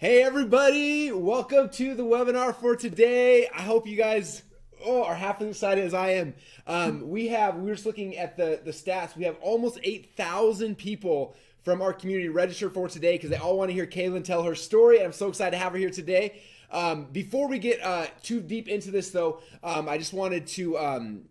Hey everybody, welcome to the webinar for today. I hope you guys are half as excited as I am. We're just looking at the stats. We have almost 8,000 people from our community registered for today because they all want to hear Kaylin tell her story, and I'm so excited to have her here today. Before we get too deep into this though, I just wanted to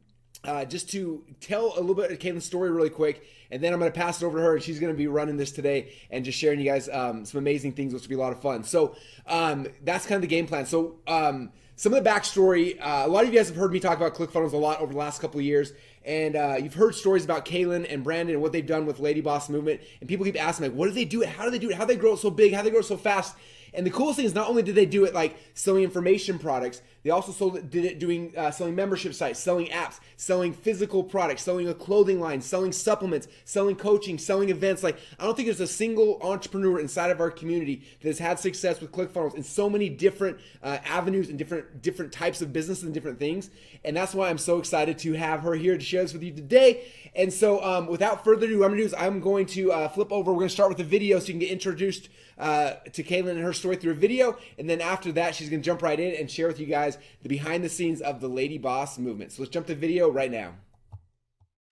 just to tell a little bit of Kaylin's story really quick, and then I'm going to pass it over to her, and she's going to be running this today and just sharing you guys some amazing things, which will be a lot of fun. So that's kind of the game plan. So some of the backstory, a lot of you guys have heard me talk about ClickFunnels a lot over the last couple of years, and you've heard stories about Kaylin and Brandon and what they've done with LadyBoss movement, and people keep asking, like, what do they do it? How do they do it? How do they grow it so big? How do they grow it so fast? And the coolest thing is not only did they do it like selling information products, they also did it doing selling membership sites, selling apps, selling physical products, selling a clothing line, selling supplements, selling coaching, selling events. Like, I don't think there's a single entrepreneur inside of our community that has had success with ClickFunnels in so many different avenues and different types of businesses and different things. And that's why I'm so excited to have her here to share this with you today. And so without further ado, what I'm going to do is I'm going to flip over. We're going to start with a video so you can get introduced to Kaylin and her story through a video. And then after that, she's going to jump right in and share with you guys the behind the scenes of the LadyBoss movement. So let's jump to video right now.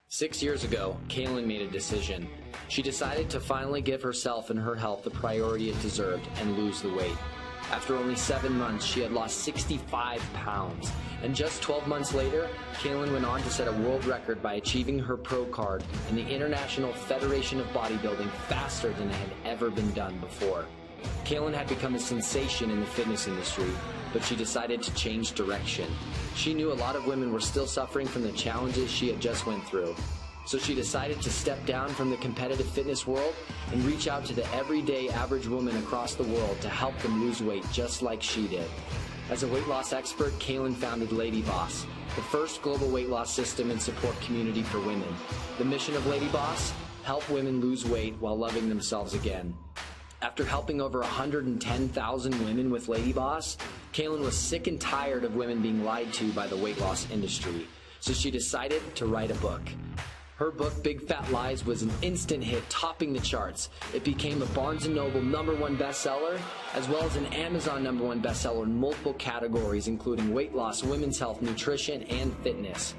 6 years ago, Kaylin made a decision. She decided to finally give herself and her health the priority it deserved and lose the weight. After only 7 months, she had lost 65 pounds. And just 12 months later, Kaylin went on to set a world record by achieving her pro card in the International Federation of Bodybuilding faster than it had ever been done before. Kaylin had become a sensation in the fitness industry, but she decided to change direction. She knew a lot of women were still suffering from the challenges she had just went through. So she decided to step down from the competitive fitness world and reach out to the everyday average woman across the world to help them lose weight just like she did. As a weight loss expert, Kaylin founded LadyBoss, the first global weight loss system and support community for women. The mission of LadyBoss: help women lose weight while loving themselves again. After helping over 110,000 women with LadyBoss, Kaylin was sick and tired of women being lied to by the weight loss industry, so she decided to write a book. Her book, Big Fat Lies, was an instant hit, topping the charts. It became a Barnes & Noble #1 bestseller, as well as an Amazon #1 bestseller in multiple categories, including weight loss, women's health, nutrition, and fitness.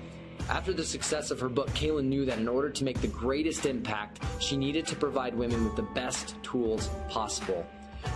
After the success of her book, Kaylin knew that in order to make the greatest impact, she needed to provide women with the best tools possible.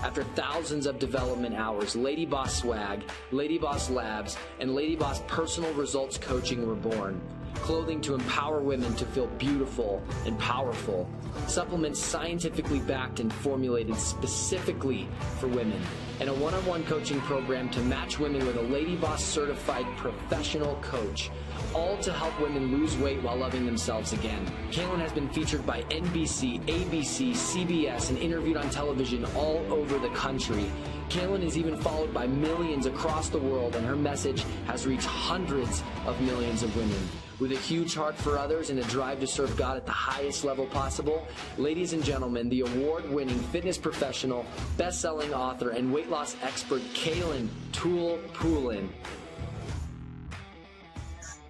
After thousands of development hours, LadyBoss Swag, LadyBoss Labs, and LadyBoss Personal Results Coaching were born. Clothing to empower women to feel beautiful and powerful. Supplements scientifically backed and formulated specifically for women. And a one-on-one coaching program to match women with a LadyBoss certified professional coach. All to help women lose weight while loving themselves again. Kaylin has been featured by NBC, ABC, CBS, and interviewed on television all over the country. Kaylin is even followed by millions across the world, and her message has reached hundreds of millions of women. With a huge heart for others and a drive to serve God at the highest level possible, ladies and gentlemen, the award-winning fitness professional, best-selling author, and weight loss expert, Kaylin Tool Poulin.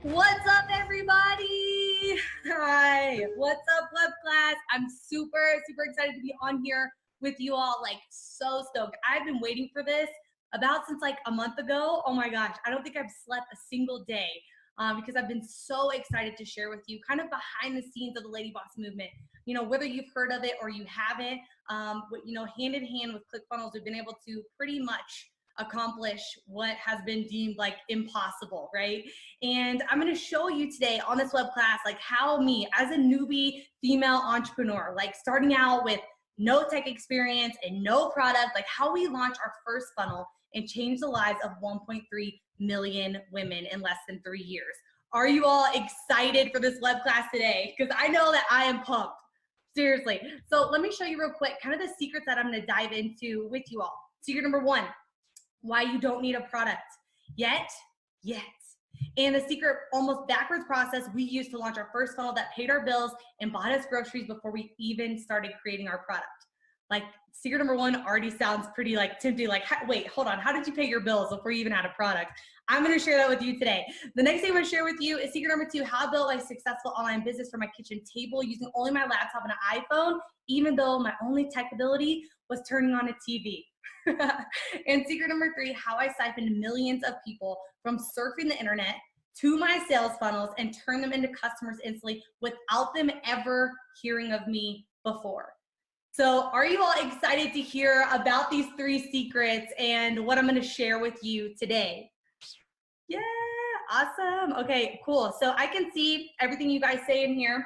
What's up, everybody? Hi. What's up, web class? I'm super excited to be on here with you all. Like, so stoked. I've been waiting for this about since like a month ago. Oh my gosh, I don't think I've slept a single day because I've been so excited to share with you kind of behind the scenes of the LadyBoss movement. You know, whether you've heard of it or you haven't, you know, hand in hand with ClickFunnels, we've been able to pretty much accomplish what has been deemed like impossible, right? And I'm going to show you today on this web class, like how me as a newbie female entrepreneur, like starting out with no tech experience and no product, like how we launch our first funnel and change the lives of 1.3 million women in less than 3 years. Are you all excited for this web class today? Because I know that I am pumped, seriously. So let me show you real quick, kind of the secrets that I'm going to dive into with you all. Secret number 1, why you don't need a product yet. And the secret, almost backwards process we used to launch our first funnel that paid our bills and bought us groceries before we even started creating our product. Like, secret number 1 already sounds pretty like tempting, like, wait, hold on, how did you pay your bills before you even had a product? I'm gonna share that with you today. The next thing I'm gonna share with you is secret number 2, how I built a successful online business from my kitchen table using only my laptop and an iPhone, even though my only tech ability was turning on a TV. And secret number 3, how I siphoned millions of people from surfing the internet to my sales funnels and turn them into customers instantly without them ever hearing of me before. So are you all excited to hear about these 3 secrets and what I'm going to share with you today? Yeah, awesome. Okay, cool. So I can see everything you guys say in here.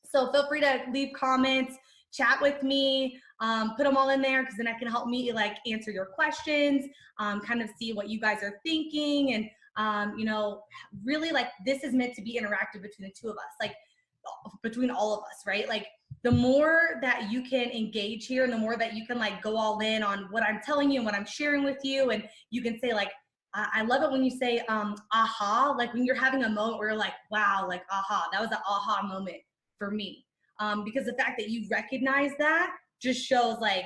So feel free to leave comments, chat with me, put them all in there, because then I can help me like answer your questions, kind of see what you guys are thinking. And, you know, really like this is meant to be interactive between the two of us, like between all of us, right? Like the more that you can engage here and the more that you can like go all in on what I'm telling you and what I'm sharing with you. And you can say like, I love it when you say, aha, like when you're having a moment where you're like, wow, like, aha, that was an aha moment for me. Because the fact that you recognize that just shows like,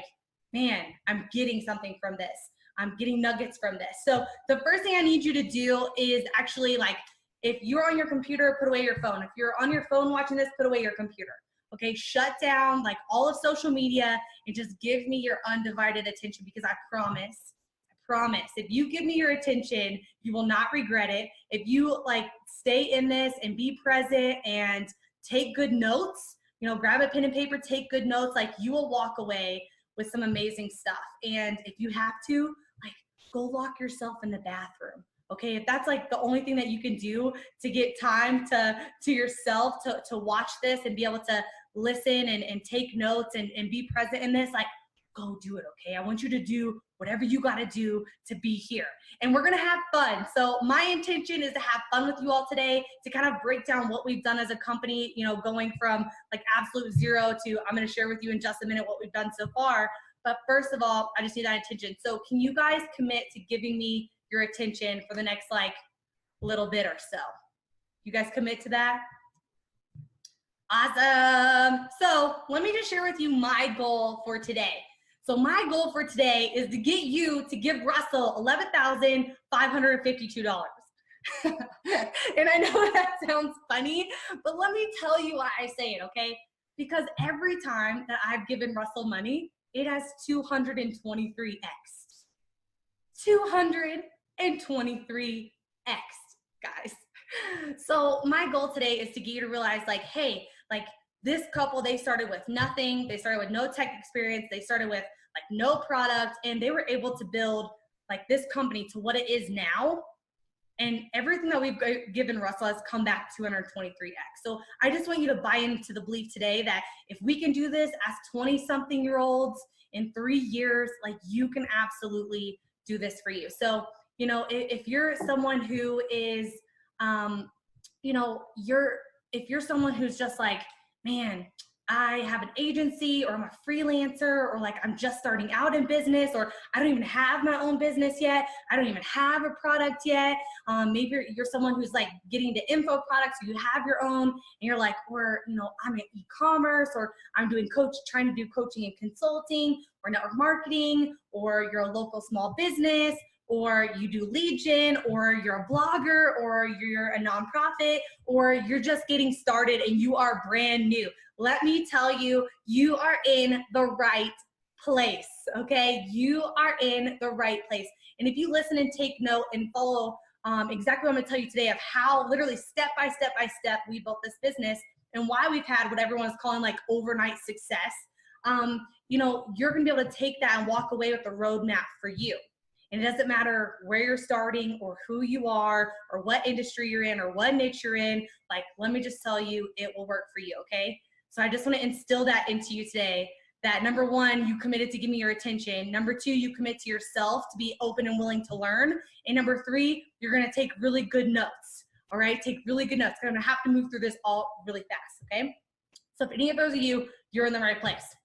man, I'm getting something from this. I'm getting nuggets from this. So the first thing I need you to do is actually like, if you're on your computer, put away your phone. If you're on your phone watching this, put away your computer. Okay, shut down like all of social media and just give me your undivided attention, because I promise, if you give me your attention, you will not regret it. If you like stay in this and be present and take good notes, you know, grab a pen and paper, take good notes, like you will walk away with some amazing stuff. And if you have to, like, go lock yourself in the bathroom. Okay, if that's like the only thing that you can do to get time to yourself to watch this and be able to listen and take notes and be present in this, like, go do it. Okay, I want you to do whatever you got to do to be here, and we're gonna have fun. So my intention is to have fun with you all today, to kind of break down what we've done as a company, you know, going from like absolute zero to, I'm gonna share with you in just a minute what we've done so far. But first of all, I just need that attention. So can you guys commit to giving me your attention for the next like little bit or so? You guys commit to that? Awesome. So let me just share with you my goal for today. So my goal for today is to get you to give Russell $11,552. And I know that sounds funny, but let me tell you why I say it, okay? Because every time that I've given Russell money, it has 223x. 223x, guys. So my goal today is to get you to realize like, hey, like this couple, they started with nothing. They started with no tech experience. They started with like no product, and they were able to build like this company to what it is now. And everything that we've given Russell has come back 223x. So I just want you to buy into the belief today that if we can do this as 20-something-year-olds in 3 years, like you can absolutely do this for you. So, you know, if you're someone who is, you know, if you're someone who's just like, man, I have an agency, or I'm a freelancer, or like I'm just starting out in business, or I don't even have my own business yet, I don't even have a product yet. Maybe you're someone who's like getting into info products, or you have your own, and you're like, or you know, I'm in e-commerce, or I'm doing trying to do coaching and consulting, or network marketing, or you're a local small business, or you do lead gen, or you're a blogger, or you're a nonprofit, or you're just getting started and you are brand new. Let me tell you, you are in the right place, okay? You are in the right place. And if you listen and take note and follow exactly what I'm gonna tell you today of how literally step by step we built this business and why we've had what everyone's calling like overnight success, you know, you're gonna be able to take that and walk away with a roadmap for you. And it doesn't matter where you're starting or who you are or what industry you're in or what niche you're in, like, let me just tell you, it will work for you, okay? So I just want to instill that into you today, that number one, you committed to give me your attention. Number two, you commit to yourself to be open and willing to learn. And number three, you're going to take really good notes, all right? Take really good notes. I'm going to have to move through this all really fast, okay? So if any of those are you, you're in the right place.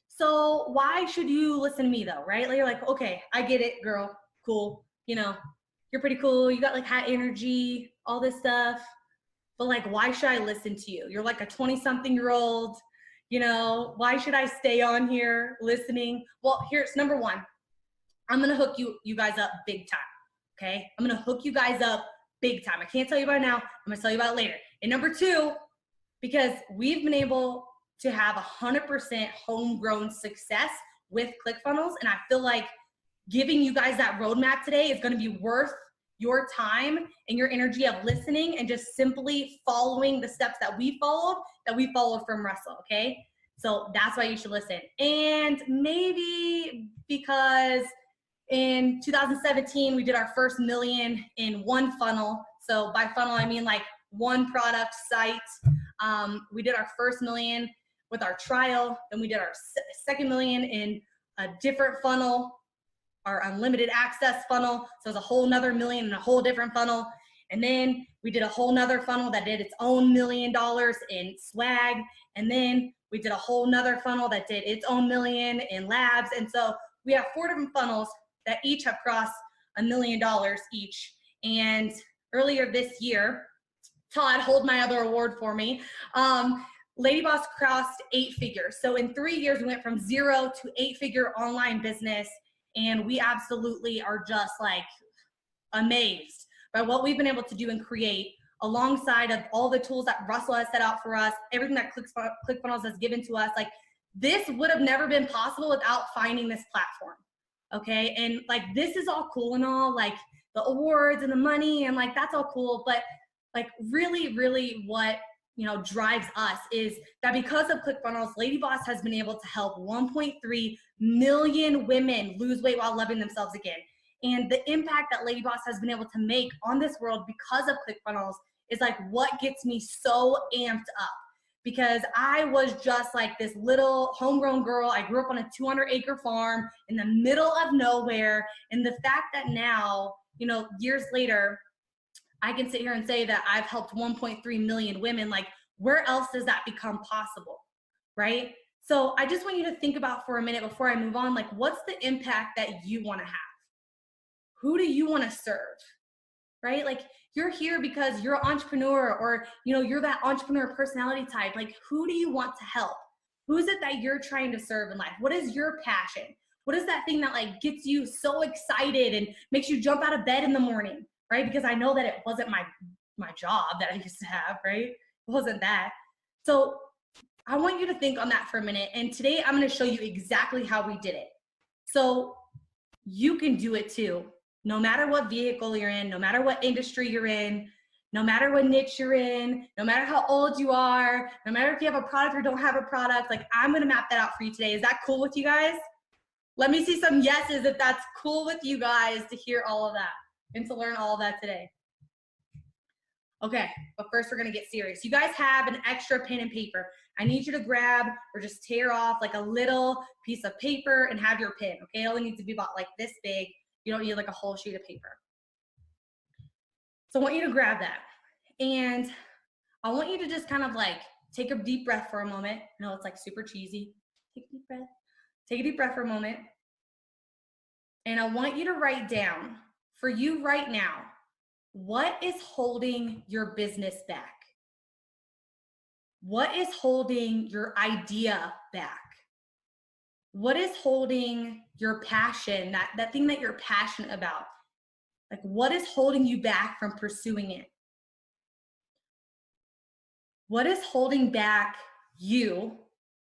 So why should you listen to me though, right? Like, you're like, okay, I get it, girl, cool. You know, you're pretty cool. You got like high energy, all this stuff. But like, why should I listen to you? You're like a 20-something-year-old, you know, why should I stay on here listening? Well, here's number one. I'm going to hook you guys up big time. Okay. I'm going to hook you guys up big time. I can't tell you about it now. I'm going to tell you about it later. And number two, because we've been able to have 100% homegrown success with ClickFunnels. And I feel like giving you guys that roadmap today is going to be worth your time and your energy of listening and just simply following the steps that we followed from Russell. Okay. So that's why you should listen. And maybe because in 2017, we did our first million in one funnel. So by funnel, I mean like one product site. We did our first million with our trial. Then we did our second million in a different funnel, our unlimited access funnel. So it's a whole nother million in a whole different funnel. And then we did a whole nother funnel that did its own $1 million in swag. And then we did a whole nother funnel that did its own million in labs. And so we have 4 different funnels that each have crossed $1 million each. And earlier this year, Todd, hold my other award for me. LadyBoss crossed 8 figures. So in 3 years, we went from 0 to 8-figure online business. And we absolutely are just like amazed by what we've been able to do and create alongside of all the tools that Russell has set out for us, everything that ClickFunnels has given to us. Like, this would have never been possible without finding this platform. Okay. And like, this is all cool and all, like the awards and the money and like, that's all cool. But like really what, you know, drives us is that because of ClickFunnels, LadyBoss has been able to help 1.3 million women lose weight while loving themselves again. And the impact that LadyBoss has been able to make on this world because of ClickFunnels is like what gets me so amped up. Because I was just like this little homegrown girl. I grew up on a 200-acre farm in the middle of nowhere. And the fact that now, you know, years later, I can sit here and say that I've helped 1.3 million women. Like, where else does that become possible, right? So I just want you to think about for a minute before I move on, like, what's the impact that you want to have? Who do you want to serve, right? Like, you're here because you're an entrepreneur, or, you know, you're that entrepreneur personality type. Like, who do you want to help? Who is it that you're trying to serve in life? What is your passion? What is that thing that like gets you so excited and makes you jump out of bed in the morning, right? Because I know that it wasn't my job that I used to have, right? It wasn't that. So I want you to think on that for a minute. And today I'm going to show you exactly how we did it. So you can do it too. No matter what vehicle you're in, no matter what industry you're in, no matter what niche you're in, no matter how old you are, no matter if you have a product or don't have a product, like, I'm going to map that out for you today. Is that cool with you guys? Let me see some yeses if that's cool with you guys to hear all of that and to learn all of that today. Okay, but first we're going to get serious. You guys have an extra pen and paper. I need you to grab or just tear off like a little piece of paper and have your pen, okay? It only needs to be about like this big. You don't need like a whole sheet of paper. So I want you to grab that. And I want you to just kind of like take a deep breath for a moment. I know it's like super cheesy. Take a deep breath. Take a deep breath for a moment. And I want you to write down for you right now, what is holding your business back? What is holding your idea back? What is holding your passion, that thing that you're passionate about? Like, what is holding you back from pursuing it? What is holding back you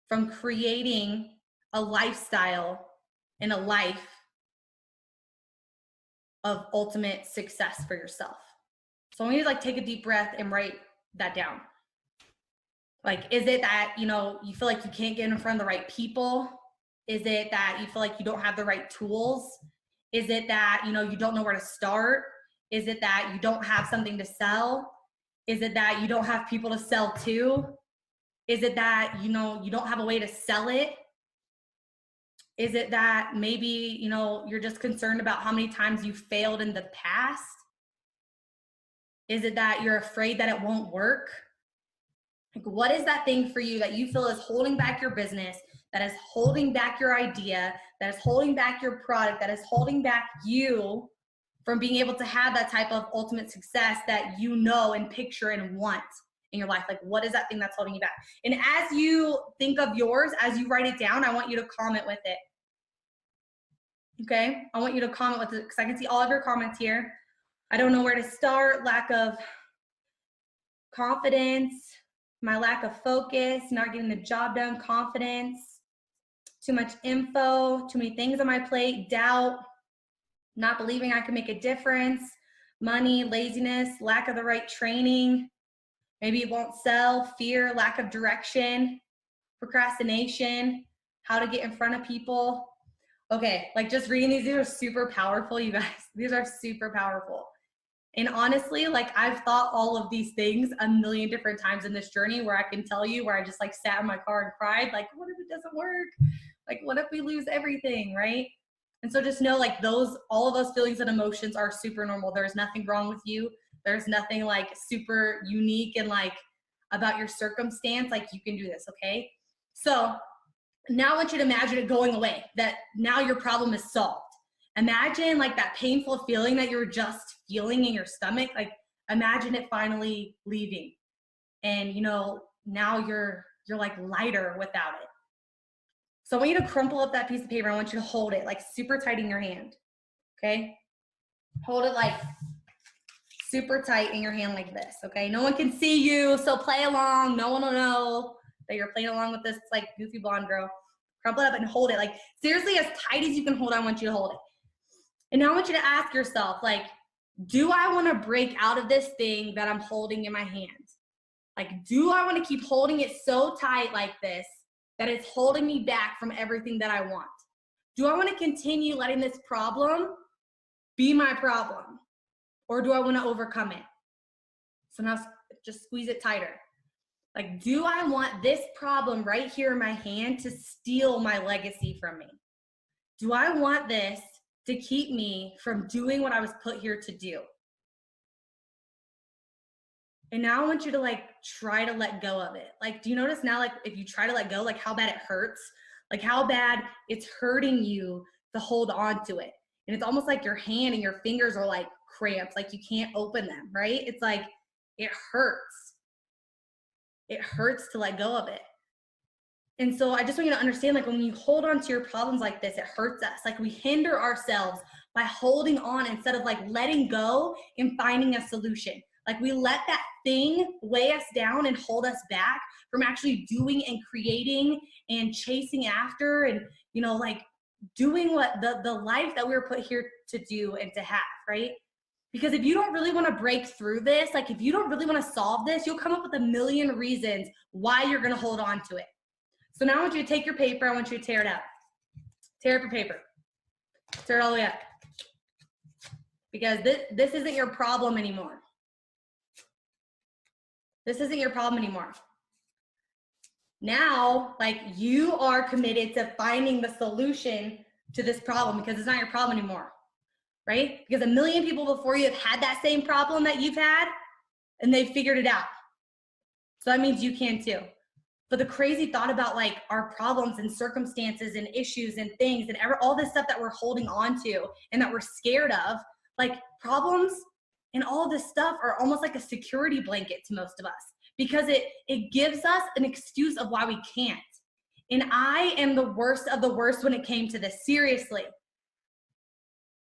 from creating a lifestyle and a life of ultimate success for yourself? So I want you to like take a deep breath and write that down. Like, is it that, you know, you feel like you can't get in front of the right people? Is it that you feel like you don't have the right tools? Is it that, you know, you don't know where to start? Is it that you don't have something to sell? Is it that you don't have people to sell to? Is it that, you know, you don't have a way to sell it? Is it that maybe, you know, you're just concerned about how many times you failed in the past? Is it that you're afraid that it won't work? Like, what is that thing for you that you feel is holding back your business, that is holding back your idea, that is holding back your product, that is holding back you from being able to have that type of ultimate success that you know and picture and want in your life? Like, what is that thing that's holding you back? And as you think of yours, as you write it down, I want you to comment with it. Okay? I want you to comment with it because I can see all of your comments here. I don't know where to start. Lack of confidence, my lack of focus, not getting the job done, confidence, too much info, too many things on my plate, doubt, not believing I can make a difference, money, laziness, lack of the right training, maybe it won't sell, fear, lack of direction, procrastination, how to get in front of people. Okay, like just reading these are super powerful, you guys. These are super powerful. And honestly, like I've thought all of these things a million different times in this journey where I can tell you where I just like sat in my car and cried, like, what if it doesn't work? Like, what if we lose everything, right? And so just know like all of those feelings and emotions are super normal. There's nothing wrong with you. There's nothing like super unique and like about your circumstance. Like you can do this, okay? So now I want you to imagine it going away, that now your problem is solved. Imagine like that painful feeling that you're just feeling in your stomach, like imagine it finally leaving. And you know, now you're like lighter without it. So I want you to crumple up that piece of paper. I want you to hold it like super tight in your hand. Okay? Hold it like super tight in your hand like this. Okay? No one can see you, so play along. No one will know that you're playing along with this like goofy blonde girl. Crumple it up and hold it like seriously as tight as you can hold it. I want you to hold it. And now I want you to ask yourself, like, do I want to break out of this thing that I'm holding in my hand? Like, do I want to keep holding it so tight like this that it's holding me back from everything that I want? Do I want to continue letting this problem be my problem? Or do I want to overcome it? So now just squeeze it tighter. Like, do I want this problem right here in my hand to steal my legacy from me? Do I want this to keep me from doing what I was put here to do? And now I want you to like try to let go of it. Like, do you notice now, like if you try to let go, like how bad it hurts, like how bad it's hurting you to hold on to it. And it's almost like your hand and your fingers are like cramped, like you can't open them, right? It's like, it hurts. It hurts to let go of it. And so I just want you to understand, like when you hold on to your problems like this, it hurts us. Like we hinder ourselves by holding on instead of like letting go and finding a solution. Like we let that thing weigh us down and hold us back from actually doing and creating and chasing after and, you know, like doing what the life that we were put here to do and to have, right? Because if you don't really want to break through this, like if you don't really want to solve this, you'll come up with a million reasons why you're going to hold on to it. So now I want you to take your paper. I want you to tear it out. Tear up your paper. Tear it all the way up. Because this isn't your problem anymore. This isn't your problem anymore. Now, like you are committed to finding the solution to this problem because it's not your problem anymore, right? Because a million people before you have had that same problem that you've had and they've figured it out. So that means you can too. But the crazy thought about like our problems and circumstances and issues and things and all this stuff that we're holding on to and that we're scared of, like problems and all this stuff are almost like a security blanket to most of us because it gives us an excuse of why we can't. And I am the worst of the worst when it came to this, seriously.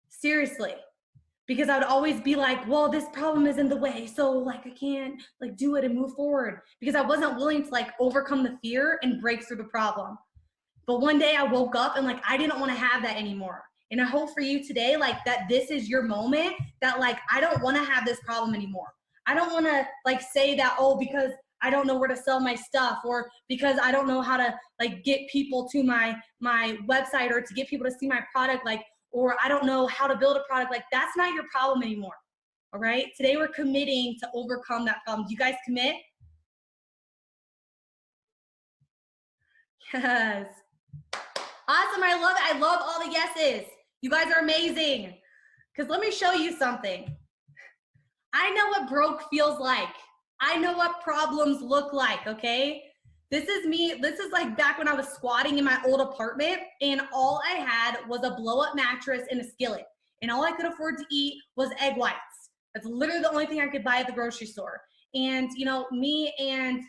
Seriously. Because I would always be like, well, this problem is in the way. So like, I can't like do it and move forward because I wasn't willing to like overcome the fear and break through the problem. But one day I woke up and like, I didn't want to have that anymore. And I hope for you today, like that this is your moment that like, I don't want to have this problem anymore. I don't want to like say that, oh, because I don't know where to sell my stuff or because I don't know how to like get people to my website or to get people to see my product, like, or I don't know how to build a product. Like that's not your problem anymore. All right. Today we're committing to overcome that problem. Do you guys commit? Yes. Awesome. I love it. I love all the yeses. You guys are amazing. Because let me show you something. I know what broke feels like. I know what problems look like. Okay. This is me. This is like back when I was squatting in my old apartment and all I had was a blow up mattress and a skillet. And all I could afford to eat was egg whites. That's literally the only thing I could buy at the grocery store. And, you know, me and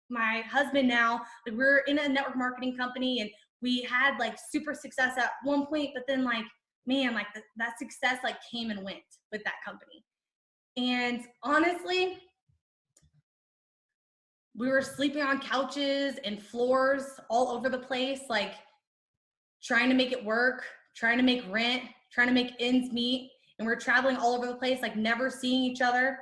my husband now, like we're in a network marketing company and we had like super success at one point, but then like, man, like that success like came and went with that company. And honestly, we were sleeping on couches and floors all over the place, like trying to make it work, trying to make rent, trying to make ends meet. And we were traveling all over the place, like never seeing each other.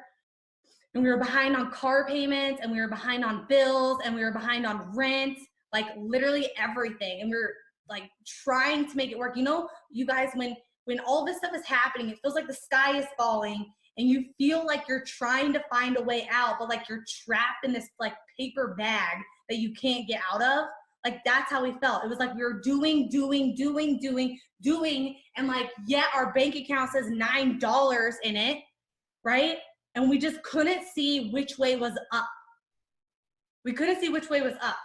And we were behind on car payments, and we were behind on bills, and we were behind on rent, like literally everything. And we were like trying to make it work. You know, you guys, when all this stuff is happening, it feels like the sky is falling and you feel like you're trying to find a way out, but like you're trapped in this like paper bag that you can't get out of. Like that's how we felt. It was like we were doing, and like, yeah, our bank account says $9 in it, right? And we just couldn't see which way was up. We couldn't see which way was up.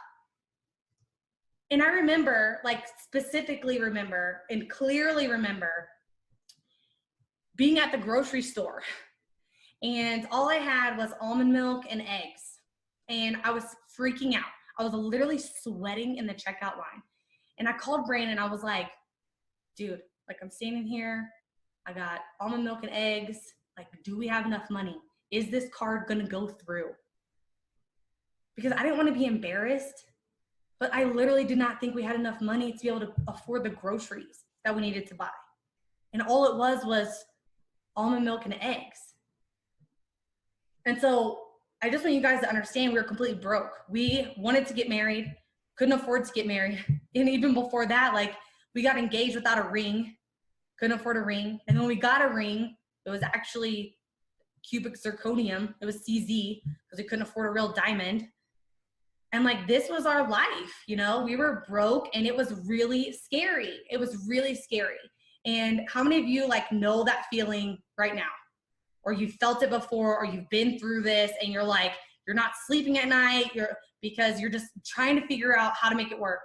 And I remember, like specifically remember and clearly remember being at the grocery store, and all I had was almond milk and eggs. And I was freaking out. I was literally sweating in the checkout line. And I called Brandon. I was like, dude, like I'm standing here. I got almond milk and eggs. Like, do we have enough money? Is this card gonna go through? Because I didn't want to be embarrassed, but I literally did not think we had enough money to be able to afford the groceries that we needed to buy. And all it was almond milk and eggs. And so I just want you guys to understand we were completely broke. We wanted to get married, couldn't afford to get married. And even before that, like we got engaged without a ring, couldn't afford a ring. And when we got a ring, it was actually cubic zirconium. It was CZ because we couldn't afford a real diamond. And like, this was our life, you know, we were broke and it was really scary. It was really scary. And how many of you like know that feeling right now? Or you felt it before, or you've been through this and you're like, you're not sleeping at night because you're just trying to figure out how to make it work.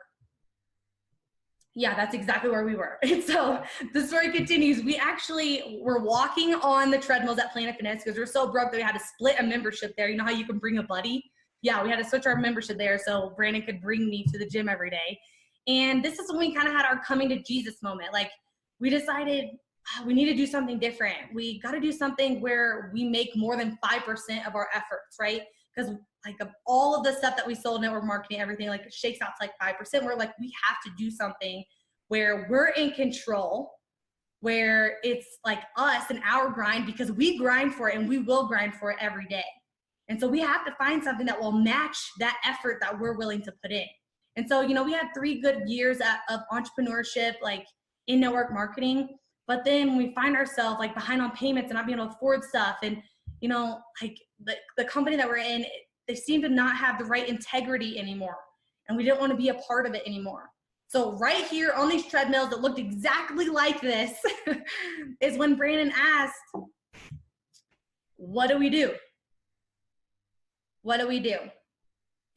Yeah, that's exactly where we were. And so the story continues. We actually were walking on the treadmills at Planet Fitness because we're so broke that we had to split a membership there. You know how you can bring a buddy? Yeah, we had to switch our membership there so Brandon could bring me to the gym every day. And this is when we kind of had our coming to Jesus moment. Like we decided we need to do something different. We got to do something where we make more than 5% of our efforts, right? Because like of all of the stuff that we sold, network marketing, everything, like it shakes out to like 5%. We're like, we have to do something where we're in control, where it's like us and our grind, because we grind for it and we will grind for it every day. And so we have to find something that will match that effort that we're willing to put in. And so, you know, we had 3 good years of entrepreneurship, like in network marketing. But then we find ourselves like behind on payments and not being able to afford stuff. And, you know, like the company that we're in, they seem to not have the right integrity anymore. And we didn't want to be a part of it anymore. So right here on these treadmills that looked exactly like this is when Brandon asked, what do we do? What do we do?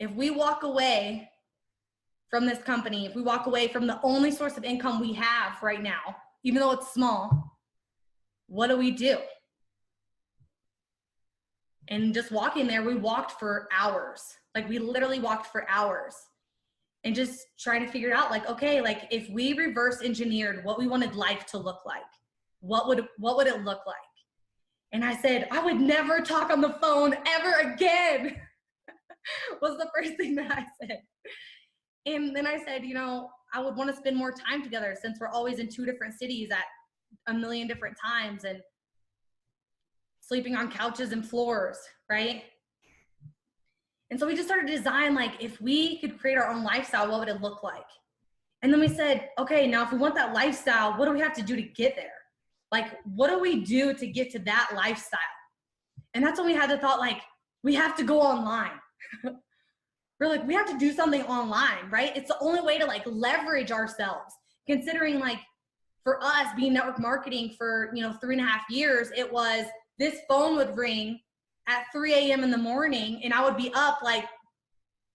If we walk away from this company, if we walk away from the only source of income we have right now, even though it's small, what do we do? And just walking there, we walked for hours. Like we literally walked for hours and just trying to figure it out. Like, okay, like if we reverse engineered what we wanted life to look like, what would it look like? And I said, I would never talk on the phone ever again, was the first thing that I said. And then I said, you know, I would want to spend more time together since we're always in 2 different cities at a million different times and sleeping on couches and floors, right? And so we just started to design, like, if we could create our own lifestyle, what would it look like? And then we said, okay, now if we want that lifestyle, what do we have to do to get there? Like, what do we do to get to that lifestyle? And that's when we had the thought, like, we have to go online. We're like, we have to do something online, right? It's the only way to like leverage ourselves, considering like for us being network marketing for, you know, 3.5 years, it was this phone would ring at 3 a.m. in the morning and I would be up like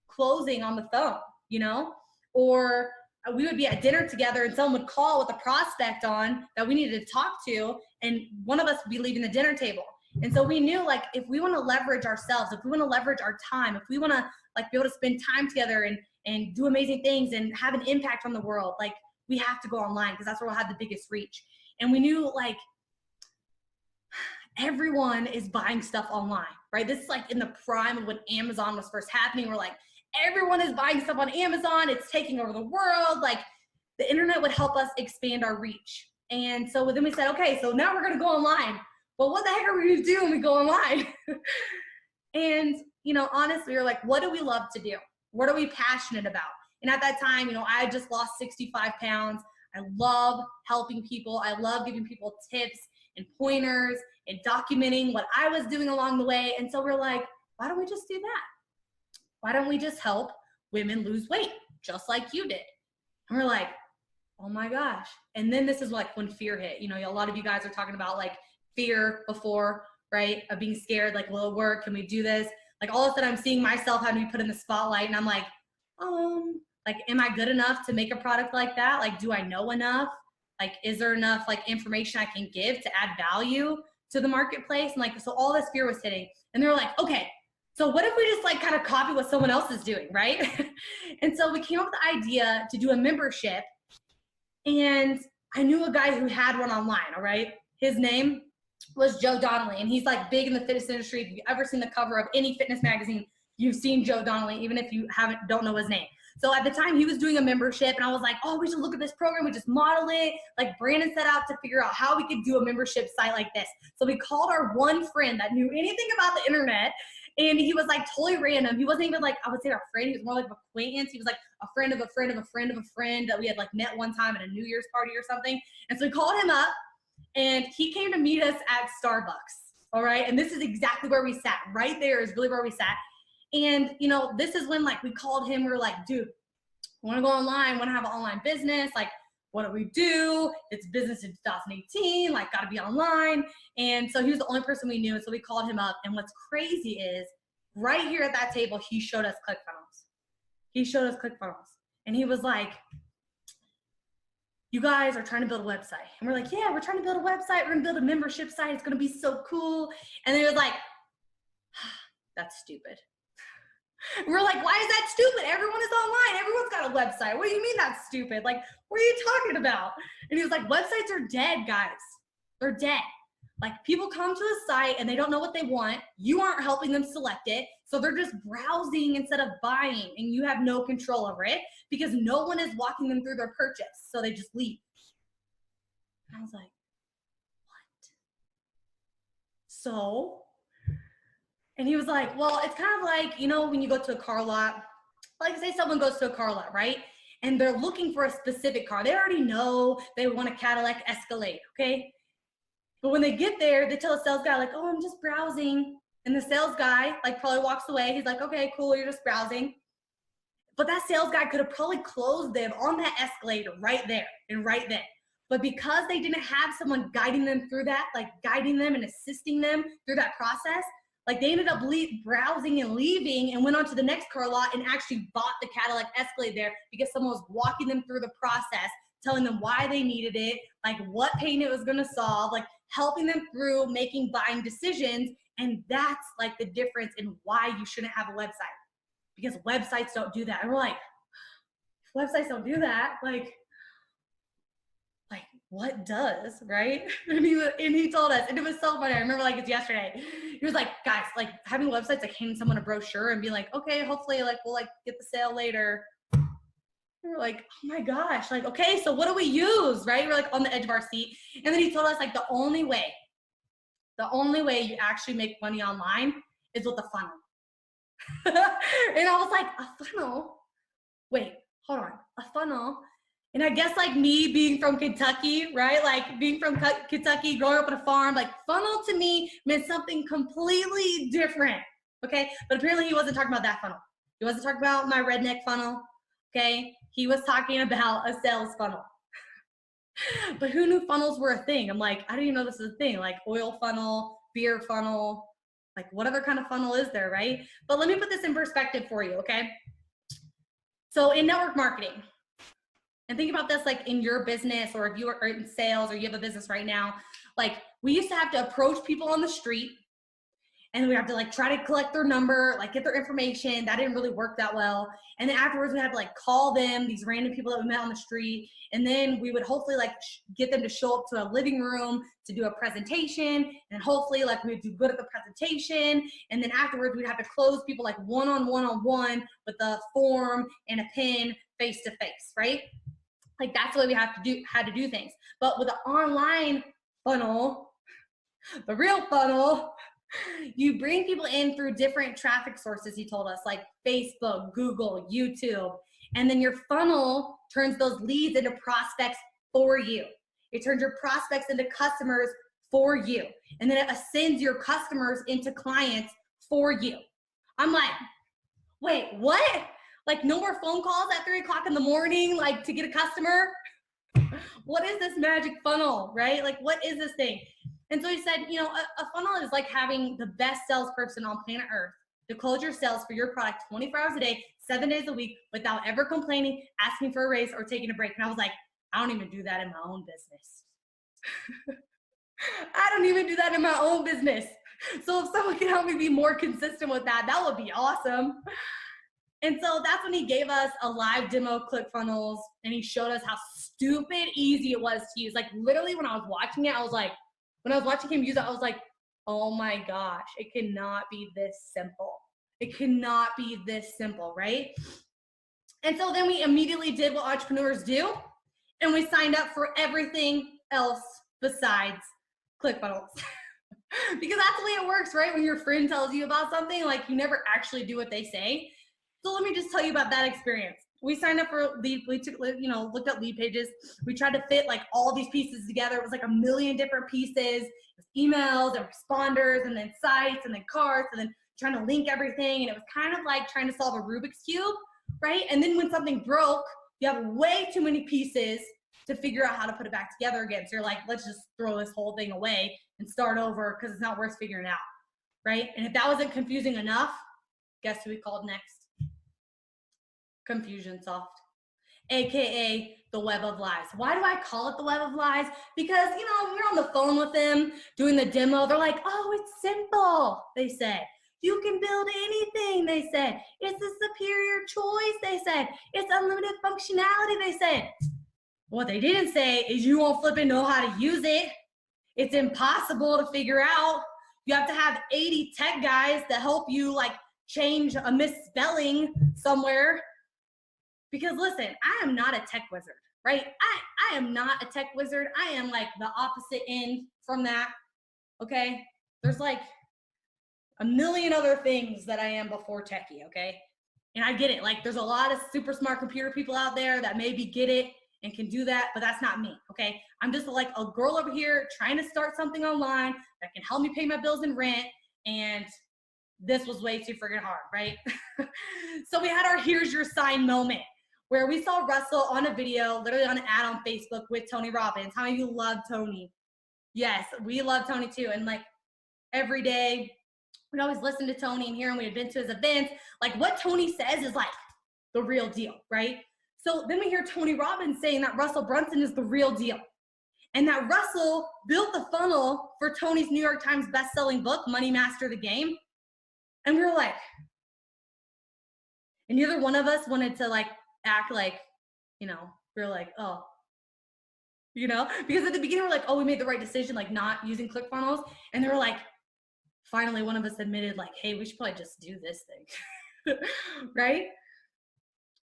closing on the phone, you know, or we would be at dinner together and someone would call with a prospect on that we needed to talk to, and one of us would be leaving the dinner table. And so we knew, like, if we want to leverage ourselves, if we want to leverage our time, if we want to like be able to spend time together and do amazing things and have an impact on the world, like we have to go online because that's where we'll have the biggest reach. And we knew like everyone is buying stuff online, right? This is like in the prime of when Amazon was first happening. We're like, everyone is buying stuff on Amazon. It's taking over the world. Like the internet would help us expand our reach. And so then we said, okay, so now we're going to go online. Well, what the heck are we going to do when we go online? And, you know, honestly, we're like, what do we love to do? What are we passionate about? And at that time, you know, I had just lost 65 pounds. I love helping people. I love giving people tips and pointers and documenting what I was doing along the way. And so we're like, why don't we just do that? Why don't we just help women lose weight just like you did? And we're like, oh my gosh. And then this is like when fear hit. You know, a lot of you guys are talking about like fear before, right? Of being scared, like, will it work? Can we do this? Like all of a sudden I'm seeing myself having to be put in the spotlight and I'm like, like, am I good enough to make a product like that? Like, do I know enough? Like, is there enough like information I can give to add value to the marketplace? And like, so all this fear was hitting and they were like, okay, so what if we just like kind of copy what someone else is doing, right? And so we came up with the idea to do a membership. And I knew a guy who had one online, all right? His name was Joe Donnelly, and he's like big in the fitness industry. If you've ever seen the cover of any fitness magazine, you've seen Joe Donnelly, even if you don't know his name. So at the time he was doing a membership and I was like, oh, we should look at this program. We just model it. Like Brandon set out to figure out how we could do a membership site like this. So we called our one friend that knew anything about the internet. And he was like totally random. He wasn't even like, I would say our friend. He was more like an acquaintance. He was like a friend of a friend of a friend of a friend that we had like met one time at a New Year's party or something. And so we called him up and he came to meet us at Starbucks. All right. And this is exactly where we sat. Right there is really where we sat. And, you know, this is when like we called him. We were like, dude, I want to go online. Want to have an online business. Like, what do we do? It's business in 2018, like got to be online. And so he was the only person we knew. And so we called him up. And what's crazy is right here at that table, he showed us ClickFunnels. He showed us ClickFunnels. And he was like, you guys are trying to build a website. And we're like, yeah, we're trying to build a website. We're going to build a membership site. It's going to be so cool. And then he was like, that's stupid. And we're like, why is that stupid? Everyone is online. Everyone's got a website. What do you mean that's stupid? Like, what are you talking about? And he was like, websites are dead, guys. They're dead. Like, people come to a site and they don't know what they want. You aren't helping them select it. So they're just browsing instead of buying, and you have no control over it because no one is walking them through their purchase. So they just leave. And I was like, what? So, and he was like, well, it's kind of like, you know, when you go to a car lot, like say someone goes to a car lot, right? And they're looking for a specific car. They already know they want a Cadillac Escalade, okay? But when they get there, they tell the sales guy, like, oh, I'm just browsing. And the sales guy, like, probably walks away. He's like, okay, cool, you're just browsing. But that sales guy could have probably closed them on that Escalade right there and right then. But because they didn't have someone guiding them through that, like guiding them and assisting them through that process, like they ended up browsing and leaving and went on to the next car lot and actually bought the Cadillac Escalade there because someone was walking them through the process, telling them why they needed it, like what pain it was going to solve, like helping them through making buying decisions. And that's like the difference in why you shouldn't have a website, because websites don't do that. And we're like, websites don't do that. Like what does, right? And he told us, and it was so funny. I remember like it's yesterday. He was like, guys, like having websites, like handing someone a brochure and being like, okay, hopefully like we'll like get the sale later. And we're like, oh my gosh, like, okay, so what do we use, right? We're like on the edge of our seat. And then he told us like the only way you actually make money online is with a funnel. And I was like, a funnel? Wait, hold on, a funnel? And I guess like me being from Kentucky, right? Like being from Kentucky, growing up on a farm, like funnel to me meant something completely different, okay? But apparently he wasn't talking about that funnel. He wasn't talking about my redneck funnel, okay? He was talking about a sales funnel. But who knew funnels were a thing? I'm like, I didn't even know this was a thing. Like oil funnel, beer funnel, like what other kind of funnel is there, right? But let me put this in perspective for you, okay? So in network marketing, and think about this like in your business, or if you are in sales or you have a business right now, like we used to have to approach people on the street and we have to like try to collect their number, like get their information. That didn't really work that well. And then afterwards we had to like call them, these random people that we met on the street. And then we would hopefully like get them to show up to a living room to do a presentation. And hopefully like we'd do good at the presentation. And then afterwards we'd have to close people like one-on-one with a form and a pen face to face, right? Like that's the way we had to do things. But with the online funnel, the real funnel, you bring people in through different traffic sources, he told us, like Facebook, Google, YouTube. And then your funnel turns those leads into prospects for you. It turns your prospects into customers for you. And then it ascends your customers into clients for you. I'm like, wait, what? Like no more phone calls at 3 o'clock in the morning, like to get a customer? What is this magic funnel, right? Like what is this thing? And so he said, you know, a funnel is like having the best salesperson on planet Earth to close your sales for your product 24 hours a day, 7 days a week, without ever complaining, asking for a raise, or taking a break. And I was like, I don't even do that in my own business. I don't even do that in my own business. So if someone can help me be more consistent with that, that would be awesome. And so that's when he gave us a live demo of ClickFunnels, and he showed us how stupid easy it was to use. Like literally when I was watching it, I was like, when I was watching him use it, I was like, oh my gosh, it cannot be this simple. It cannot be this simple, right? And so then we immediately did what entrepreneurs do, and we signed up for everything else besides ClickFunnels. Because that's the way it works, right? When your friend tells you about something, like you never actually do what they say. So let me just tell you about that experience. We signed up for lead, we took, you know, looked at lead pages. We tried to fit like all these pieces together. It was like a million different pieces, emails and responders, and then sites, and then carts, and then trying to link everything. And it was kind of like trying to solve a Rubik's Cube, right? And then when something broke, you have way too many pieces to figure out how to put it back together again. So you're like, let's just throw this whole thing away and start over because it's not worth figuring out, right? And if that wasn't confusing enough, guess who we called next? Confusionsoft, AKA the web of lies. Why do I call it the web of lies? Because, you know, when we're on the phone with them doing the demo, they're like, oh, it's simple, they said. You can build anything, they said. It's the superior choice, they said. It's unlimited functionality, they said. What they didn't say is you won't flipping know how to use it. It's impossible to figure out. You have to have 80 tech guys that help you like change a misspelling somewhere. Because listen, I am not a tech wizard, right? I am not a tech wizard. I am like the opposite end from that, okay? There's like a million other things that I am before techie, okay? And I get it. Like there's a lot of super smart computer people out there that maybe get it and can do that, but that's not me, okay? I'm just like a girl over here trying to start something online that can help me pay my bills and rent, and this was way too friggin' hard, right? So we had our here's your sign moment, where we saw Russell on a video, literally on an ad on Facebook with Tony Robbins. How many of you love Tony? Yes, we love Tony too. And like every day, we'd always listen to Tony and hear him. We had been to his events. Like what Tony says is like the real deal, right? So then we hear Tony Robbins saying that Russell Brunson is the real deal. And that Russell built the funnel for Tony's New York Times best-selling book, Money Master the Game. And we were like, and neither one of us wanted to like act like, you know, we were like, oh, you know, because at the beginning we're like, oh, we made the right decision, like not using ClickFunnels. And they were like, finally one of us admitted like, hey, we should probably just do this thing, right?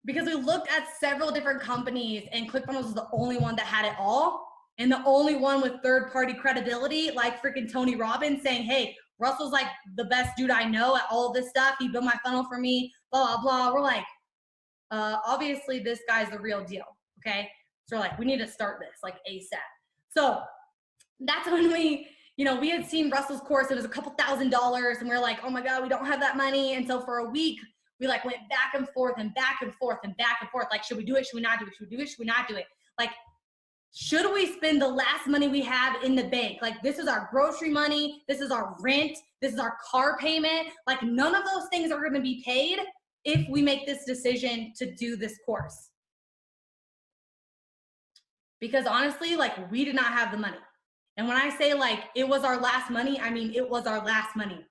Because we looked at several different companies and ClickFunnels was the only one that had it all, and the only one with third-party credibility, like freaking Tony Robbins saying, hey, Russell's like the best dude I know at all of this stuff. He built my funnel for me, blah, blah, blah. We're like, obviously this guy's the real deal, okay? So we're like, we need to start this like ASAP. So that's when we, you know, we had seen Russell's course. It was a couple $1,000s, and we were like, oh my God, we don't have that money. And so for a week, we like went back and forth and back and forth and back and forth. Like, should we do it? Should we not do it? Should we do it? Should we not do it? Like, should we spend the last money we have in the bank? Like, this is our grocery money. This is our rent. This is our car payment. Like, none of those things are going to be paid if we make this decision to do this course. Because honestly, like, we did not have the money. And when I say like, it was our last money, I mean, it was our last money.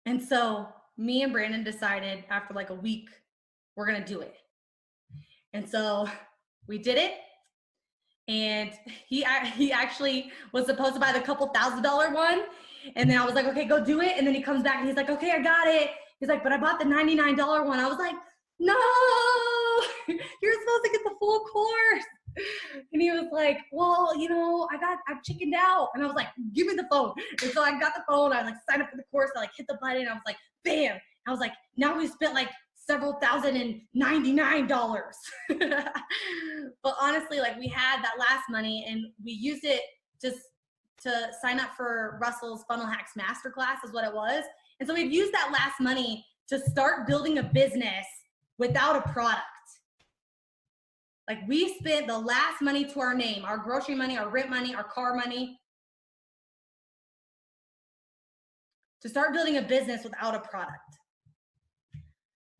And so me and Brandon decided after like a week, we're going to do it. And so we did it. And he actually was supposed to buy the couple $1,000 one. And then I was like, okay, go do it. And then he comes back and he's like, okay, I got it. He's like, but I bought the $99 one. I was like, no, you're supposed to get the full course. And he was like, well, I've chickened out. And I was like, give me the phone. And so I got the phone. I like signed up for the course. I like hit the button. I was like, bam. I was like, now we spent like several $1,099. But honestly, like we had that last money and we used it just to sign up for Russell's Funnel Hacks Masterclass is what it was. And so we've used that last money to start building a business without a product. Like we spent the last money to our name, our grocery money, our rent money, our car money, to start building a business without a product.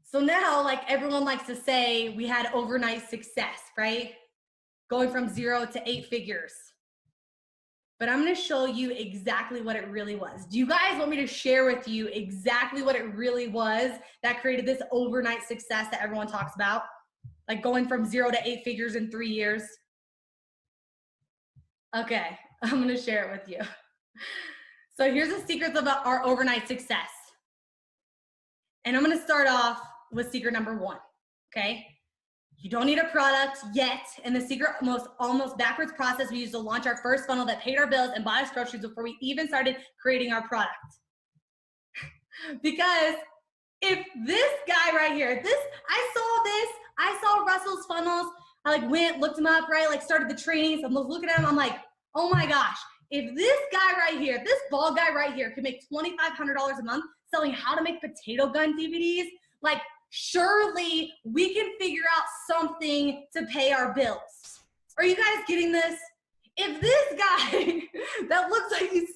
So now, like everyone likes to say, we had overnight success, right? Going from 0 to 8 figures. But I'm gonna show you exactly what it really was. Do you guys want me to share with you exactly what it really was that created this overnight success that everyone talks about? Like going from 0 to 8 figures in 3 years? Okay, I'm gonna share it with you. So here's the secrets of our overnight success. And I'm gonna start off with secret number 1, okay? You don't need a product yet. And the secret, almost backwards process we used to launch our first funnel that paid our bills and bought us groceries before we even started creating our product. Because if this guy right here, I saw Russell's funnels. I like went, looked him up, right? Like started the trainings. I'm looking at him. I'm like, oh my gosh, if this guy right here, this bald guy right here can make $2,500 a month selling how to make potato gun DVDs, like surely we can figure out something to pay our bills. Are you guys getting this? If this guy that looks like he's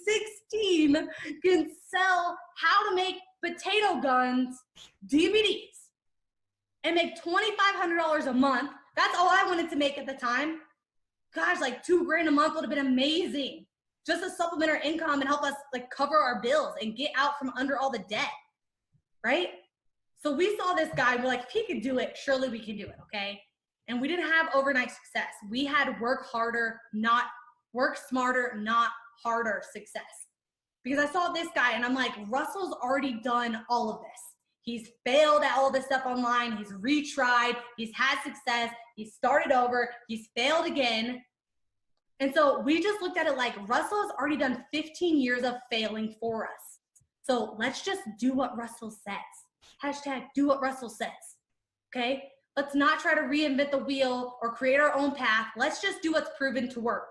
16 can sell how to make potato guns DVDs and make $2,500 a month, that's all I wanted to make at the time. Gosh, like $2,000 a month would have been amazing. Just to supplement our income and help us like cover our bills and get out from under all the debt, right? So we saw this guy, we're like, if he could do it, surely we can do it, okay? And we didn't have overnight success. We had work smarter, not harder success. Because I saw this guy and I'm like, Russell's already done all of this. He's failed at all this stuff online. He's retried. He's had success. He's started over. He's failed again. And so we just looked at it like Russell's already done 15 years of failing for us. So let's just do what Russell says. Hashtag do what Russell says, okay? Let's not try to reinvent the wheel or create our own path. Let's just do what's proven to work.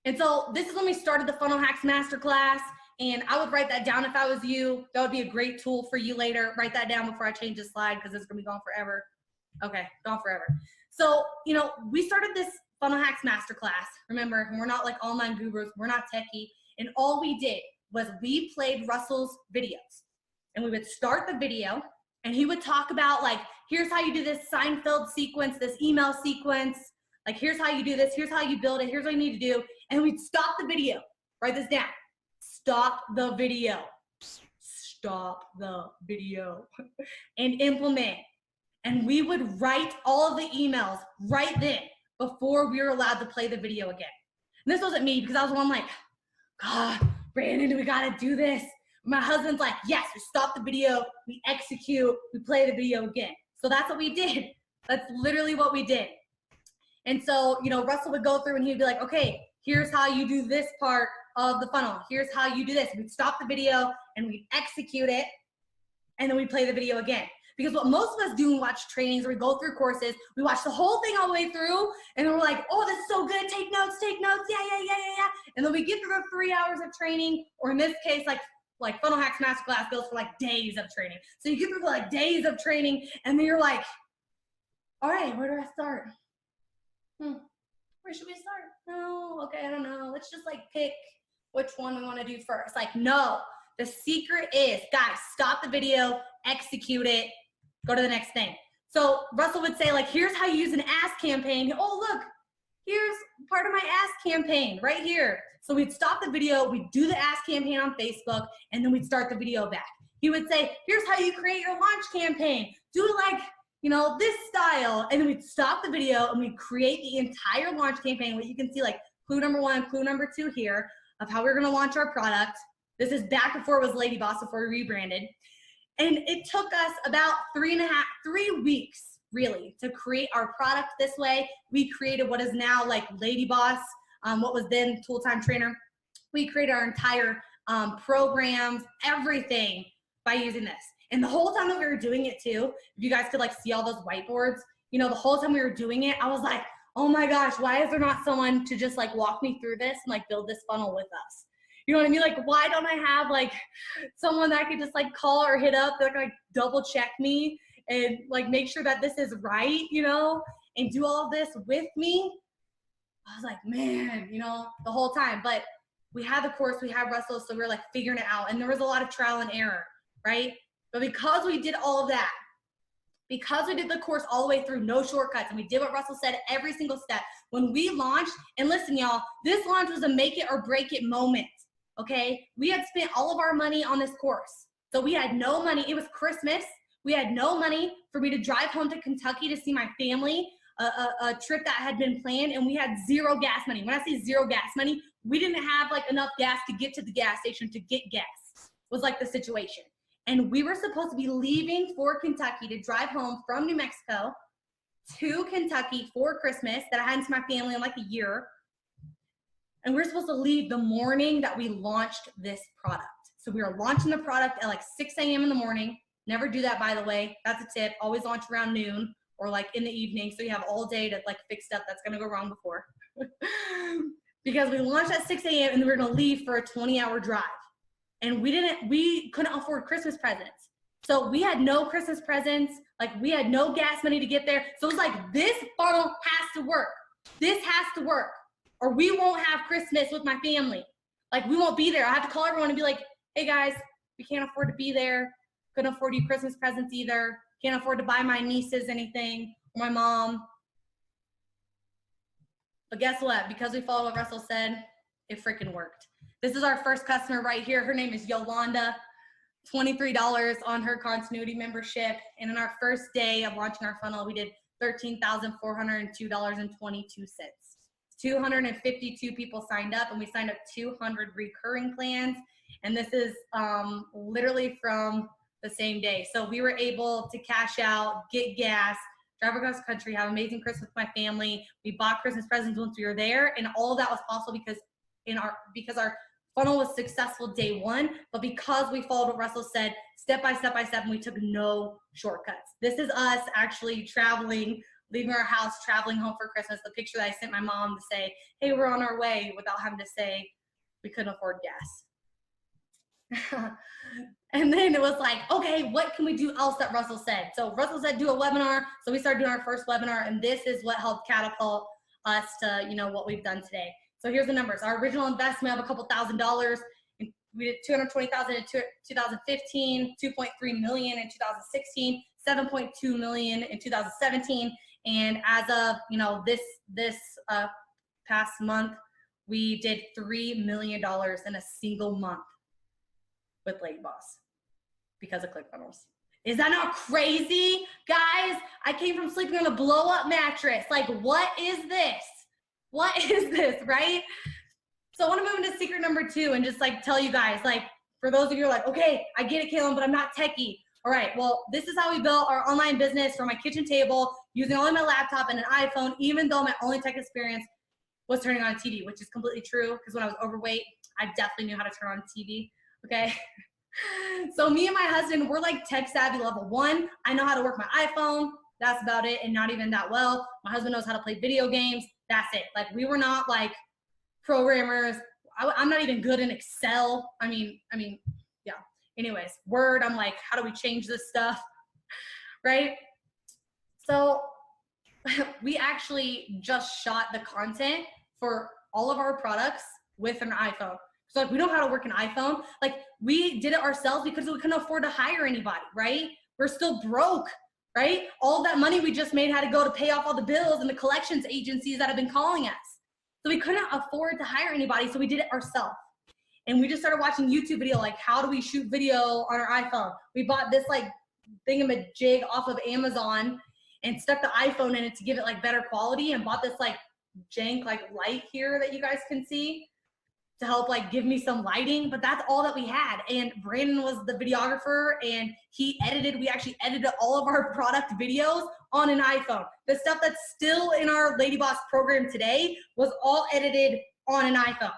And so this is when we started the Funnel Hacks Masterclass, and I would write that down if I was you. That would be a great tool for you later. Write that down before I change this slide because it's gonna be gone forever. Okay, gone forever. So, we started this Funnel Hacks Masterclass. Remember, we're not like online gurus, we're not techie, and all we did was we played Russell's videos. And we would start the video and he would talk about like, here's how you do this Seinfeld sequence, this email sequence. Like, here's how you do this. Here's how you build it. Here's what you need to do. And we'd stop the video. Write this down. Stop the video. Stop the video and implement. And we would write all of the emails right then before we were allowed to play the video again. And this wasn't me because I was the one like, God, Brandon, we got to do this. My husband's like, yes, we stop the video, we execute, we play the video again. So that's what we did. That's literally what we did. And so, Russell would go through and he'd be like, okay, here's how you do this part of the funnel. Here's how you do this. We'd stop the video and we'd execute it. And then we'd play the video again. Because what most of us do when we watch trainings or we go through courses, we watch the whole thing all the way through and then we're like, oh, this is so good. Take notes. Yeah. And then we get through 3 hours of training, or in this case, like Funnel Hacks Masterclass goes for like days of training. So you get through like days of training and then you're like, all right, where do I start? Where should we start? No, okay, I don't know. Let's just like pick which one we want to do first. Like, no, the secret is, guys, stop the video, execute it, go to the next thing. So Russell would say like, here's how you use an ask campaign. Oh, look, here's part of my ask campaign right here. So we'd stop the video, we'd do the ask campaign on Facebook, and then we'd start the video back. He would say, here's how you create your launch campaign. Do it like, this style. And then we'd stop the video and we'd create the entire launch campaign. What you can see like clue number 1, clue number 2 here of how we're gonna launch our product. This is back before it was LadyBoss, before we rebranded. And it took us about 3 weeks really to create our product this way. We created what is now like LadyBoss, what was then Tool Time Trainer. We created our entire programs, everything by using this. And the whole time that we were doing it too, if you guys could like see all those whiteboards, you know, the whole time we were doing it, I was like, oh my gosh, why is there not someone to just like walk me through this and like build this funnel with us? You know what I mean? Like, why don't I have like someone that I could just like call or hit up that can like double check me and like make sure that this is right, you know, and do all of this with me? I was like, man, you know, the whole time. But we had the course, we had Russell, so we were like figuring it out. And there was a lot of trial and error, right? But because we did all of that, because we did the course all the way through, no shortcuts, and we did what Russell said every single step, when we launched, and listen, y'all, this launch was a make it or break it moment, okay? We had spent all of our money on this course. So we had no money. It was Christmas. We had no money for me to drive home to Kentucky to see my family, a trip that had been planned, and we had zero gas money. When I say zero gas money, we didn't have like enough gas to get to the gas station to get gas, was like the situation. And we were supposed to be leaving for Kentucky to drive home from New Mexico to Kentucky for Christmas that I hadn't seen my family in like a year. And we were supposed to leave the morning that we launched this product. So we were launching the product at like 6 a.m. in the morning. Never do that, by the way. That's a tip. Always launch around noon or like in the evening, so you have all day to like fix stuff that's gonna go wrong before. Because we launched at 6 a.m. and we were gonna leave for a 20-hour drive. And we couldn't afford Christmas presents. So we had no Christmas presents. Like, we had no gas money to get there. So it was like, this funnel has to work. This has to work, or we won't have Christmas with my family. Like, we won't be there. I have to call everyone and be like, hey guys, we can't afford to be there. Couldn't afford you Christmas presents either. Can't afford to buy my nieces anything, or my mom. But guess what? Because we followed what Russell said, it freaking worked. This is our first customer right here. Her name is Yolanda. $23 on her continuity membership. And in our first day of launching our funnel, we did $13,402.22. 252 people signed up, and we signed up 200 recurring plans. And this is literally from the same day. So we were able to cash out, get gas, drive across the country, have an amazing Christmas with my family. We bought Christmas presents once we were there, and all of that was possible because our funnel was successful day one, but because we followed what Russell said, step by step by step, and we took no shortcuts. This is us actually traveling, leaving our house, traveling home for Christmas. The picture that I sent my mom to say, hey, we're on our way, without having to say we couldn't afford gas. And then it was like, okay, what can we do else that Russell said? So Russell said do a webinar. So we started doing our first webinar, and this is what helped catapult us to, you know, what we've done today. So here's the numbers. Our original investment of a couple $1,000s. We did $220,000 in 2015, $2.3 million in 2016, $7.2 million in 2017, and as of, you know, this past month, we did $3 million in a single month with LadyBoss because of ClickFunnels. Is that not crazy, guys? I came from sleeping on a blow-up mattress. Like, what is this? What is this, right? So I want to move into secret number 2 and just like tell you guys, like, for those of you who are like, okay, I get it, Kaylin, but I'm not techie. All right, well, this is how we built our online business from my kitchen table using only my laptop and an iPhone, even though my only tech experience was turning on a TV, which is completely true because when I was overweight, I definitely knew how to turn on a TV, okay? So me and my husband, we're like tech savvy level 1. I know how to work my iPhone. That's about it, and not even that well. My husband knows how to play video games. That's it. Like, we were not like programmers. I'm not even good in Excel. I mean, yeah. Anyways, Word, I'm like, how do we change this stuff? Right? So we actually just shot the content for all of our products with an iPhone. So like, we know how to work an iPhone. Like, we did it ourselves because we couldn't afford to hire anybody, right? We're still broke, right? All that money we just made had to go to pay off all the bills and the collections agencies that have been calling us. So we couldn't afford to hire anybody, so we did it ourselves. And we just started watching YouTube video, like, how do we shoot video on our iPhone? We bought this like thingamajig off of Amazon and stuck the iPhone in it to give it like better quality, and bought this like jank like light here that you guys can see. to help like give me some lighting, but that's all that we had. And Brandon was the videographer and we actually edited all of our product videos on an iPhone. The stuff that's still in our LadyBoss program today was all edited on an iPhone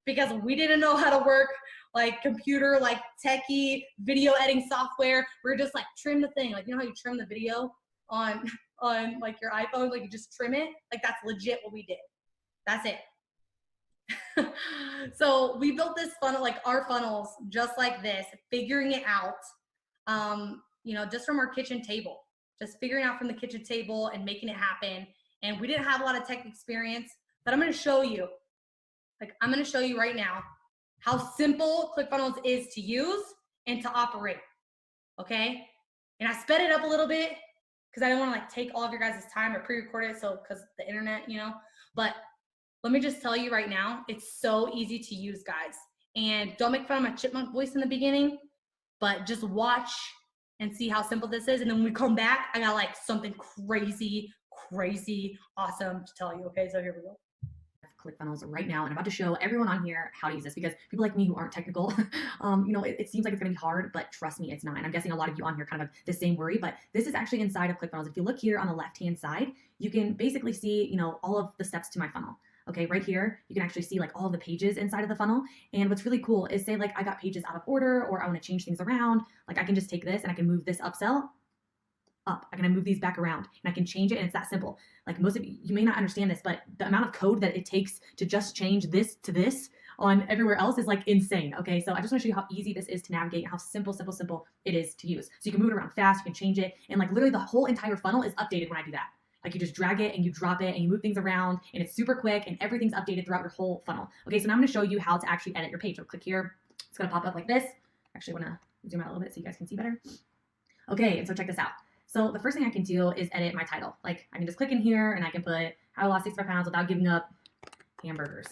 because we didn't know how to work like computer, like techie video editing software. We're just like trim the thing. Like, you know how you trim the video on like your iPhone, like you just trim it? Like that's legit what we did. That's it. So we built this funnel, like our funnels, just like this, figuring it out, you know, just from our kitchen table, just figuring out from the kitchen table and making it happen. And we didn't have a lot of tech experience, but I'm going to show you, right now how simple ClickFunnels is to use and to operate. Okay. And I sped it up a little bit because I didn't want to like take all of your guys' time or pre-record it. So, cause the internet, you know, but let me just tell you right now, it's so easy to use, guys. And don't make fun of my chipmunk voice in the beginning, but just watch and see how simple this is. And then when we come back, I got like something crazy, awesome to tell you. Okay, so here we go. ClickFunnels right now, and I'm about to show everyone on here how to use this because people like me who aren't technical, you know, it seems like it's gonna be hard, but trust me, it's not. And I'm guessing a lot of you on here kind of have the same worry, but this is actually inside of ClickFunnels. If you look here on the left-hand side, you can basically see, you know, all of the steps to my funnel. Okay, right here, you can actually see like all of the pages inside of the funnel. And what's really cool is say like I got pages out of order or I want to change things around. Like I can just take this and I can move this upsell up. I can move these back around and I can change it. And it's that simple. Like most of you may not understand this, but the amount of code that it takes to just change this to this on everywhere else is like insane. Okay, so I just want to show you how easy this is to navigate and how simple it is to use. So you can move it around fast, you can change it, and like literally the whole entire funnel is updated when I do that. Like you just drag it and you drop it and you move things around and it's super quick and everything's updated throughout your whole funnel. Okay, so now I'm gonna show you how to actually edit your page. So click here, it's gonna pop up like this. Actually wanna zoom out a little bit so you guys can see better. Okay, and so check this out. So the first thing I can do is edit my title. Like I can just click in here and I can put how I lost 65 pounds without giving up hamburgers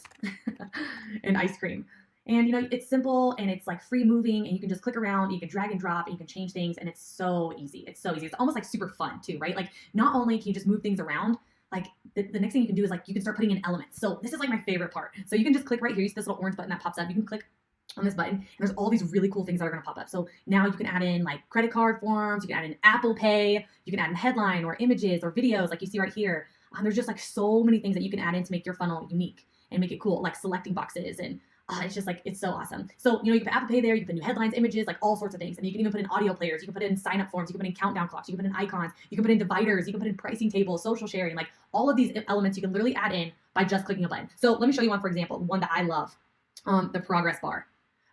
and ice cream. And you know, it's simple and it's like free moving and you can just click around, you can drag and drop and you can change things and it's so easy. It's so easy. It's almost like super fun too, right? Like not only can you just move things around, like the next thing you can do is like you can start putting in elements. So this is like my favorite part. So you can just click right here. You see this little orange button that pops up. You can click on this button and there's all these really cool things that are going to pop up. So now you can add in like credit card forms, you can add in Apple Pay, you can add in headline or images or videos like you see right here. There's just like so many things that you can add in to make your funnel unique and make it cool, like selecting boxes and it's just like, it's so awesome. So, you know, you can put Apple Pay there, you can put new headlines, images, like all sorts of things. And you can even put in audio players, you can put in sign up forms, you can put in countdown clocks, you can put in icons, you can put in dividers, you can put in pricing tables, social sharing, like all of these elements you can literally add in by just clicking a button. So let me show you one, for example, one that I love, the progress bar.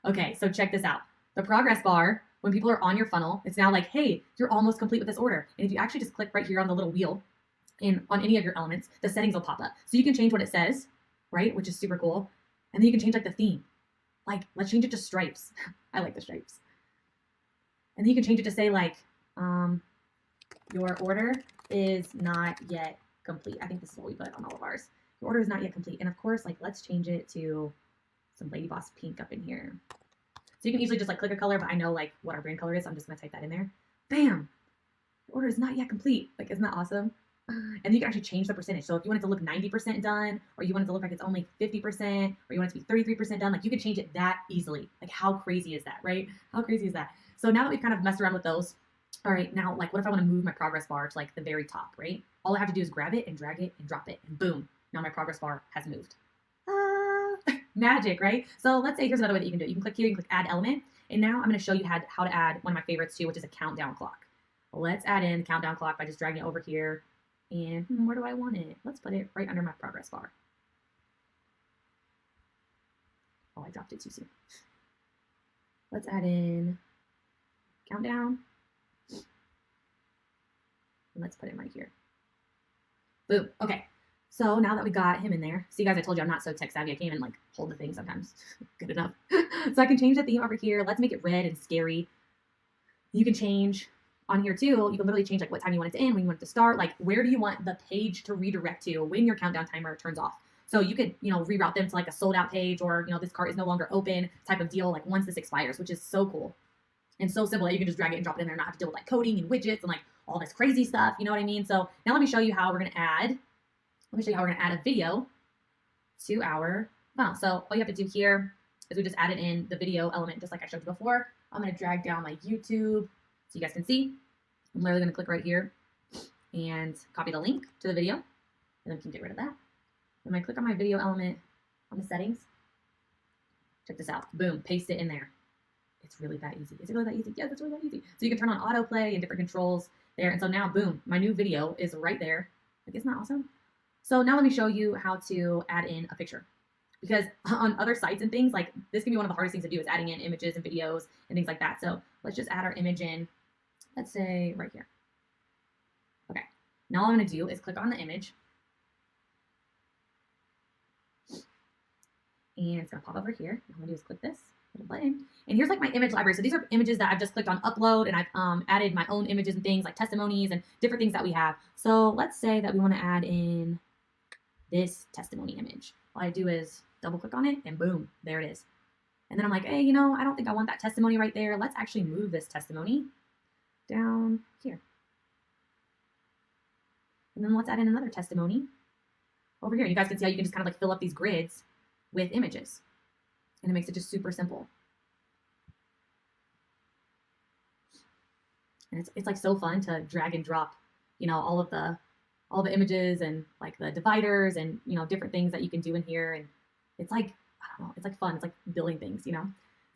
Okay, so check this out. The progress bar, when people are on your funnel, it's now like, hey, you're almost complete with this order. And if you actually just click right here on the little wheel and on any of your elements, the settings will pop up. So you can change what it says, right? Which is super cool. And then you can change like the theme. Like, let's change it to stripes. I like the stripes. And then you can change it to say like, your order is not yet complete. I think this is what we put on all of ours. Your order is not yet complete. And of course, like, let's change it to some LadyBoss pink up in here. So you can easily just like click a color, but I know like what our brand color is. So I'm just gonna type that in there. Bam! Your order is not yet complete. Like, isn't that awesome? And then you can actually change the percentage. So if you want it to look 90% done, or you want it to look like it's only 50%, or you want it to be 33% done, like you can change it that easily. Like how crazy is that, right? How crazy is that? So now that we've kind of messed around with those, all right, now like what if I want to move my progress bar to like the very top, right? All I have to do is grab it and drag it and drop it and boom, now my progress bar has moved. Magic, right? So let's say here's another way that you can do it. You can click here, you can click add element. And now I'm going to show you how to add one of my favorites too, which is a countdown clock. Let's add in the countdown clock by just dragging it over here. And where do I want it? Let's put it right under my progress bar. Oh, I dropped it too soon. Let's add in countdown. And let's put it right here. Boom. Okay. So now that we got him in there, see guys, I told you I'm not so tech savvy. I can't even like hold the thing sometimes. Good enough. So I can change the theme over here. Let's make it red and scary. You can change on here too. You can literally change like what time you want it to end, when you want it to start, like where do you want the page to redirect to when your countdown timer turns off. So you could, you know, reroute them to like a sold out page or, you know, this cart is no longer open type of deal, like once this expires, which is so cool. And so simple that you can just drag it and drop it in there and not have to deal with like coding and widgets and like all this crazy stuff. You know what I mean? So now let me show you how we're going to add, a video to our funnel. So all you have to do here is we just added in the video element, just like I showed you before. I'm going to drag down my YouTube so you guys can see. I'm literally going to click right here and copy the link to the video, and then we can get rid of that. I'm going to click on my video element on the settings. Check this out. Boom, paste it in there. It's really that easy. Is it really that easy? Yes, it's really that easy. So you can turn on autoplay and different controls there. And so now, boom, my new video is right there. Like, isn't that awesome? So now let me show you how to add in a picture. Because on other sites and things, like this can be one of the hardest things to do is adding in images and videos and things like that. So let's just add our image in, let's say right here. Okay, now all I'm gonna do is click on the image. And it's gonna pop over here. All I'm gonna do is click this little button. And here's like my image library. So these are images that I've just clicked on upload, and I've added my own images and things like testimonies and different things that we have. So let's say that we wanna add in this testimony image. All I do is double click on it and boom, there it is. And then I'm like, hey, you know, I don't think I want that testimony right there. Let's actually move this testimony down here. And then let's add in another testimony over here. You guys can see how you can just kind of like fill up these grids with images. And it makes it just super simple. And it's like so fun to drag and drop, you know, all the images and like the dividers and, you know, different things that you can do in here. And it's like, I don't know, it's like fun. It's like building things, you know?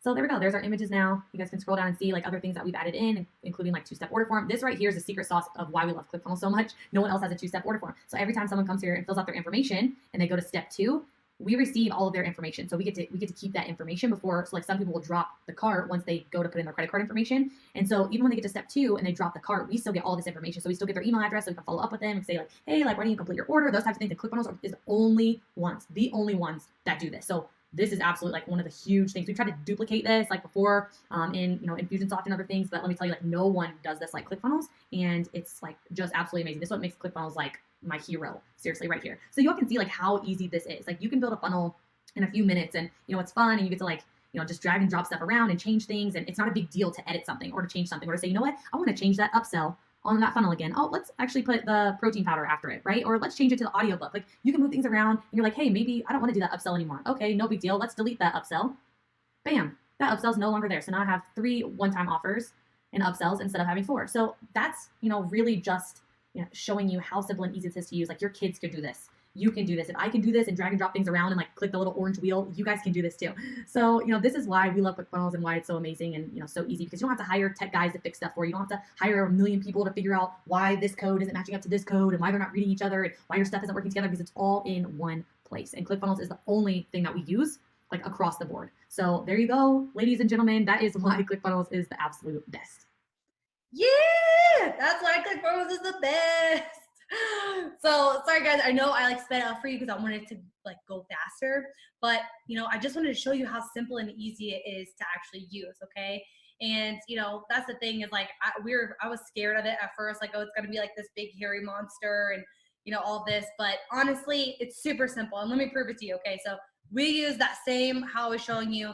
So there we go. There's our images now. You guys can scroll down and see like other things that we've added in, including like two-step order form. This right here is the secret sauce of why we love ClickFunnels so much. No one else has a two-step order form. So every time someone comes here and fills out their information and they go to step 2, we receive all of their information. So we get to keep that information before, so like some people will drop the cart once they go to put in their credit card information. And so even when they get to step 2 and they drop the cart, we still get all this information. So we still get their email address so we can follow up with them and say like, hey, like, why didn't you complete your order? Those types of things. And ClickFunnels is the only ones that do this. So this is absolutely like one of the huge things. We tried to duplicate this like before in, you know, Infusionsoft and other things, but let me tell you, like no one does this like ClickFunnels, and it's like just absolutely amazing. This is what makes ClickFunnels like my hero, seriously, right here. So you all can see like how easy this is. Like you can build a funnel in a few minutes, and you know it's fun, and you get to like, you know, just drag and drop stuff around and change things, and it's not a big deal to edit something or to change something or to say, you know what, I want to change that upsell on that funnel again. Oh, let's actually put the protein powder after it, right? Or let's change it to the audiobook. Like you can move things around and you're like, hey, maybe I don't want to do that upsell anymore. Okay, no big deal. Let's delete that upsell. Bam, that upsell is no longer there. So now I have 3 one-time offers and upsells instead of having 4. So that's, you know, really just, you know, showing you how simple and easy it is to use. Like your kids could do this. You can do this. If I can do this and drag and drop things around and like click the little orange wheel, you guys can do this too. So, you know, this is why we love ClickFunnels and why it's so amazing and, you know, so easy, because you don't have to hire tech guys to fix stuff for you. You don't have to hire a million people to figure out why this code isn't matching up to this code and why they're not reading each other and why your stuff isn't working together, because it's all in one place. And ClickFunnels is the only thing that we use like across the board. So there you go, ladies and gentlemen, that is why ClickFunnels is the absolute best. Yeah, that's why ClickFunnels is the best. So sorry guys, I know I like sped it up for you because I wanted to like go faster, but you know, I just wanted to show you how simple and easy it is to actually use. Okay. And you know, that's the thing is like, I was scared of it at first, like, oh, it's going to be like this big hairy monster and you know, all this, but honestly, it's super simple. And let me prove it to you. Okay. So we use that same, how I was showing you.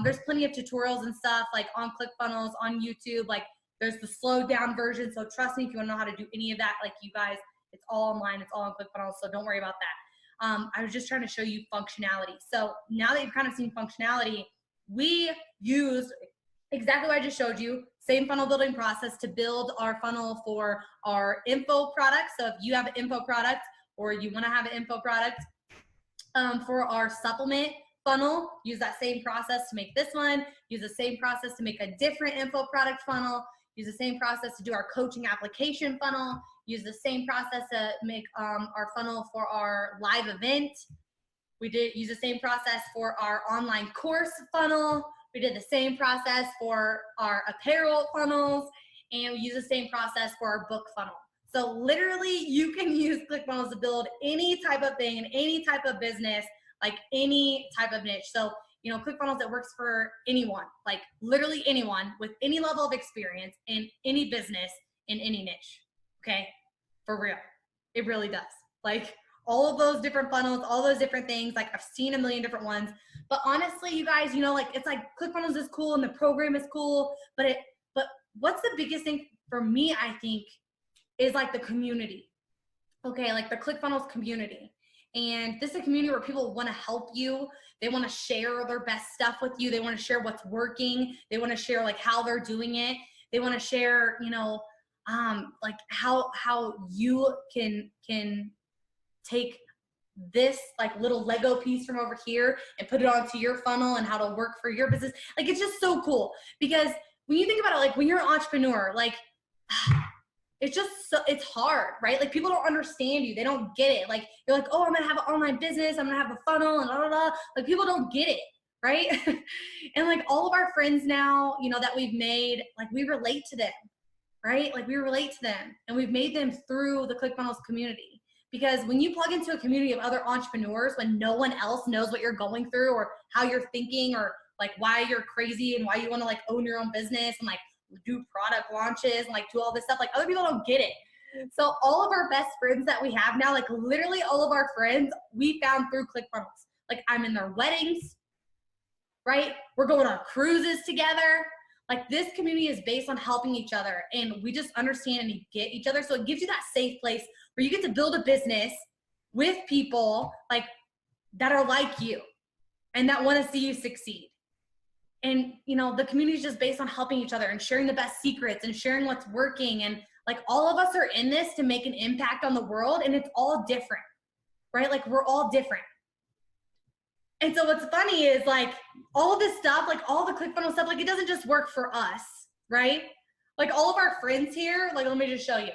There's plenty of tutorials and stuff like on ClickFunnels, on YouTube, like there's the slowed down version. So trust me, if you want to know how to do any of that, like you guys, it's all online, it's all on ClickFunnels, so don't worry about that. I was just trying to show you functionality. So now that you've kind of seen functionality, we use exactly what I just showed you, same funnel building process to build our funnel for our info product. So if you have an info product or you want to have an info product, for our supplement funnel, use that same process to make this one, use the same process to make a different info product funnel, use the same process to do our coaching application funnel, use the same process to make our funnel for our live event. We did use the same process for our online course funnel. We did the same process for our apparel funnels, and we use the same process for our book funnel. So literally you can use ClickFunnels to build any type of thing in any type of business, like any type of niche. So, you know, ClickFunnels, it works for anyone, like literally anyone with any level of experience in any business, in any niche. Okay, for real, it really does. Like all of those different funnels, all those different things, like I've seen a million different ones, but honestly, you guys, you know, like it's like ClickFunnels is cool and the program is cool, but what's the biggest thing for me, I think, is like the community. Okay, like the ClickFunnels community. And this is a community where people want to help you. They want to share their best stuff with you. They want to share what's working. They want to share like how they're doing it. They want to share, you know, like how you can take this like little Lego piece from over here and put it onto your funnel and how to work for your business. Like, it's just so cool because when you think about it, like when you're an entrepreneur, like it's just so, it's hard, right? Like people don't understand you. They don't get it. Like you're like, oh, I'm going to have an online business. I'm going to have a funnel and blah, blah, blah. Like people don't get it. Right. And like all of our friends now, you know, that we've made, like we relate to them, right? Like we relate to them and we've made them through the ClickFunnels community. Because when you plug into a community of other entrepreneurs, when no one else knows what you're going through or how you're thinking or like why you're crazy and why you want to like own your own business and like do product launches and like do all this stuff, like other people don't get it. So all of our best friends that we have now, like literally all of our friends, we found through ClickFunnels. Like I'm in their weddings, right? We're going on cruises together. Like this community is based on helping each other and we just understand and get each other. So it gives you that safe place where you get to build a business with people like that are like you and that want to see you succeed. And you know, the community is just based on helping each other and sharing the best secrets and sharing what's working. And like all of us are in this to make an impact on the world and it's all different, right? Like we're all different. And so what's funny is like all of this stuff, like all the ClickFunnels stuff, like it doesn't just work for us, right? Like all of our friends here, like let me just show you.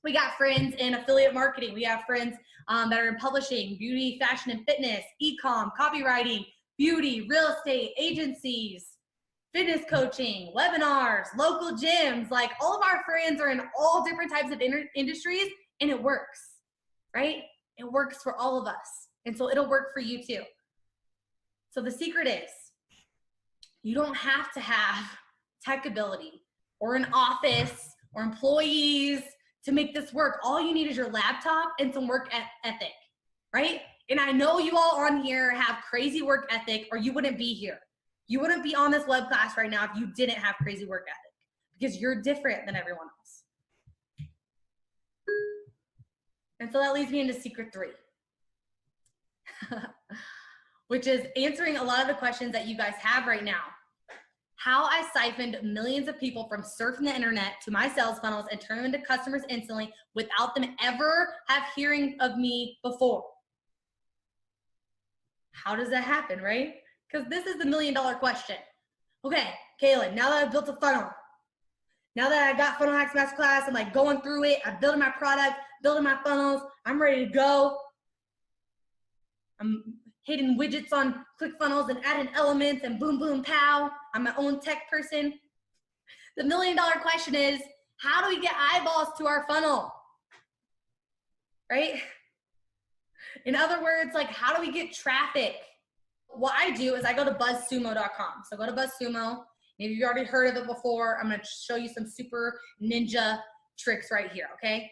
We got friends in affiliate marketing. We have friends that are in publishing, beauty, fashion, and fitness, e-com, copywriting, beauty, real estate, agencies, fitness coaching, webinars, local gyms. Like all of our friends are in all different types of industries and it works, right? It works for all of us. And so it'll work for you too. So the secret is you don't have to have tech ability or an office or employees to make this work. All you need is your laptop and some work ethic, right? And I know you all on here have crazy work ethic or you wouldn't be here. You wouldn't be on this web class right now if you didn't have crazy work ethic because you're different than everyone else. And so that leads me into secret 3. Which is answering a lot of the questions that you guys have right now. How I siphoned millions of people from surfing the internet to my sales funnels and turned them into customers instantly without them ever have hearing of me before. How does that happen, right? Because this is the $1 million question. Okay, Kaylin, now that I've built a funnel, now that I got Funnel Hacks Masterclass, I'm like going through it, I'm building my product, building my funnels, I'm ready to go. I'm hitting widgets on ClickFunnels and adding elements and boom, boom, pow. I'm my own tech person. The $1 million question is, how do we get eyeballs to our funnel? Right? In other words, like how do we get traffic? What I do is I go to buzzsumo.com. So go to BuzzSumo. Maybe you've already heard of it before. I'm going to show you some super ninja tricks right here, okay?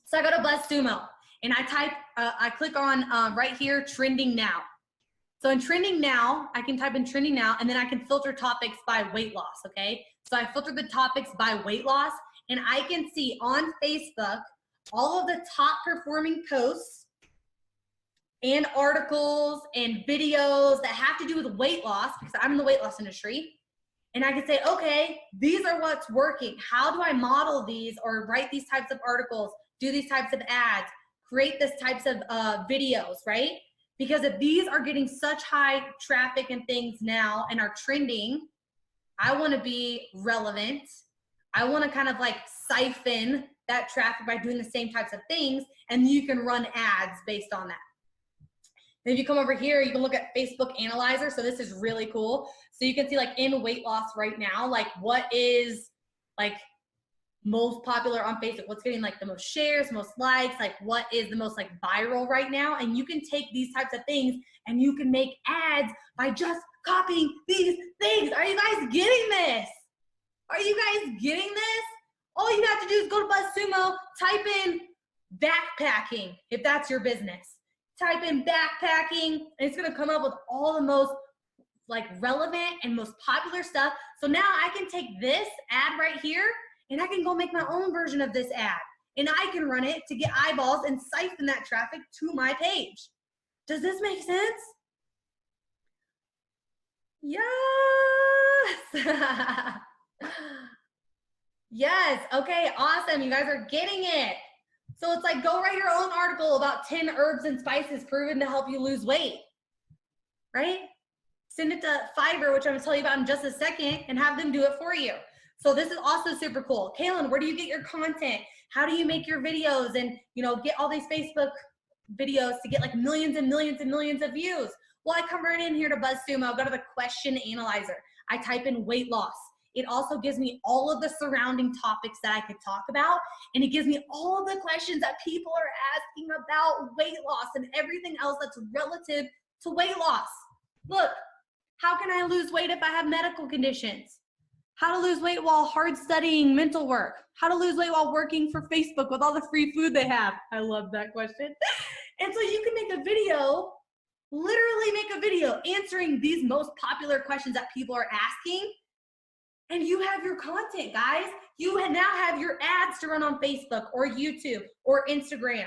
So I go to BuzzSumo. And I click on right here, trending now. So in trending now, I can type in trending now, and then I can filter topics by weight loss, okay? So I filter the topics by weight loss, and I can see on Facebook all of the top performing posts and articles and videos that have to do with weight loss, because I'm in the weight loss industry. And I can say, okay, these are what's working. How do I model these or write these types of articles, do these types of ads, create this types of videos, right? Because if these are getting such high traffic and things now and are trending, I want to be relevant. I want to kind of like siphon that traffic by doing the same types of things, and you can run ads based on that. Then if you come over here, you can look at Facebook Analyzer. So this is really cool. So you can see like in weight loss right now, like what is like most popular on Facebook, what's getting like the most shares, most likes, like what is the most like viral right now. And you can take these types of things and you can make ads by just copying these things. Are you guys getting this? Are you guys getting this? All you have to do is go to BuzzSumo, type in backpacking, if that's your business. Type in backpacking, and it's gonna come up with all the most like relevant and most popular stuff. So now I can take this ad right here and I can go make my own version of this ad. and I can run it to get eyeballs and siphon that traffic to my page. Does this make sense? Yes. Yes. Okay, awesome. You guys are getting it. So it's like, go write your own article about 10 herbs and spices proven to help you lose weight, right? Send it to Fiverr, which I'm gonna tell you about in just a second, and have them do it for you. So this is also super cool. Kaylin, where do you get your content? How do you make your videos and, you know, get all these Facebook videos to get like millions and millions and millions of views? Well, I come right in here to BuzzSumo, go to the question analyzer. I type in weight loss. It also gives me all of the surrounding topics that I could talk about. And it gives me all the questions that people are asking about weight loss and everything else that's relative to weight loss. Look, how can I lose weight if I have medical conditions? How to lose weight while hard studying mental work? How to lose weight while working for Facebook with all the free food they have? I love that question. And so you can make a video, literally make a video answering these most popular questions that people are asking. And you have your content, guys. You now have your ads to run on Facebook or YouTube or Instagram,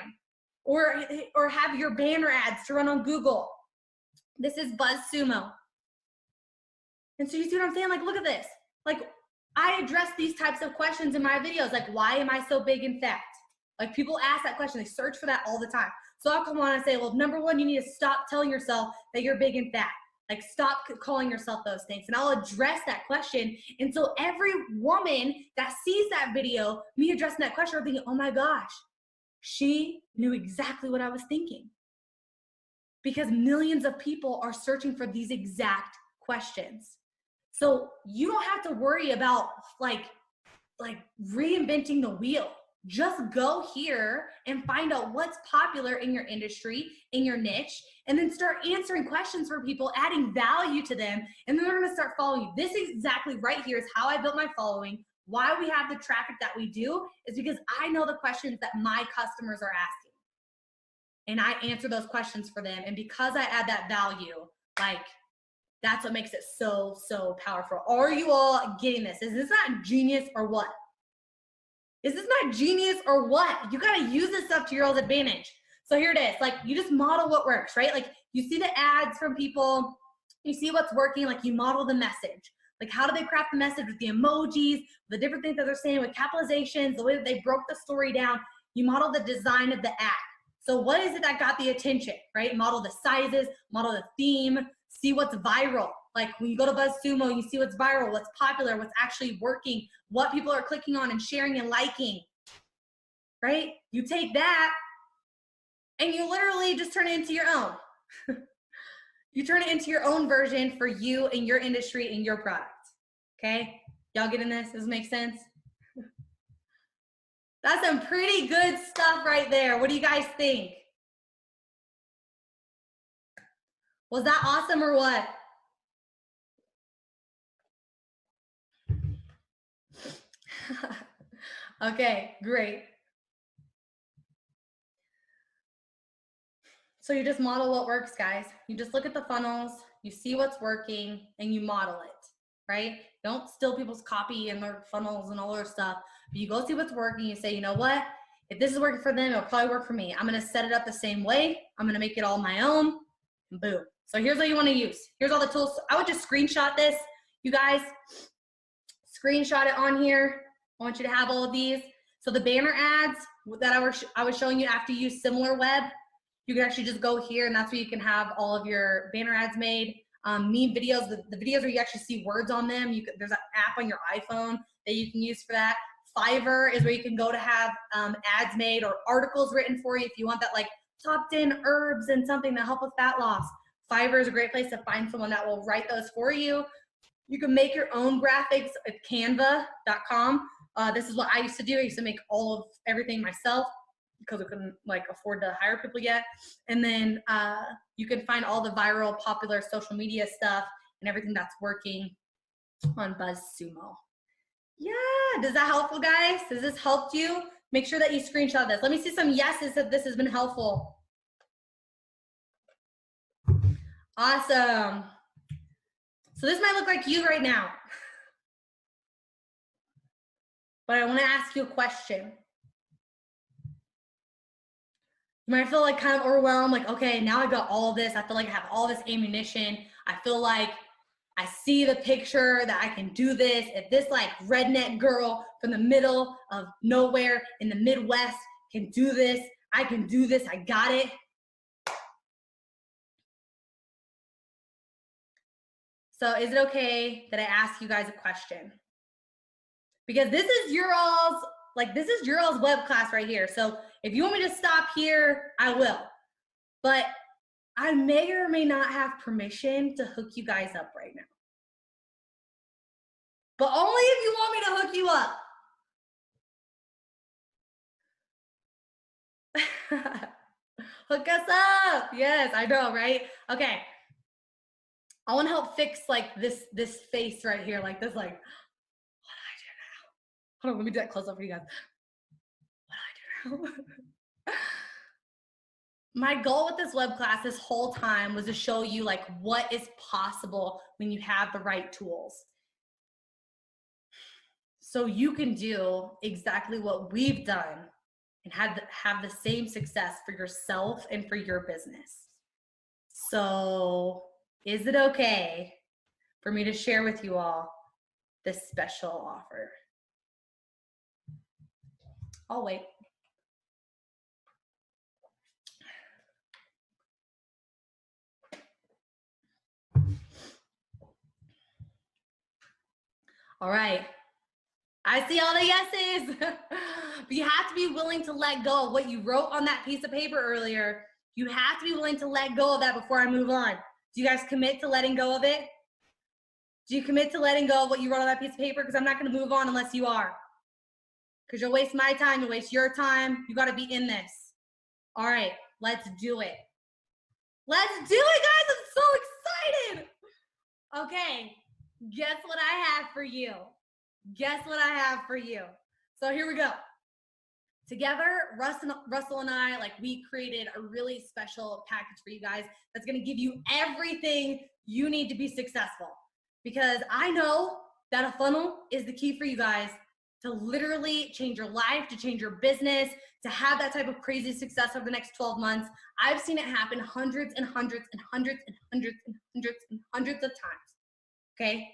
or have your banner ads to run on Google. This is BuzzSumo. And so you see what I'm saying? Like, look at this. Like, I address these types of questions in my videos. Like, why am I so big and fat? Like, people ask that question. They search for that all the time. So I'll come on and say, well, number one, you need to stop telling yourself that you're big and fat. Like, stop calling yourself those things. And I'll address that question. And so every woman that sees that video, me addressing that question, are thinking, oh my gosh, she knew exactly what I was thinking. Because millions of people are searching for these exact questions. So you don't have to worry about like reinventing the wheel. Just go here and find out what's popular in your industry, in your niche, and then start answering questions for people, adding value to them, and then they're gonna start following you. This is exactly right here is how I built my following. Why we have the traffic that we do is because I know the questions that my customers are asking. And I answer those questions for them. And because I add that value, like, that's what makes it so, so powerful. Are you all getting this? Is this not genius or what? Is this not genius or what? You gotta use this stuff to your own advantage. So here it is, like, you just model what works, right? Like, you see the ads from people, you see what's working, like, you model the message. Like, how do they craft the message with the emojis, the different things that they're saying with capitalizations, the way that they broke the story down. You model the design of the ad. So what is it that got the attention, right? Model the sizes, model the theme, see what's viral. Like, when you go to BuzzSumo, you see what's viral, what's popular, what's actually working, what people are clicking on and sharing and liking, right? You take that and you literally just turn it into your own. You turn it into your own version for you and your industry and your product, okay? Y'all getting this? Does this make sense? That's some pretty good stuff right there. What do you guys think? Was that awesome or what? Okay, great. So you just model what works, guys. You just look at the funnels, you see what's working, and you model it, right? Don't steal people's copy and their funnels and all their stuff. But you go see what's working, you say, you know what? If this is working for them, it'll probably work for me. I'm gonna set it up the same way. I'm gonna make it all my own, and boom. So here's what you wanna use. Here's all the tools. I would just screenshot this, you guys. Screenshot it on here. I want you to have all of these. So the banner ads that I was showing you after you use SimilarWeb, you can actually just go here and that's where you can have all of your banner ads made. Meme videos, the videos where you actually see words on them. There's an app on your iPhone that you can use for that. Fiverr is where you can go to have ads made or articles written for you if you want that, like top 10 herbs and something to help with fat loss. Fiverr is a great place to find someone that will write those for you. You can make your own graphics at canva.com. This is what I used to do. I used to make all of everything myself because I couldn't afford to hire people yet. And then you can find all the viral, popular social media stuff and everything that's working on BuzzSumo. Yeah, does that helpful, guys? Does this help you? Make sure that you screenshot this. Let me see some yeses if this has been helpful. Awesome. So this might look like you right now. But I want to ask you a question. You might feel like kind of overwhelmed, like, okay, now I got all this. I feel like I have all this ammunition. I feel like I see the picture that I can do this. If this like redneck girl from the middle of nowhere in the Midwest can do this, I can do this. I got it. So is it okay that I ask you guys a question? Because this is your all's, like, this is your all's web class right here. So if you want me to stop here, I will. But I may or may not have permission to hook you guys up right now. But only if you want me to hook you up. Hook us up. Yes, I know, right? Okay. I want to help fix like this face right here, like this, like, what do I do now? Hold on, let me do that close up for you guys. What do I do now? My goal with this web class this whole time was to show you like what is possible when you have the right tools. So you can do exactly what we've done and have the same success for yourself and for your business. So is it okay for me to share with you all this special offer? I'll wait. All right. I see all the yeses. But you have to be willing to let go of what you wrote on that piece of paper earlier. You have to be willing to let go of that before I move on. Do you guys commit to letting go of it? Do you commit to letting go of what you wrote on that piece of paper? Because I'm not going to move on unless you are. Because you'll waste my time, you'll waste your time. You got to be in this. All right, let's do it. Let's do it, guys. I'm so excited. Okay, guess what I have for you? Guess what I have for you? So here we go. Together, Russell and I, like, we created a really special package for you guys that's going to give you everything you need to be successful. Because I know that a funnel is the key for you guys to literally change your life, to change your business, to have that type of crazy success over the next 12 months. I've seen it happen hundreds and hundreds and hundreds and hundreds and hundreds and hundreds of times. Okay?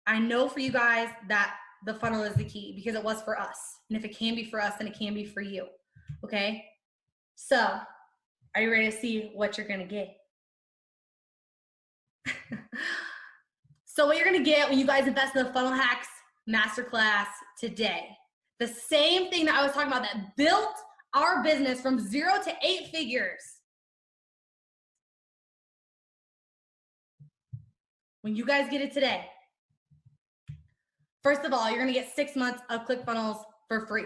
I know for you guys that the funnel is the key because it was for us. And if it can be for us, then it can be for you. Okay? So, are you ready to see what you're gonna get? So what you're gonna get when you guys invest in the Funnel Hacks Masterclass today, the same thing that I was talking about that built our business from 0 to 8 figures. When you guys get it today, first of all, you're gonna get 6 months of ClickFunnels for free,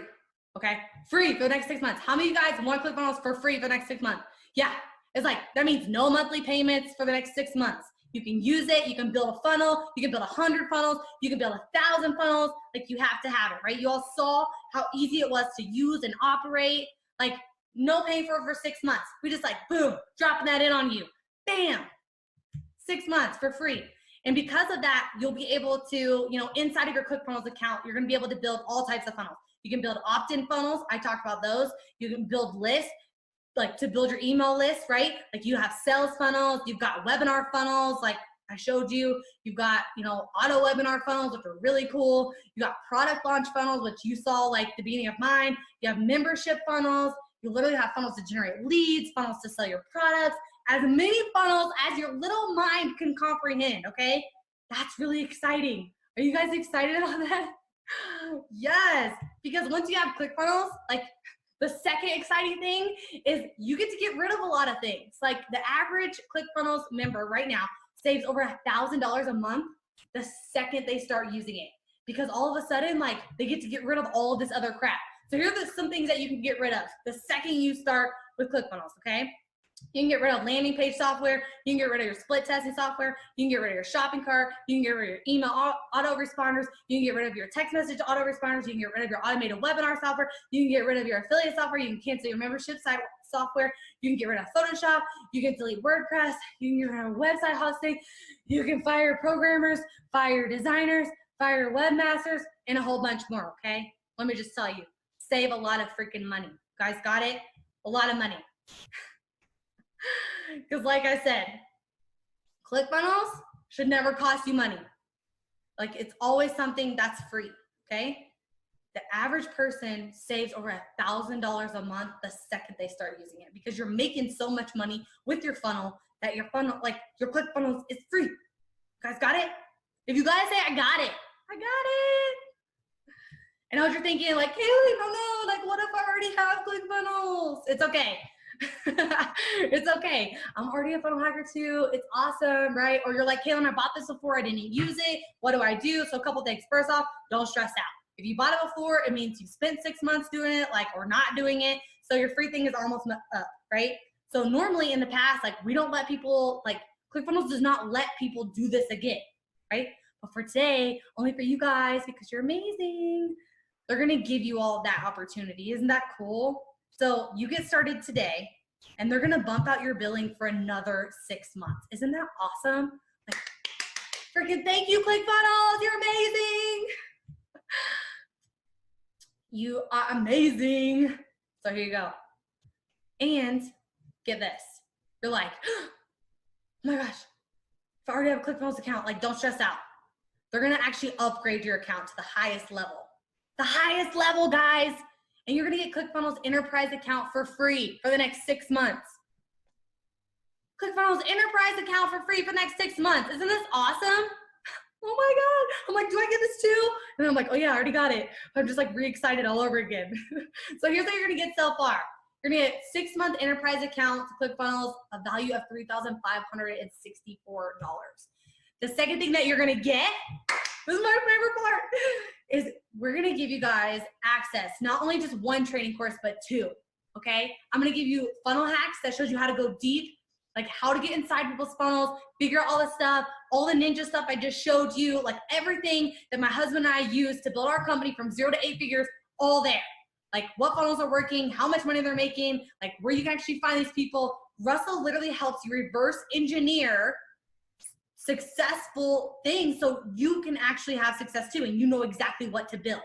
okay? Free for the next 6 months. How many of you guys want ClickFunnels for free for the next 6 months? Yeah, it's like, that means no monthly payments for the next 6 months. You can use it, you can build a funnel, you can build 100 funnels, you can build 1,000 funnels, like you have to have it, right? You all saw how easy it was to use and operate, like no paying for 6 months. We just like, boom, dropping that in on you. Bam, 6 months for free. And because of that, you'll be able to, inside of your ClickFunnels account, you're gonna be able to build all types of funnels. You can build opt-in funnels, I talked about those. You can build lists, like to build your email list, right? Like you have sales funnels, you've got webinar funnels, like I showed you. You've got, auto webinar funnels, which are really cool. You got product launch funnels, which you saw like the beginning of mine. You have membership funnels. You literally have funnels to generate leads, funnels to sell your products, as many funnels as your little mind can comprehend, okay? That's really exciting. Are you guys excited about that? Yes, because once you have ClickFunnels, like the second exciting thing is you get to get rid of a lot of things. Like the average ClickFunnels member right now saves over $1,000 a month the second they start using it. Because all of a sudden, like they get to get rid of all of this other crap. So here are some things that you can get rid of the second you start with ClickFunnels, okay? You can get rid of landing page software. You can get rid of your split testing software. You can get rid of your shopping cart. You can get rid of your email autoresponders. You can get rid of your text message autoresponders. You can get rid of your automated webinar software. You can get rid of your affiliate software. You can cancel your membership site software. You can get rid of Photoshop. You can delete WordPress. You can get rid of website hosting. You can fire programmers, fire designers, fire webmasters, and a whole bunch more, okay? Let me just tell you, save a lot of freaking money. Guys got it? A lot of money. Because like I said, ClickFunnels should never cost you money. Like it's always something that's free, okay? The average person saves over $1,000 a month the second they start using it because you're making so much money with your funnel that your funnel, like your ClickFunnels is free. You guys got it? If you guys say, I got it, I got it. And I know what you're thinking, like, Kaylee, no, like what if I already have ClickFunnels? It's okay. It's okay. I'm already a funnel hacker too. It's awesome, right? Or you're like, Kaylin, I bought this before. I didn't use it. What do I do? So a couple things. First off, don't stress out. If you bought it before, it means you spent 6 months doing it, like, or not doing it. So your free thing is almost up, right? So normally in the past, like we don't let people, like ClickFunnels does not let people do this again, right? But for today, only for you guys, because you're amazing, they're gonna give you all that opportunity. Isn't that cool? So you get started today and they're gonna bump out your billing for another 6 months. Isn't that awesome? Like, freaking thank you, ClickFunnels, you're amazing. You are amazing. So here you go. And get this. You're like, oh my gosh, if I already have a ClickFunnels account, like don't stress out. They're gonna actually upgrade your account to the highest level. The highest level, guys. And you're gonna get ClickFunnels Enterprise account for free for the next 6 months. ClickFunnels Enterprise account for free for the next 6 months. Isn't this awesome? Oh my God. I'm like, do I get this too? And then I'm like, oh yeah, I already got it. I'm just like re-excited all over again. So here's what you're gonna get so far. You're gonna get 6-month enterprise account to ClickFunnels, a value of $3,564. The second thing that you're gonna get, this is my favorite part, is we're gonna give you guys access, not only just one training course, but 2, okay? I'm gonna give you funnel hacks that shows you how to go deep, like how to get inside people's funnels, figure out all the stuff, all the ninja stuff I just showed you, like everything that my husband and I use to build our company from 0 to 8 figures, all there. Like what funnels are working, how much money they're making, like where you can actually find these people. Russell literally helps you reverse engineer successful things so you can actually have success too, and you know exactly what to build.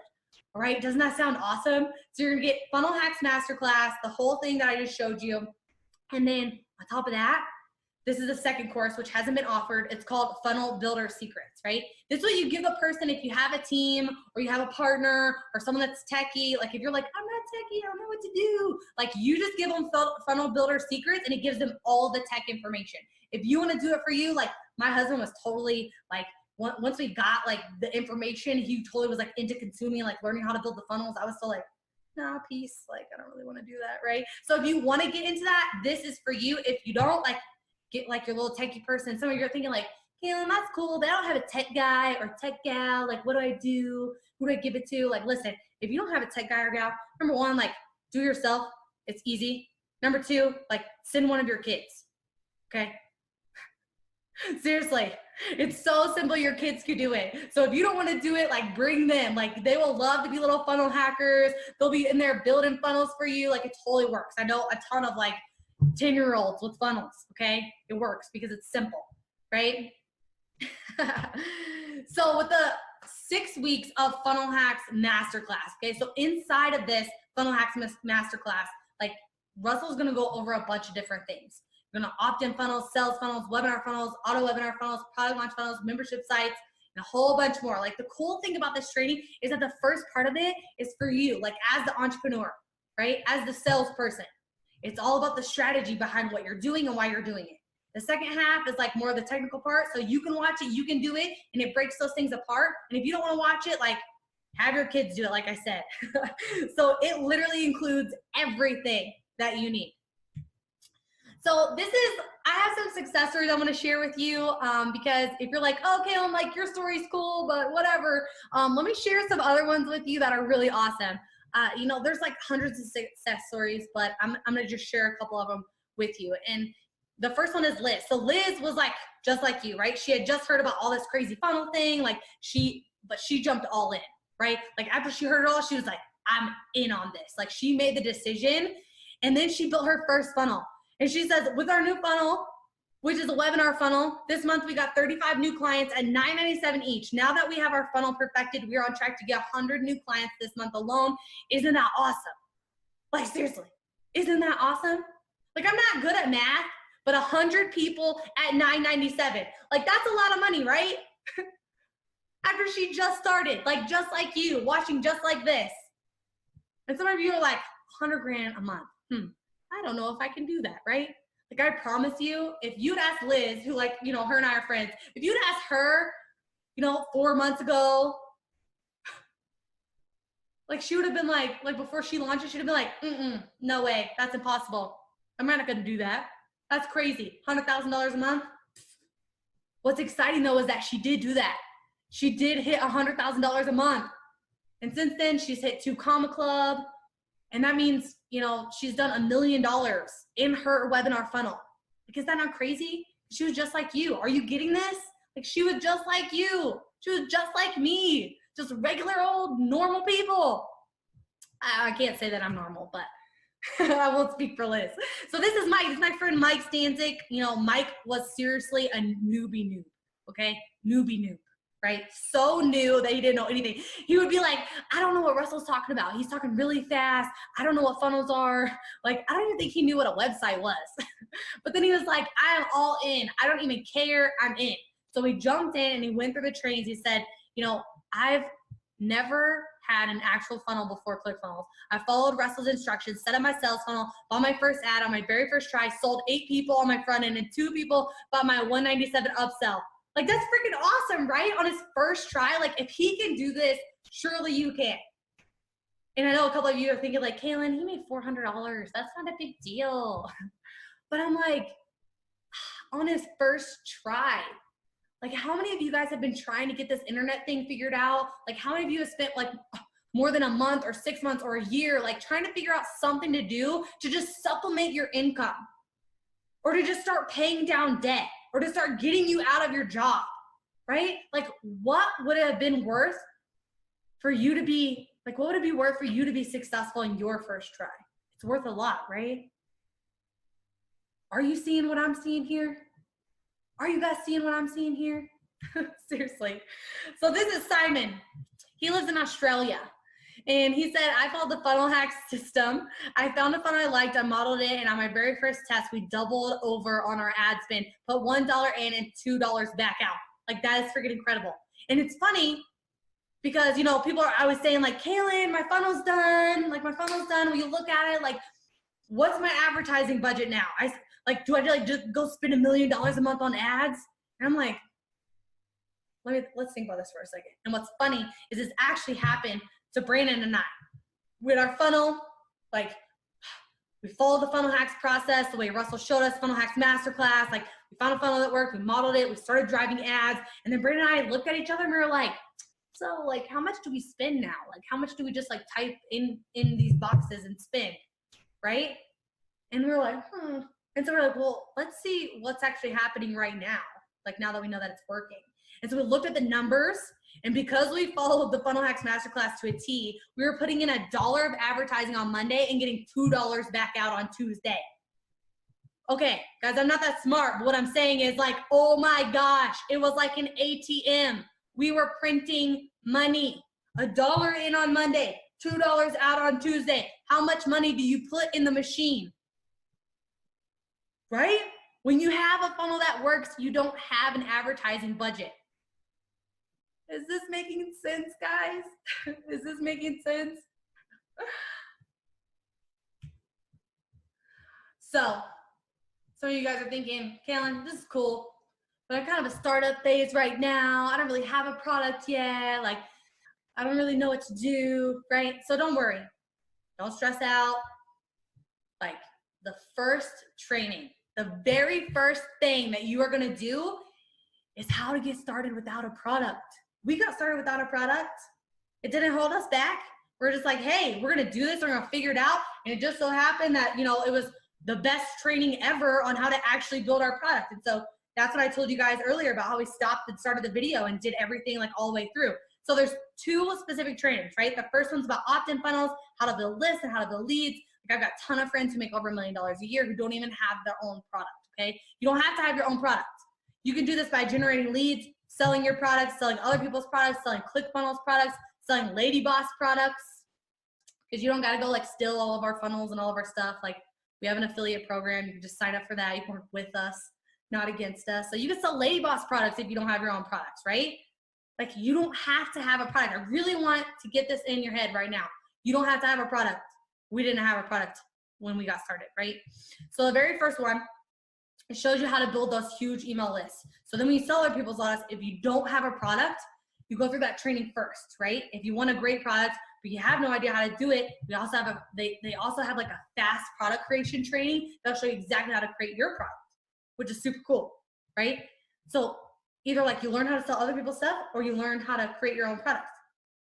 All right, doesn't that sound awesome? So you're gonna get Funnel Hacks Masterclass, the whole thing that I just showed you. And then on top of that, this is the second course, which hasn't been offered. It's called Funnel Builder Secrets, right? This is what you give a person if you have a team or you have a partner or someone that's techie. Like if you're like, I'm not techie, I don't know what to do. Like you just give them Funnel Builder Secrets and it gives them all the tech information. If you want to do it for you, like my husband was totally like, once we got like the information, he totally was like into consuming, like learning how to build the funnels. I was still like, nah, peace. Like, I don't really want to do that, right? So if you want to get into that, this is for you. If you don't, like, get like your little techie person. Some of you are thinking like, Kaylin, that's cool, but I don't have a tech guy or tech gal. Like, what do I do? Who do I give it to? Like, listen, if you don't have a tech guy or gal, number one, like, do it yourself. It's easy. Number two, like, send one of your kids, okay? Seriously, it's so simple. Your kids could do it. So if you don't want to do it, like bring them. Like they will love to be little funnel hackers. They'll be in there building funnels for you. Like it totally works. I know a ton of like 10-year-olds with funnels. Okay, it works because it's simple, right? So with the 6 weeks of Funnel Hacks Masterclass, okay, so inside of this Funnel Hacks Masterclass, like Russell's gonna go over a bunch of different things. We're gonna opt-in funnels, sales funnels, webinar funnels, auto webinar funnels, product launch funnels, membership sites, and a whole bunch more. Like the cool thing about this training is that the first part of it is for you, like as the entrepreneur, right? As the salesperson. It's all about the strategy behind what you're doing and why you're doing it. The second half is like more of the technical part. So you can watch it, you can do it, and it breaks those things apart. And if you don't wanna watch it, like have your kids do it, like I said. So it literally includes everything that you need. So this is, I have some success stories I want to share with you because if you're like, okay, I'm like, your story's cool, but whatever. Let me share some other ones with you that are really awesome. You know, there's like hundreds of success stories, but I'm going to just share a couple of them with you. And the first one is Liz. So Liz was like, just like you, right? She had just heard about all this crazy funnel thing. Like but she jumped all in, right? Like after she heard it all, she was like, I'm in on this. Like she made the decision and then she built her first funnel. And she says, with our new funnel, which is a webinar funnel, this month we got 35 new clients at $9.97 each. Now that we have our funnel perfected, we are on track to get 100 new clients this month alone. Isn't that awesome? Like seriously, isn't that awesome? Like, I'm not good at math, but 100 people at $9.97. Like, that's a lot of money, right? After she just started, like, just like you, watching just like this. And some of you are like, 100 grand a month. I don't know if I can do that, right? Like, I promise you, if you'd ask Liz, who, like, you know, her and I are friends, if you'd ask her, you know, 4 months ago, like, she would have been like before she launched it, she'd have been like, no way, that's impossible. I'm not gonna do that. That's crazy. $100,000 a month. What's exciting though is that she did do that. She did hit $100,000 a month. And since then she's hit 2 Comma Club. And that means, you know, she's done $1 million in her webinar funnel. Like, is that not crazy? She was just like you. Are you getting this? Like, she was just like you. She was just like me. Just regular old normal people. I can't say that I'm normal, but I won't speak for Liz. So this is Mike. This is my friend Mike Stanzik. You know, Mike was seriously a newbie noob. Okay? Newbie noob. Right? So new that he didn't know anything. He would be like, I don't know what Russell's talking about. He's talking really fast. I don't know what funnels are. Like, I don't even think he knew what a website was. But then he was like, I am all in. I don't even care. I'm in. So he jumped in and he went through the trainings. He said, you know, I've never had an actual funnel before ClickFunnels. I followed Russell's instructions, set up my sales funnel, bought my first ad on my very first try, sold 8 people on my front end, and 2 people bought my $197 upsell. Like, that's freaking awesome, right? On his first try, like, if he can do this, surely you can. And I know a couple of you are thinking like, Kaylin, he made $400. That's not a big deal. But I'm like, on his first try, like, how many of you guys have been trying to get this internet thing figured out? Like, how many of you have spent like more than a month or 6 months or a year, like, trying to figure out something to do to just supplement your income, or to just start paying down debt, or to start getting you out of your job, right? Like, what would it have been worth for you to be, like, what would it be worth for you to be successful in your first try? It's worth a lot, right? Are you seeing what I'm seeing here? Are you guys seeing what I'm seeing here? Seriously. So this is Simon. He lives in Australia. And he said, I followed the funnel hack system. I found a funnel I liked, I modeled it, and on my very first test, we doubled over on our ad spend, put $1 in and $2 back out. Like, that is freaking incredible. And it's funny because, you know, people are always saying like, Kaylin, my funnel's done. Like, my funnel's done. When you look at it, like, what's my advertising budget now? Do I like just go spend $1 million a month on ads? And I'm like, let's think about this for a second. And what's funny is this actually happened to Brandon and I. With our funnel, like, we followed the funnel hacks process the way Russell showed us, funnel hacks masterclass. Like, we found a funnel that worked, we modeled it, we started driving ads, and then Brandon and I looked at each other and we were like, so, like, how much do we spend now? Like, how much do we just like type in these boxes and spend, right? And we were like, And so we're like, well, let's see what's actually happening right now. Like, now that we know that it's working. And so we looked at the numbers, and because we followed the Funnel Hacks Masterclass to a T, we were putting in $1 of advertising on Monday and getting $2 back out on Tuesday. Okay, guys, I'm not that smart, but what I'm saying is, like, oh my gosh, it was like an ATM. We were printing money. $1 in on Monday, $2 out on Tuesday. How much money do you put in the machine? Right? When you have a funnel that works, you don't have an advertising budget. Is this making sense, guys? Is this making sense? So, some of you guys are thinking, Kaylin, this is cool, but I'm kind of a startup phase right now. I don't really have a product yet. Like, I don't really know what to do, right? So don't worry. Don't stress out. Like, the first training, the very first thing that you are going to do is how to get started without a product. We got started without a product. It didn't hold us back. We're just like, hey, we're going to do this. We're going to figure it out. And it just so happened that, you know, it was the best training ever on how to actually build our product. And so that's what I told you guys earlier about how we stopped and started the video and did everything like all the way through. So there's 2 specific trainings, right? The first one's about opt-in funnels, how to build lists and how to build leads. Like, I've got a ton of friends who make over $1 million a year who don't even have their own product, okay? You don't have to have your own product. You can do this by generating leads, selling your products, selling other people's products, selling ClickFunnels products, selling LadyBoss products, because you don't got to go like steal all of our funnels and all of our stuff. Like, We have an affiliate program. You can just sign up for that. You can work with us, not against us. So you can sell LadyBoss products if you don't have your own products, right? Like, you don't have to have a product. I really want to get this in your head right now. You don't have to have a product. We didn't have a product when we got started, right? So the very first one, it shows you how to build those huge email lists. So then when you sell other people's lists, if you don't have a product, you go through that training first, right? If you want a great product, but you have no idea how to do it, we also have they also have like a fast product creation training that'll show you exactly how to create your product, which is super cool, right? So either like you learn how to sell other people's stuff or you learn how to create your own products.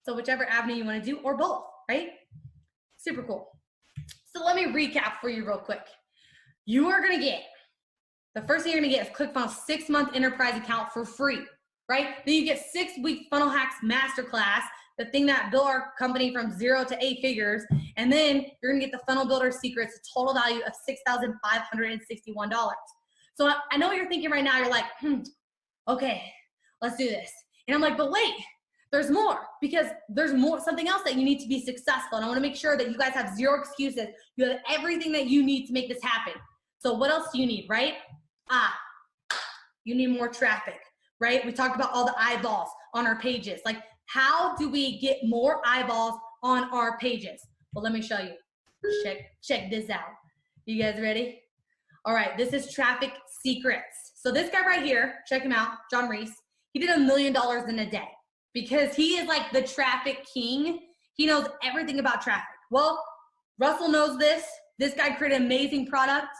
So whichever avenue you want to do, or both, right? Super cool. So let me recap for you real quick. You are going to get, the first thing you're going to get is ClickFunnels 6-month enterprise account for free, right? Then you get 6-week Funnel Hacks Masterclass, the thing that built our company from 0 to 8 figures. And then you're going to get the Funnel Builder Secrets, a total value of $6,561. So I know what you're thinking right now. You're like, okay, let's do this. And I'm like, but wait, there's more, because there's more, something else that you need to be successful. And I want to make sure that you guys have 0 excuses. You have everything that you need to make this happen. So what else do you need, right? You need more traffic, right? We talked about all the eyeballs on our pages. Like, how do we get more eyeballs on our pages? Well, let me show you. Check this out. You guys ready? All right, this is Traffic Secrets. So this guy right here, check him out, John Reese. He did $1 million in a day because he is like the traffic king. He knows everything about traffic. Well, Russell knows this. This guy created an amazing product,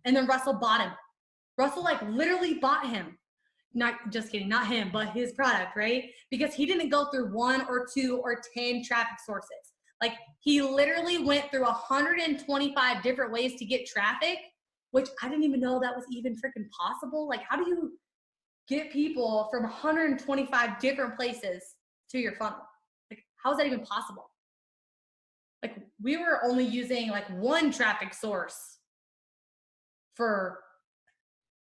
and then Russell bought him. Russell like literally bought him. Not just kidding, not him, but his product, right? Because he didn't go through 1 or 2 or 10 traffic sources. Like, he literally went through 125 different ways to get traffic, which I didn't even know that was even freaking possible. Like, how do you get people from 125 different places to your funnel? Like, how is that even possible? Like, we were only using like 1 traffic source for,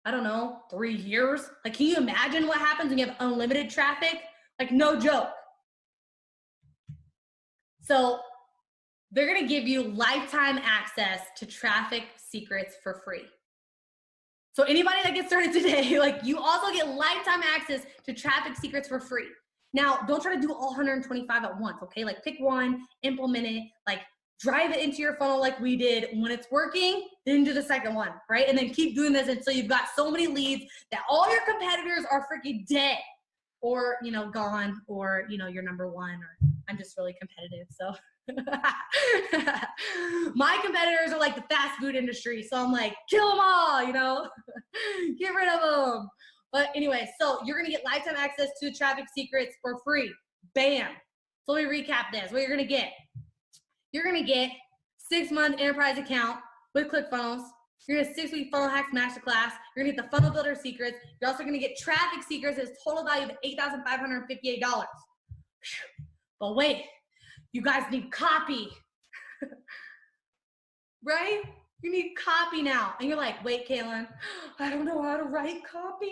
I don't know, 3 years. Like, can you imagine what happens when you have unlimited traffic? Like, no joke. So they're going to give you lifetime access to Traffic Secrets for free. So anybody that gets started today, like, you also get lifetime access to Traffic Secrets for free. Now, don't try to do all 125 at once, okay? Like, pick one, implement it, like, drive it into your funnel like we did. When it's working, then do the second one, right? And then keep doing this until you've got so many leads that all your competitors are freaking dead, or, you know, gone, or, you know, you're number 1, or I'm just really competitive, so. My competitors are like the fast food industry, so I'm like, kill them all, you know, get rid of them. But anyway, so you're gonna get lifetime access to Traffic Secrets for free. Bam. So let me recap this. What you're gonna get. You're gonna get 6-month enterprise account with ClickFunnels. You're gonna get 6-week Funnel Hacks Masterclass. You're gonna get the Funnel Builder Secrets. You're also gonna get Traffic Secrets. It's total value of $8,558. But wait, you guys need copy, right? You need copy now. And you're like, wait, Kaylin, I don't know how to write copy.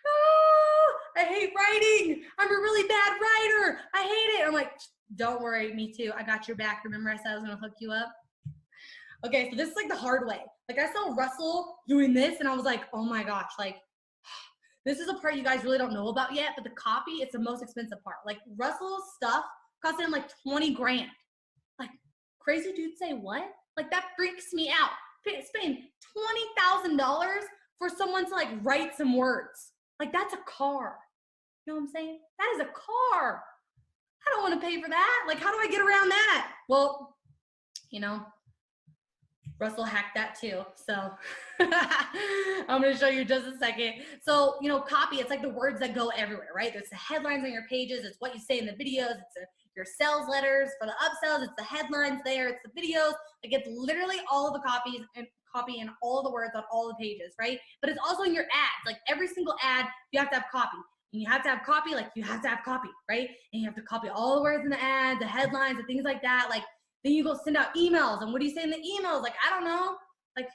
Oh, I hate writing. I'm a really bad writer. I hate it. I'm like, don't worry, me too. I got your back. Remember I said I was gonna hook you up? Okay, so this is like the hard way. Like, I saw Russell doing this and I was like, oh my gosh, like, this is a part you guys really don't know about yet, but the copy, it's the most expensive part. Like, Russell's stuff cost him like 20 grand. Like, crazy dude say what? Like, that freaks me out. Spending $20,000 for someone to like write some words. Like, that's a car. You know what I'm saying? That is a car. I don't want to pay for that. Like, how do I get around that? Well, you know, Russell hacked that too. So I'm going to show you just a second. So, you know, copy, it's like the words that go everywhere, right? There's the headlines on your pages. It's what you say in the videos. It's your sales letters for the upsells. It's the headlines there. It's the videos. Like, it's literally all of the copies and copy and all the words on all the pages, right? But it's also in your ads. Like, every single ad, you have to have copy. And you have to have copy, like, you have to have copy, right? And you have to copy all the words in the ad, the headlines, and things like that. Like, then you go send out emails. And what do you say in the emails? Like, I don't know. Like,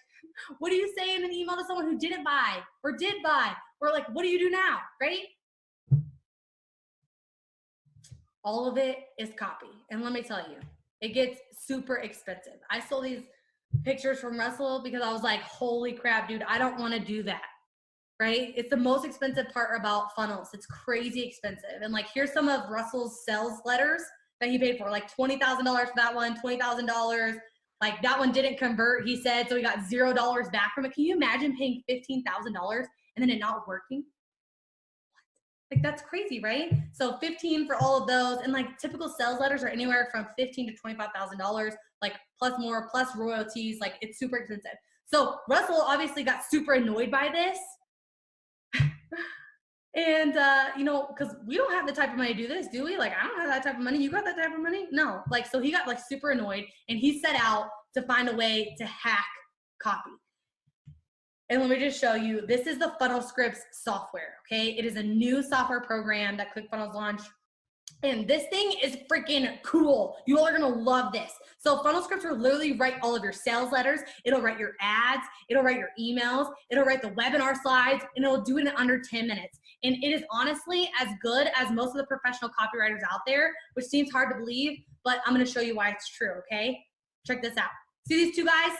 what do you say in an email to someone who didn't buy or did buy? Or like, what do you do now, right? All of it is copy. And let me tell you, it gets super expensive. I sold these pictures from Russell because I was like, holy crap, dude, I don't want to do that. Right? It's the most expensive part about funnels. It's crazy expensive. And like, here's some of Russell's sales letters that he paid for, like $20,000 for that one, $20,000. Like that one didn't convert, he said, so he got $0 back from it. Can you imagine paying $15,000 and then it not working? Like that's crazy, right? So 15 for all of those, and like typical sales letters are anywhere from $15,000 to $25,000, like plus more, plus royalties. Like it's super expensive. So Russell obviously got super annoyed by this. And you know, because we don't have the type of money to do this, do we? Like, I don't have that type of money. You got that type of money? No. Like, so he got like super annoyed, and he set out to find a way to hack copy. And let me just show you, this is the Funnel Scripts software, okay? It is a new software program that ClickFunnels launched. And this thing is freaking cool. You all are gonna love this. So Funnel Scripts will literally write all of your sales letters. It'll write your ads. It'll write your emails. It'll write the webinar slides, and it'll do it in under 10 minutes. And it is honestly as good as most of the professional copywriters out there, which seems hard to believe, but I'm gonna show you why it's true, okay? Check this out. See these two guys?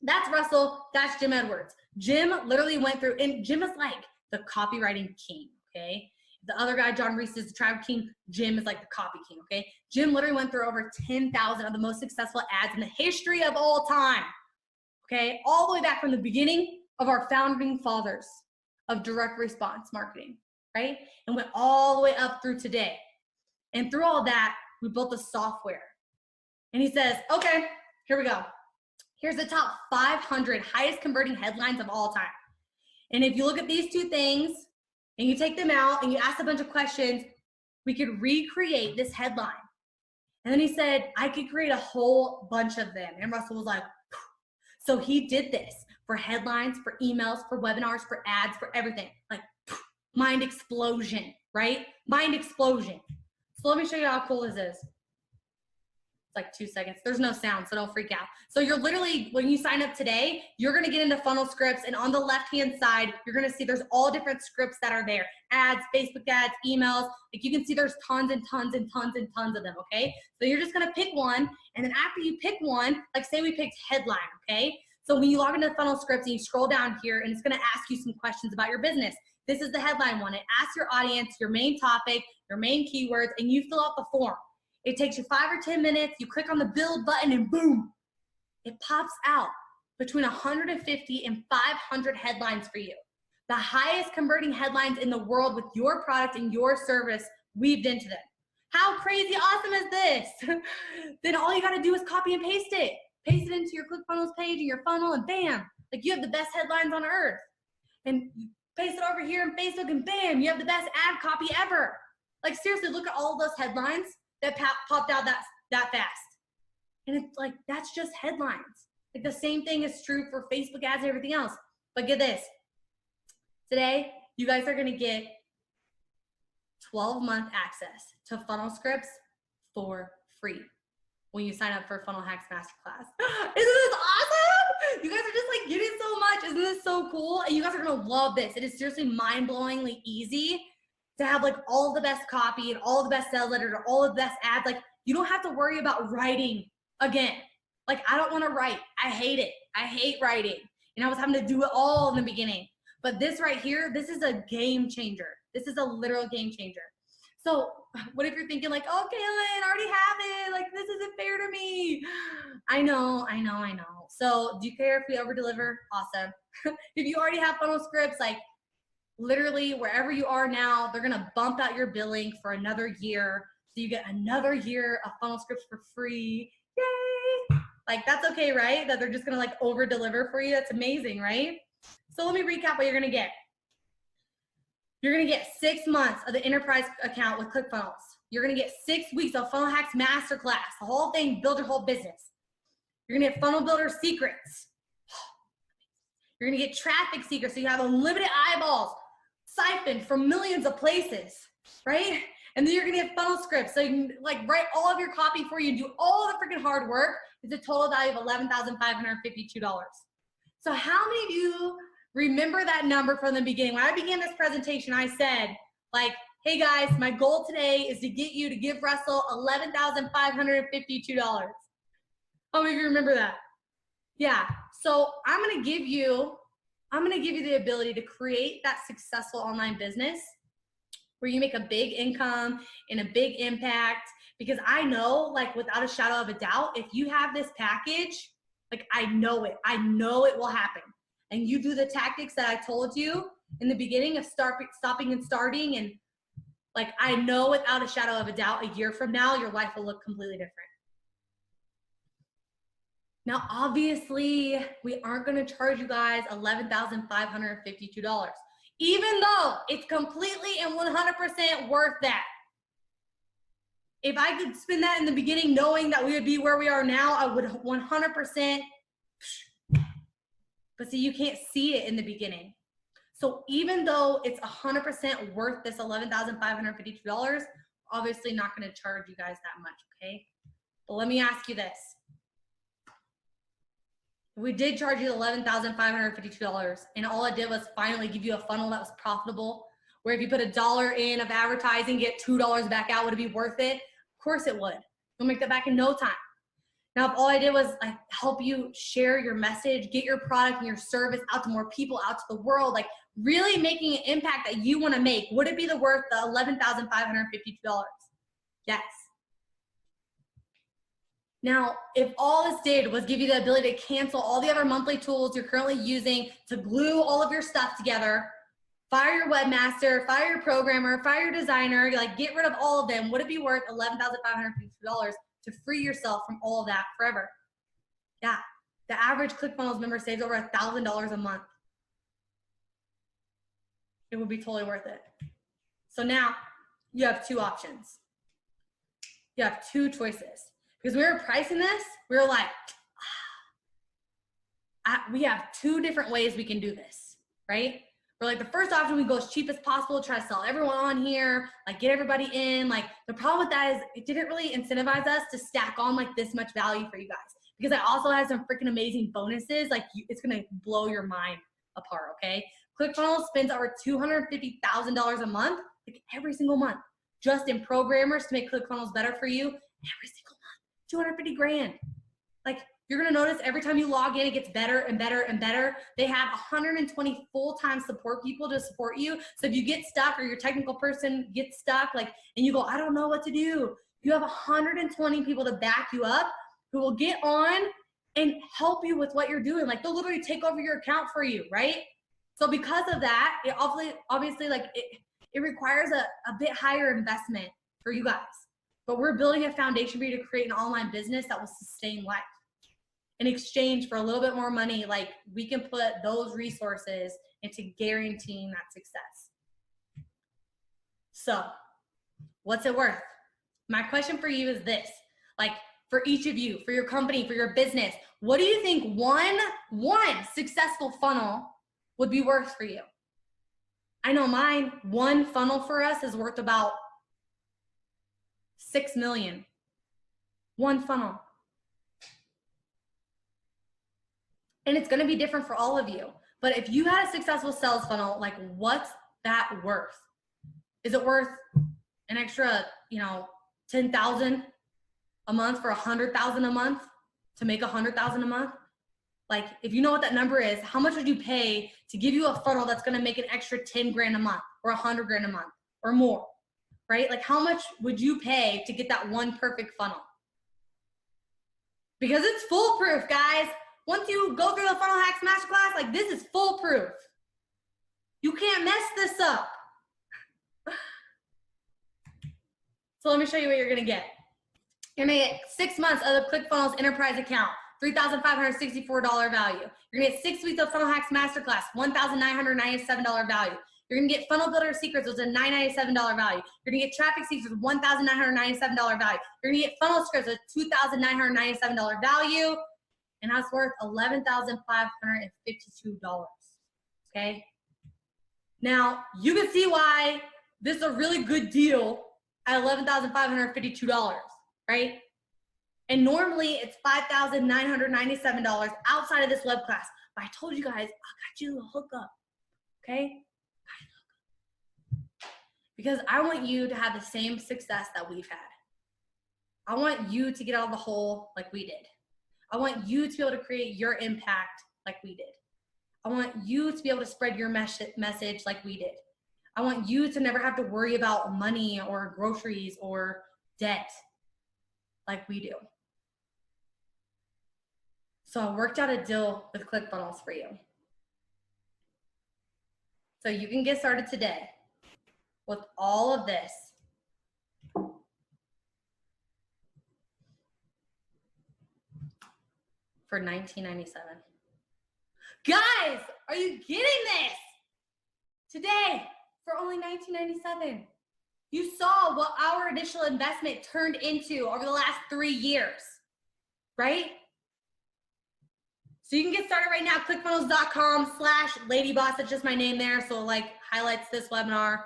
That's Russell, that's Jim Edwards. Jim literally went through, and Jim is like the copywriting king, okay? The other guy, John Reese, is the tribe king. Jim is like the copy king, okay? Jim literally went through over 10,000 of the most successful ads in the history of all time, okay? All the way back from the beginning of our founding fathers of direct response marketing, right? And went all the way up through today. And through all that, we built the software. And he says, okay, here we go. Here's the top 500 highest converting headlines of all time. And if you look at these two things and you take them out and you ask a bunch of questions, we could recreate this headline. And then he said, I could create a whole bunch of them. And Russell was like, phew. So he did this for headlines, for emails, for webinars, for ads, for everything. Like phew, mind explosion, right? Mind explosion. So let me show you how cool this is. Like 2 seconds. There's no sound, so don't freak out. So you're literally, when you sign up today, you're gonna get into Funnel Scripts, and on the left-hand side, you're gonna see there's all different scripts that are there. Ads, Facebook ads, emails. Like you can see there's tons and tons and tons and tons of them, okay? So you're just gonna pick one, and then after you pick one, like say we picked headline, okay? So when you log into Funnel Scripts and you scroll down here, and it's gonna ask you some questions about your business. This is the headline one. It asks your audience, your main topic, your main keywords, and you fill out the form. It takes you 5 or 10 minutes. You click on the build button and boom, it pops out between 150 and 500 headlines for you. The highest converting headlines in the world with your product and your service weaved into them. How crazy awesome is this? Then all you gotta do is copy and paste it. Paste it into your ClickFunnels page and your funnel, and bam, like you have the best headlines on earth. And paste it over here in Facebook, and bam, you have the best ad copy ever. Like seriously, look at all of those headlines that popped out that fast. And it's like, that's just headlines. Like the same thing is true for Facebook ads and everything else. But get this, today, you guys are gonna get 12-month access to Funnel Scripts for free when you sign up for Funnel Hacks Masterclass. Isn't this awesome? You guys are just like getting so much. Isn't this so cool? And you guys are gonna love this. It is seriously mind-blowingly easy to have like all the best copy and all the best sales letters or all the best ads. Like you don't have to worry about writing again. Like I don't want to write. I hate it. I hate writing. And I was having to do it all in the beginning. But this right here, this is a game changer. This is a literal game changer. So what if you're thinking like, oh, Kaylin, I already have it. Like this isn't fair to me. I know. So do you care if we over deliver? Awesome. If you already have Funnel Scripts, like literally wherever you are now, they're gonna bump out your billing for another year. So you get another year of Funnel Scripts for free. Yay! Like that's okay, right? That they're just gonna like over deliver for you. That's amazing, right? So let me recap what you're gonna get. You're gonna get 6 months of the enterprise account with ClickFunnels. You're gonna get 6 weeks of Funnel Hacks Masterclass, the whole thing, build your whole business. You're gonna get Funnel Builder Secrets. You're gonna get Traffic Secrets, so you have unlimited eyeballs, siphoned from millions of places, right? And then you're gonna get Funnel Scripts, so you can like write all of your copy for you and do all the freaking hard work. It's a total value of $11,552. So how many of you remember that number from the beginning? When I began this presentation, I said, like, hey guys, my goal today is to get you to give Russell $11,552. How many of you remember that? Yeah. So I'm going to give you the ability to create that successful online business where you make a big income and a big impact. Because I know, like, without a shadow of a doubt, if you have this package, like, I know it will happen. And you do the tactics that I told you in the beginning of stopping and starting. And like, I know without a shadow of a doubt, a year from now, your life will look completely different. Now, obviously, we aren't going to charge you guys $11,552, even though it's completely and 100% worth that. If I could spend that in the beginning knowing that we would be where we are now, I would 100%. But see, you can't see it in the beginning. So even though it's 100% worth this $11,552, obviously not going to charge you guys that much, okay? But let me ask you this. We did charge you $11,552, and all it did was finally give you a funnel that was profitable, where if you put $1 in of advertising, get $2 back out, would it be worth it? Of course it would. You'll make that back in no time. Now, if all I did was like help you share your message, get your product and your service out to more people, out to the world, like really making an impact that you want to make, would it be worth the $11,552? Yes. Now, if all this did was give you the ability to cancel all the other monthly tools you're currently using to glue all of your stuff together, fire your webmaster, fire your programmer, fire your designer, like get rid of all of them, would it be worth $11,552 to free yourself from all of that forever? Yeah, the average ClickFunnels member saves over $1,000 a month. It would be totally worth it. So now you have two options. You have two choices. Because we were pricing this, we were like, we have two different ways we can do this, right? We're like, the first option, we go as cheap as possible, try to sell everyone on here, like get everybody in. Like the problem with that is it didn't really incentivize us to stack on like this much value for you guys. Because I also have some freaking amazing bonuses. Like it's gonna blow your mind apart, okay? ClickFunnels spends over $250,000 a month, like every single month, just in programmers to make ClickFunnels better for you every single month. 250 grand. Like you're gonna notice every time you log in, it gets better and better and better. They have 120 full-time support people to support you. So if you get stuck or your technical person gets stuck, like, and you go, I don't know what to do, you have 120 people to back you up who will get on and help you with what you're doing. Like they'll literally take over your account for you, right? So because of that, it obviously like it requires a bit higher investment for you guys. But we're building a foundation for you to create an online business that will sustain life. In exchange for a little bit more money, like we can put those resources into guaranteeing that success. So what's it worth? My question for you is this, like for each of you, for your company, for your business, what do you think one successful funnel would be worth for you? I know mine, one funnel for us is worth about $6 million. One funnel. And it's going to be different for all of you. But if you had a successful sales funnel, like what's that worth? Is it worth an extra, $10,000 a month for $100,000 a month to make $100,000 a month? Like if you know what that number is, how much would you pay to give you a funnel that's going to make an extra 10 grand a month or 100 grand a month or more? Right? Like how much would you pay to get that one perfect funnel? Because it's foolproof, guys. Once you go through the Funnel Hacks Masterclass, like this is foolproof. You can't mess this up. So let me show you what you're gonna get. You're gonna get 6 months of the ClickFunnels Enterprise account, $3,564 value. You're gonna get 6 weeks of Funnel Hacks Masterclass, $1,997 value. You're gonna get Funnel Builder Secrets, which is a $997 value. You're gonna get Traffic Secrets with $1,997 value. You're gonna get Funnel Scripts with $2,997 value, and that's worth $11,552. Okay. Now you can see why this is a really good deal at $11,552, right? And normally it's $5,997 outside of this web class. But I told you guys, I got you a hookup, okay? Because I want you to have the same success that we've had. I want you to get out of the hole like we did. I want you to be able to create your impact like we did. I want you to be able to spread your message like we did. I want you to never have to worry about money or groceries or debt like we do. So I worked out a deal with ClickFunnels for you. So you can get started today with all of this. For $19.97. Guys, are you getting this? Today, for only $19.97. You saw what our initial investment turned into over the last 3 years, right? So you can get started right now, clickfunnels.com/LadyBoss. That's just my name there, so like highlights this webinar.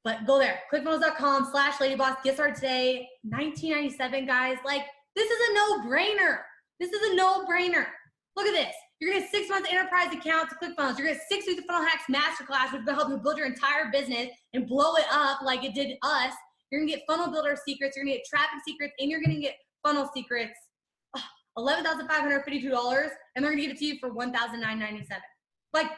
But go there, clickfunnels.com/LadyBoss. Get started today, $19.97, guys. Like, this is a no-brainer. This is a no-brainer. Look at this. You're gonna get 6 months enterprise account to ClickFunnels. You're gonna get 6 weeks of Funnel Hacks Masterclass, which will help you build your entire business and blow it up like it did us. You're gonna get funnel builder secrets. You're gonna get traffic secrets, and you're gonna get funnel secrets. $11,552, and they're gonna give it to you for $1,997. Like,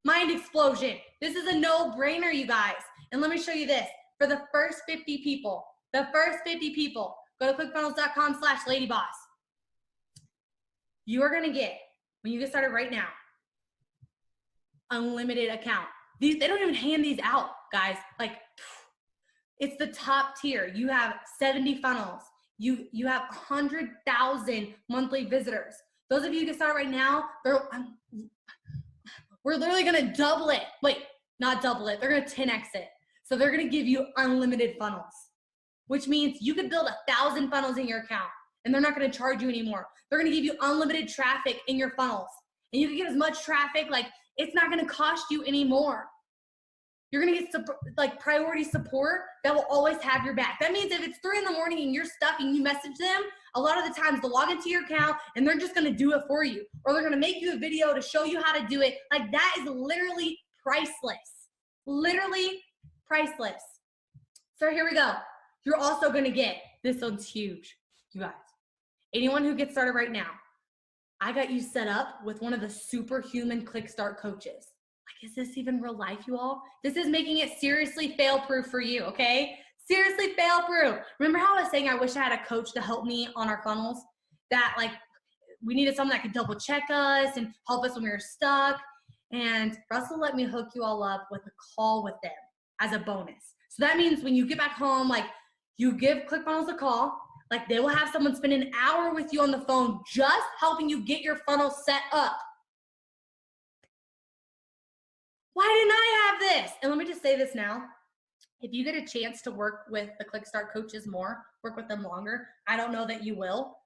mind explosion. This is a no-brainer, you guys. And let me show you this. For the first 50 people, go to clickfunnels.com/LadyBoss. You are gonna get, when you get started right now, unlimited account. They don't even hand these out, guys. Like, it's the top tier. You have 70 funnels. You have 100,000 monthly visitors. Those of you who get started right now, we're literally gonna double it. Wait, not double it. They're gonna 10x it. So they're gonna give you unlimited funnels, which means you could build 1,000 funnels in your account, and they're not gonna charge you anymore. They're gonna give you unlimited traffic in your funnels, and you can get as much traffic, like, it's not gonna cost you anymore. You're gonna get like priority support that will always have your back. That means if it's 3 in the morning and you're stuck and you message them, a lot of the times they'll log into your account and they're just gonna do it for you. Or they're gonna make you a video to show you how to do it. Like, that is literally priceless. Literally priceless. So here we go. You're also gonna get, this one's huge, you guys. Anyone who gets started right now, I got you set up with one of the superhuman Click Start coaches. Like, is this even real life, you all? This is making it seriously fail-proof for you, okay? Seriously fail-proof. Remember how I was saying I wish I had a coach to help me on our funnels? That, like, we needed someone that could double check us and help us when we were stuck. And Russell let me hook you all up with a call with them as a bonus. So that means when you get back home, like, you give ClickFunnels a call, like, they will have someone spend an hour with you on the phone just helping you get your funnel set up. Why didn't I have this? And let me just say this now. If you get a chance to work with the Click Start coaches more, work with them longer, I don't know that you will,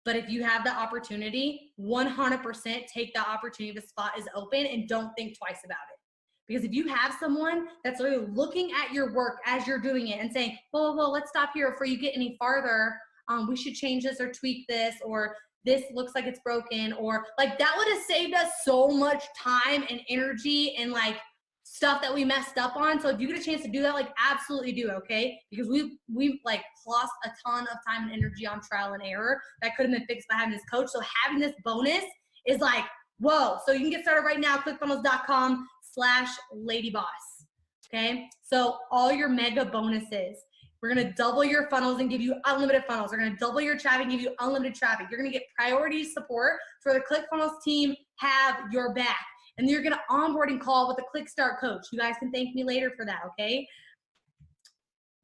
but if you have the opportunity, 100% take the opportunity. The spot is open, and don't think twice about it. Because if you have someone that's literally looking at your work as you're doing it and saying, well, let's stop here before you get any farther. We should change this or tweak this, or this looks like it's broken, or like, that would have saved us so much time and energy and like stuff that we messed up on. So if you get a chance to do that, like, absolutely do it, okay? Because we like lost a ton of time and energy on trial and error that could have been fixed by having this coach. So having this bonus is like, whoa. So you can get started right now, clickfunnels.com/LadyBoss, okay? So all your mega bonuses. We're gonna double your funnels and give you unlimited funnels. We're gonna double your traffic and give you unlimited traffic. You're gonna get priority support for the ClickFunnels team have your back. And you're gonna onboarding call with a Click Start coach. You guys can thank me later for that, okay?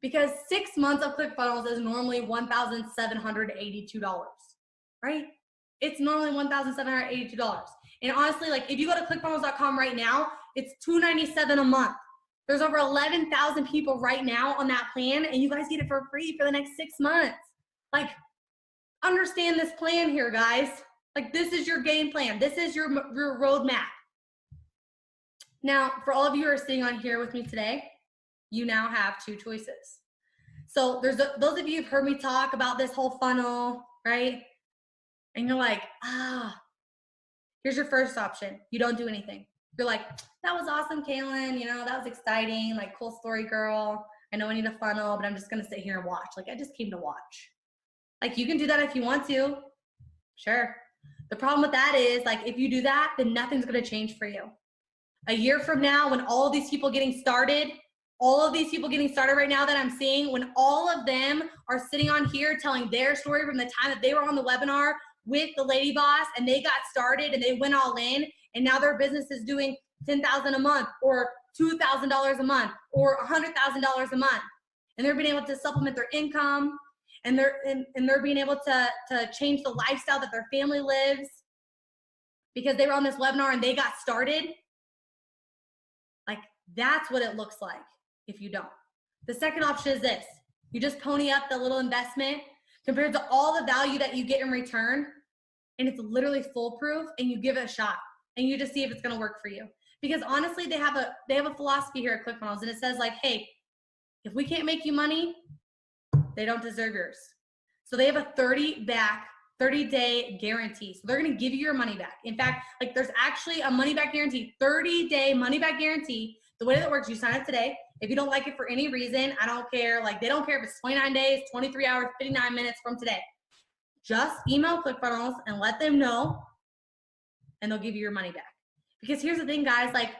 Because 6 months of ClickFunnels is normally $1,782, right? It's normally $1,782. And honestly, like, if you go to clickfunnels.com right now, it's $297 a month. There's over 11,000 people right now on that plan, and you guys get it for free for the next 6 months. Like, understand this plan here, guys. Like, this is your game plan. This is your roadmap. Now, for all of you who are sitting on here with me today, you now have 2 choices. So those of you who've heard me talk about this whole funnel, right? And you're like, here's your first option. You don't do anything. You're like, that was awesome, Kaylin. You know, that was exciting. Like, cool story, girl. I know I need a funnel, but I'm just going to sit here and watch. Like, I just came to watch. Like, you can do that if you want to. Sure. The problem with that is, like, if you do that, then nothing's going to change for you. A year from now, when all of these people getting started, right now that I'm seeing, when all of them are sitting on here telling their story from the time that they were on the webinar with the LadyBoss and they got started and they went all in, and now their business is doing $10,000 a month or $2,000 a month or $100,000 a month, and they're being able to supplement their income, and they're being able to change the lifestyle that their family lives because they were on this webinar and they got started. Like, that's what it looks like if you don't. The second option is this. You just pony up the little investment compared to all the value that you get in return, and it's literally foolproof, and you give it a shot and you just see if it's going to work for you. Because honestly, they have a philosophy here at ClickFunnels, and it says, like, hey, if we can't make you money, they don't deserve yours. So they have a 30-day guarantee. So they're going to give you your money back. In fact, like, there's actually a money back guarantee, 30-day money back guarantee. The way that it works, you sign up today. If you don't like it for any reason, I don't care. Like, they don't care if it's 29 days, 23 hours, 59 minutes from today. Just email ClickFunnels and let them know, and they'll give you your money back. Because here's the thing, guys, like,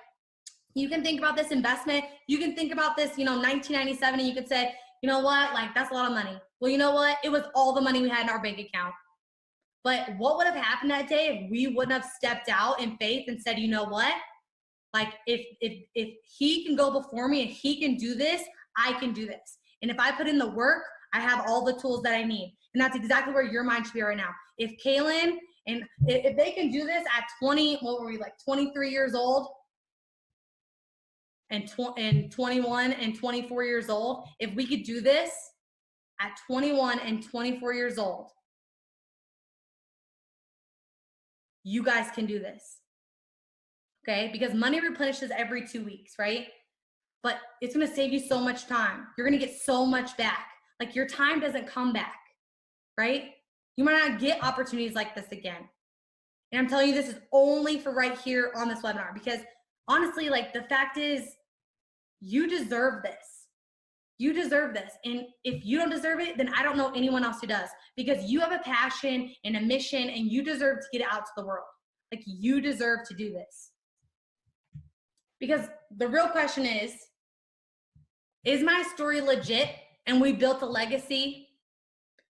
you can think about this investment. You can think about this, 1997, and you could say, you know what, like, that's a lot of money. Well, you know what? It was all the money we had in our bank account. But what would have happened that day if we wouldn't have stepped out in faith and said, you know what? Like, if he can go before me and he can do this, I can do this. And if I put in the work, I have all the tools that I need. And that's exactly where your mind should be right now. If Kaylin, and if they can do this at 23 years old, and 21 and 24 years old, if we could do this at 21 and 24 years old, you guys can do this. Okay? Because money replenishes every 2 weeks, right? But it's going to save you so much time. You're going to get so much back. Like, your time doesn't come back, right? You might not get opportunities like this again. And I'm telling you, this is only for right here on this webinar, because honestly, like, the fact is, you deserve this. You deserve this. And if you don't deserve it, then I don't know anyone else who does, because you have a passion and a mission, and you deserve to get it out to the world. Like, you deserve to do this. Because the real question is my story legit, and we built a legacy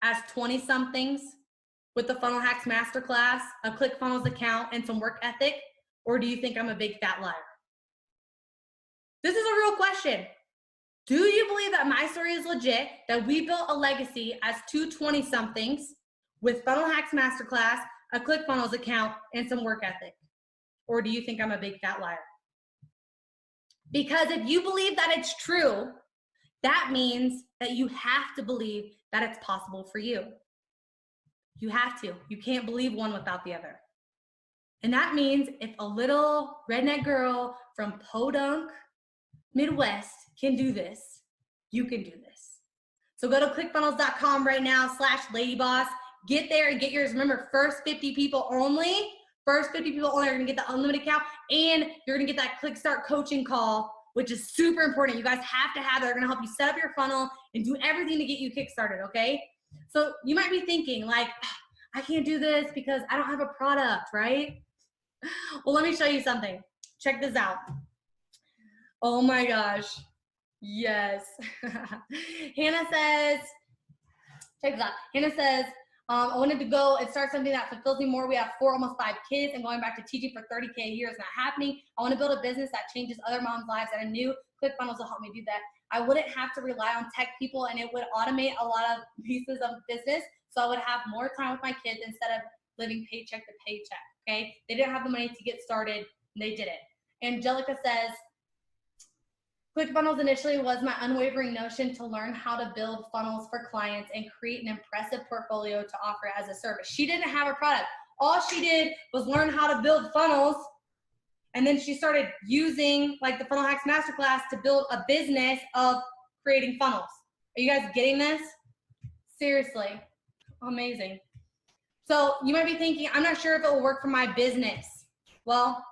as 20-somethings with the Funnel Hacks Masterclass, a ClickFunnels account, and some work ethic? Or do you think I'm a big fat liar? This is a real question. Do you believe that my story is legit, that we built a legacy as two 20-somethings with Funnel Hacks Masterclass, a ClickFunnels account, and some work ethic? Or do you think I'm a big fat liar? Because if you believe that it's true, that means that you have to believe that it's possible for you. You have to. You can't believe one without the other. And that means if a little redneck girl from Podunk, Midwest can do this, you can do this. So go to clickfunnels.com right now /LadyBoss. Get there and get yours. Remember, first 50 people only. First 50 people only are going to get the unlimited account, and you're going to get that Click Start coaching call, which is super important. You guys have to have it. They're going to help you set up your funnel and do everything to get you kickstarted, okay? So you might be thinking, like, I can't do this because I don't have a product, right? Well, let me show you something. Check this out. Oh my gosh. Yes. Hannah says, check this out. Hannah says, I wanted to go and start something that fulfills me more. We have almost 5 kids, and going back to teaching for 30K a year is not happening. I want to build a business that changes other moms' lives, and I knew ClickFunnels will help me do that. I wouldn't have to rely on tech people, and it would automate a lot of pieces of business, so I would have more time with my kids instead of living paycheck to paycheck, okay? They didn't have the money to get started, and they did it. Angelica says, ClickFunnels initially was my unwavering notion to learn how to build funnels for clients and create an impressive portfolio to offer as a service. She didn't have a product. All she did was learn how to build funnels, and then she started using, like, the Funnel Hacks Masterclass to build a business of creating funnels. Are you guys getting this? Seriously, amazing. So you might be thinking, I'm not sure if it will work for my business. Well,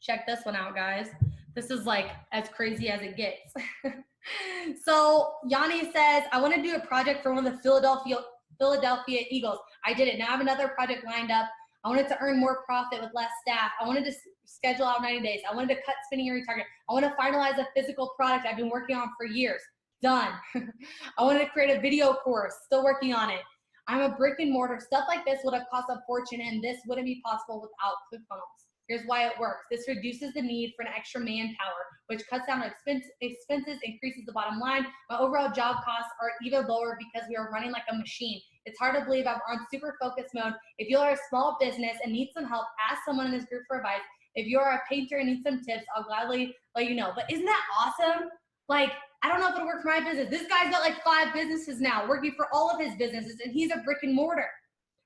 check this one out, guys. This is like as crazy as it gets. So Yanni says, I want to do a project for one of the Philadelphia Eagles. I did it. Now I have another project lined up. I wanted to earn more profit with less staff. I wanted to schedule out 90 days. I wanted to cut spending and retarget. I want to finalize a physical product I've been working on for years. Done. I wanted to create a video course. Still working on it. I'm a brick and mortar. Stuff like this would have cost a fortune, and this wouldn't be possible without ClickFunnels. Here's why it works. This reduces the need for an extra manpower, which cuts down on expenses, increases the bottom line. My overall job costs are even lower because we are running like a machine. It's hard to believe I'm on super focus mode. If you are a small business and need some help, ask someone in this group for advice. If you're a painter and need some tips, I'll gladly let you know. But isn't that awesome? Like, I don't know if it'll work for my business. This guy's got like 5 businesses now, working for all of his businesses, and he's a brick and mortar,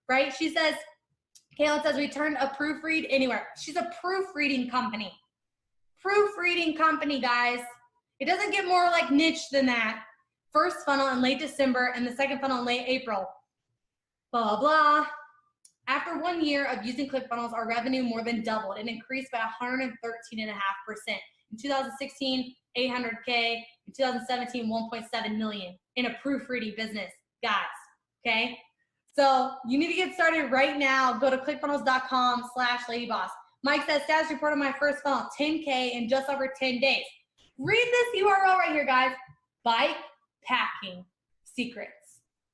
right? She says, Kaylin says, we turned a proofread anywhere. She's a proofreading company. Proofreading company, guys. It doesn't get more like niche than that. First funnel in late December and the second funnel in late April. Blah, blah. After 1 year of using ClickFunnels, our revenue more than doubled. It increased by 113.5%. In 2016, 800K. In 2017, 1.7 million in a proofreading business, guys, okay? So you need to get started right now. Go to clickfunnels.com/ladyboss. Mike says, status report on my first funnel, 10K in just over 10 days. Read this URL right here, guys. Bike packing secrets.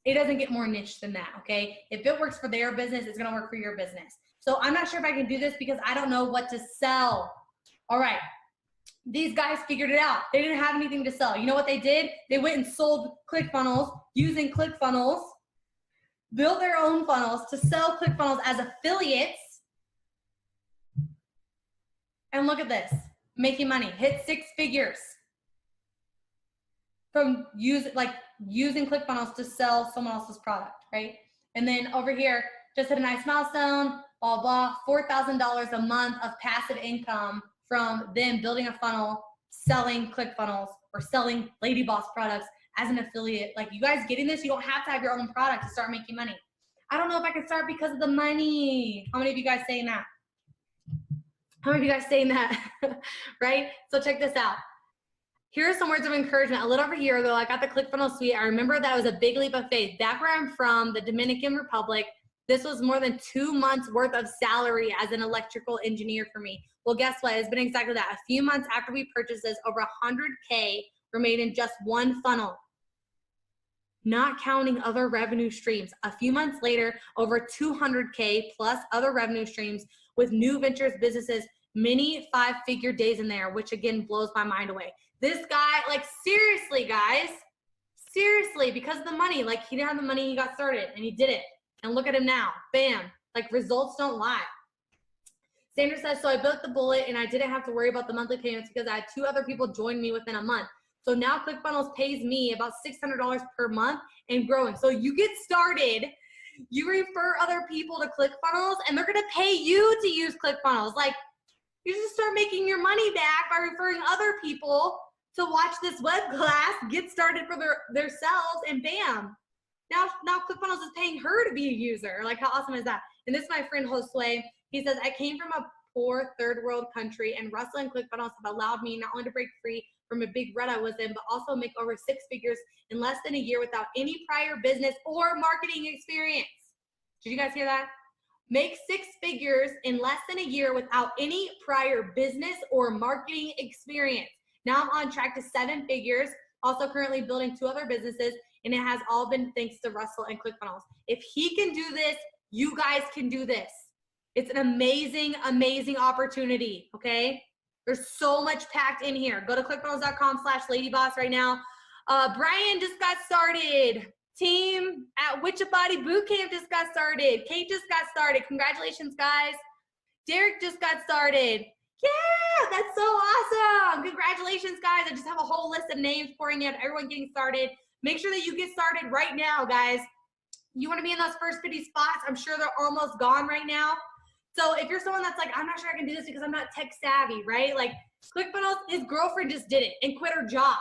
It doesn't get more niche than that, okay? If it works for their business, it's gonna work for your business. So I'm not sure if I can do this because I don't know what to sell. All right, these guys figured it out. They didn't have anything to sell. You know what they did? They went and sold ClickFunnels using ClickFunnels, built their own funnels to sell ClickFunnels as affiliates. And look at this, making money, hit 6 figures from using ClickFunnels to sell someone else's product, right? And then over here, just hit a nice milestone, blah, blah, $4,000 a month of passive income from them building a funnel, selling ClickFunnels, or selling LadyBoss products as an affiliate. Like, you guys getting this? You don't have to have your own product to start making money. I don't know if I can start because of the money. How many of you guys saying that? How many of you guys saying that? Right? So check this out. Here are some words of encouragement. A little over a year ago, I got the ClickFunnels suite. I remember that was a big leap of faith. Back where I'm from, the Dominican Republic, this was more than 2 months worth of salary as an electrical engineer for me. Well, guess what? It's been exactly that. A few months after we purchased this, over 100K were made in just one funnel, not counting other revenue streams. A few months later, over 200K plus other revenue streams with new ventures, businesses, many 5-figure days in there, which again blows my mind away. This guy, like, seriously, guys, seriously, because of the money, like, he didn't have the money, he got started and he did it. And look at him now, bam, like, results don't lie. Sandra says, so I built the bullet and I didn't have to worry about the monthly payments because I had 2 other people join me within a month. So now ClickFunnels pays me about $600 per month and growing. So you get started, you refer other people to ClickFunnels and they're gonna pay you to use ClickFunnels. Like, you just start making your money back by referring other people to watch this web class, get started for themselves, and bam. Now ClickFunnels is paying her to be a user. Like, how awesome is that? And this is my friend Josue. He says, I came from a poor third world country, and Russell and ClickFunnels have allowed me not only to break free from a big rut I was in, but also make over 6 figures in less than a year without any prior business or marketing experience. Did you guys hear that? Make 6 figures in less than a year without any prior business or marketing experience. Now I'm on track to 7 figures, also currently building 2 other businesses, and it has all been thanks to Russell and ClickFunnels. If he can do this, you guys can do this. It's an amazing, amazing opportunity, okay? There's so much packed in here. Go to clickfunnels.com/ladyboss right now. Brian just got started. Team at Witchabody Bootcamp just got started. Kate just got started. Congratulations, guys. Derek just got started. Yeah, that's so awesome. Congratulations, guys. I just have a whole list of names pouring in, everyone getting started. Make sure that you get started right now, guys. You want to be in those first 50 spots. I'm sure they're almost gone right now. So if you're someone that's like, I'm not sure I can do this because I'm not tech savvy, right? Like, ClickFunnels, his girlfriend just did it and quit her job.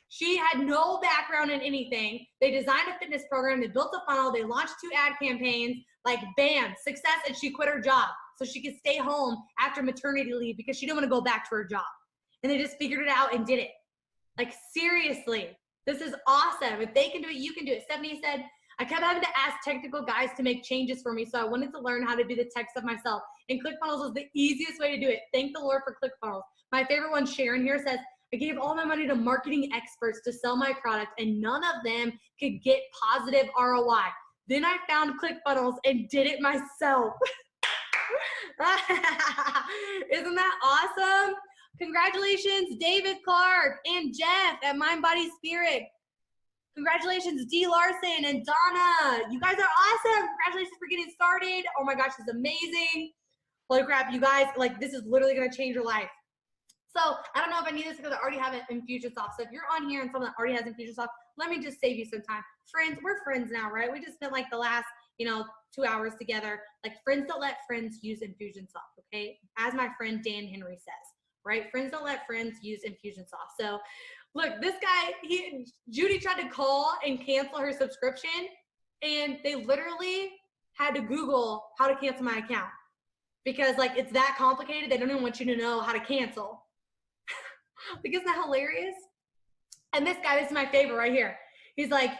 She had no background in anything. They designed a fitness program. They built a funnel. They launched 2 ad campaigns. Like, bam, success, and she quit her job so she could stay home after maternity leave because she didn't want to go back to her job. And they just figured it out and did it. Like, seriously, this is awesome. If they can do it, you can do it. Stephanie said, I kept having to ask technical guys to make changes for me, so I wanted to learn how to do the tech stuff myself. And ClickFunnels was the easiest way to do it. Thank the Lord for ClickFunnels. My favorite one, Sharon here, says, I gave all my money to marketing experts to sell my product, and none of them could get positive ROI. Then I found ClickFunnels and did it myself. Isn't that awesome? Congratulations, David Clark and Jeff at Mind Body Spirit. Congratulations, D. Larson and Donna. You guys are awesome. Congratulations for getting started. Oh my gosh, this is amazing. Holy crap, you guys, like this is literally gonna change your life. So I don't know if I need this because I already have it Infusionsoft. So if you're on here and someone that already has Infusionsoft, let me just save you some time. Friends, we're friends now, right? We just spent like the last, 2 hours together. Like friends don't let friends use Infusionsoft, okay? As my friend Dan Henry says, right? Friends don't let friends use Infusionsoft. So look, this guy, Judy tried to call and cancel her subscription, and they literally had to Google how to cancel my account because like it's that complicated. They don't even want you to know how to cancel. Like, isn't that hilarious? And this guy, this is my favorite right here. He's like,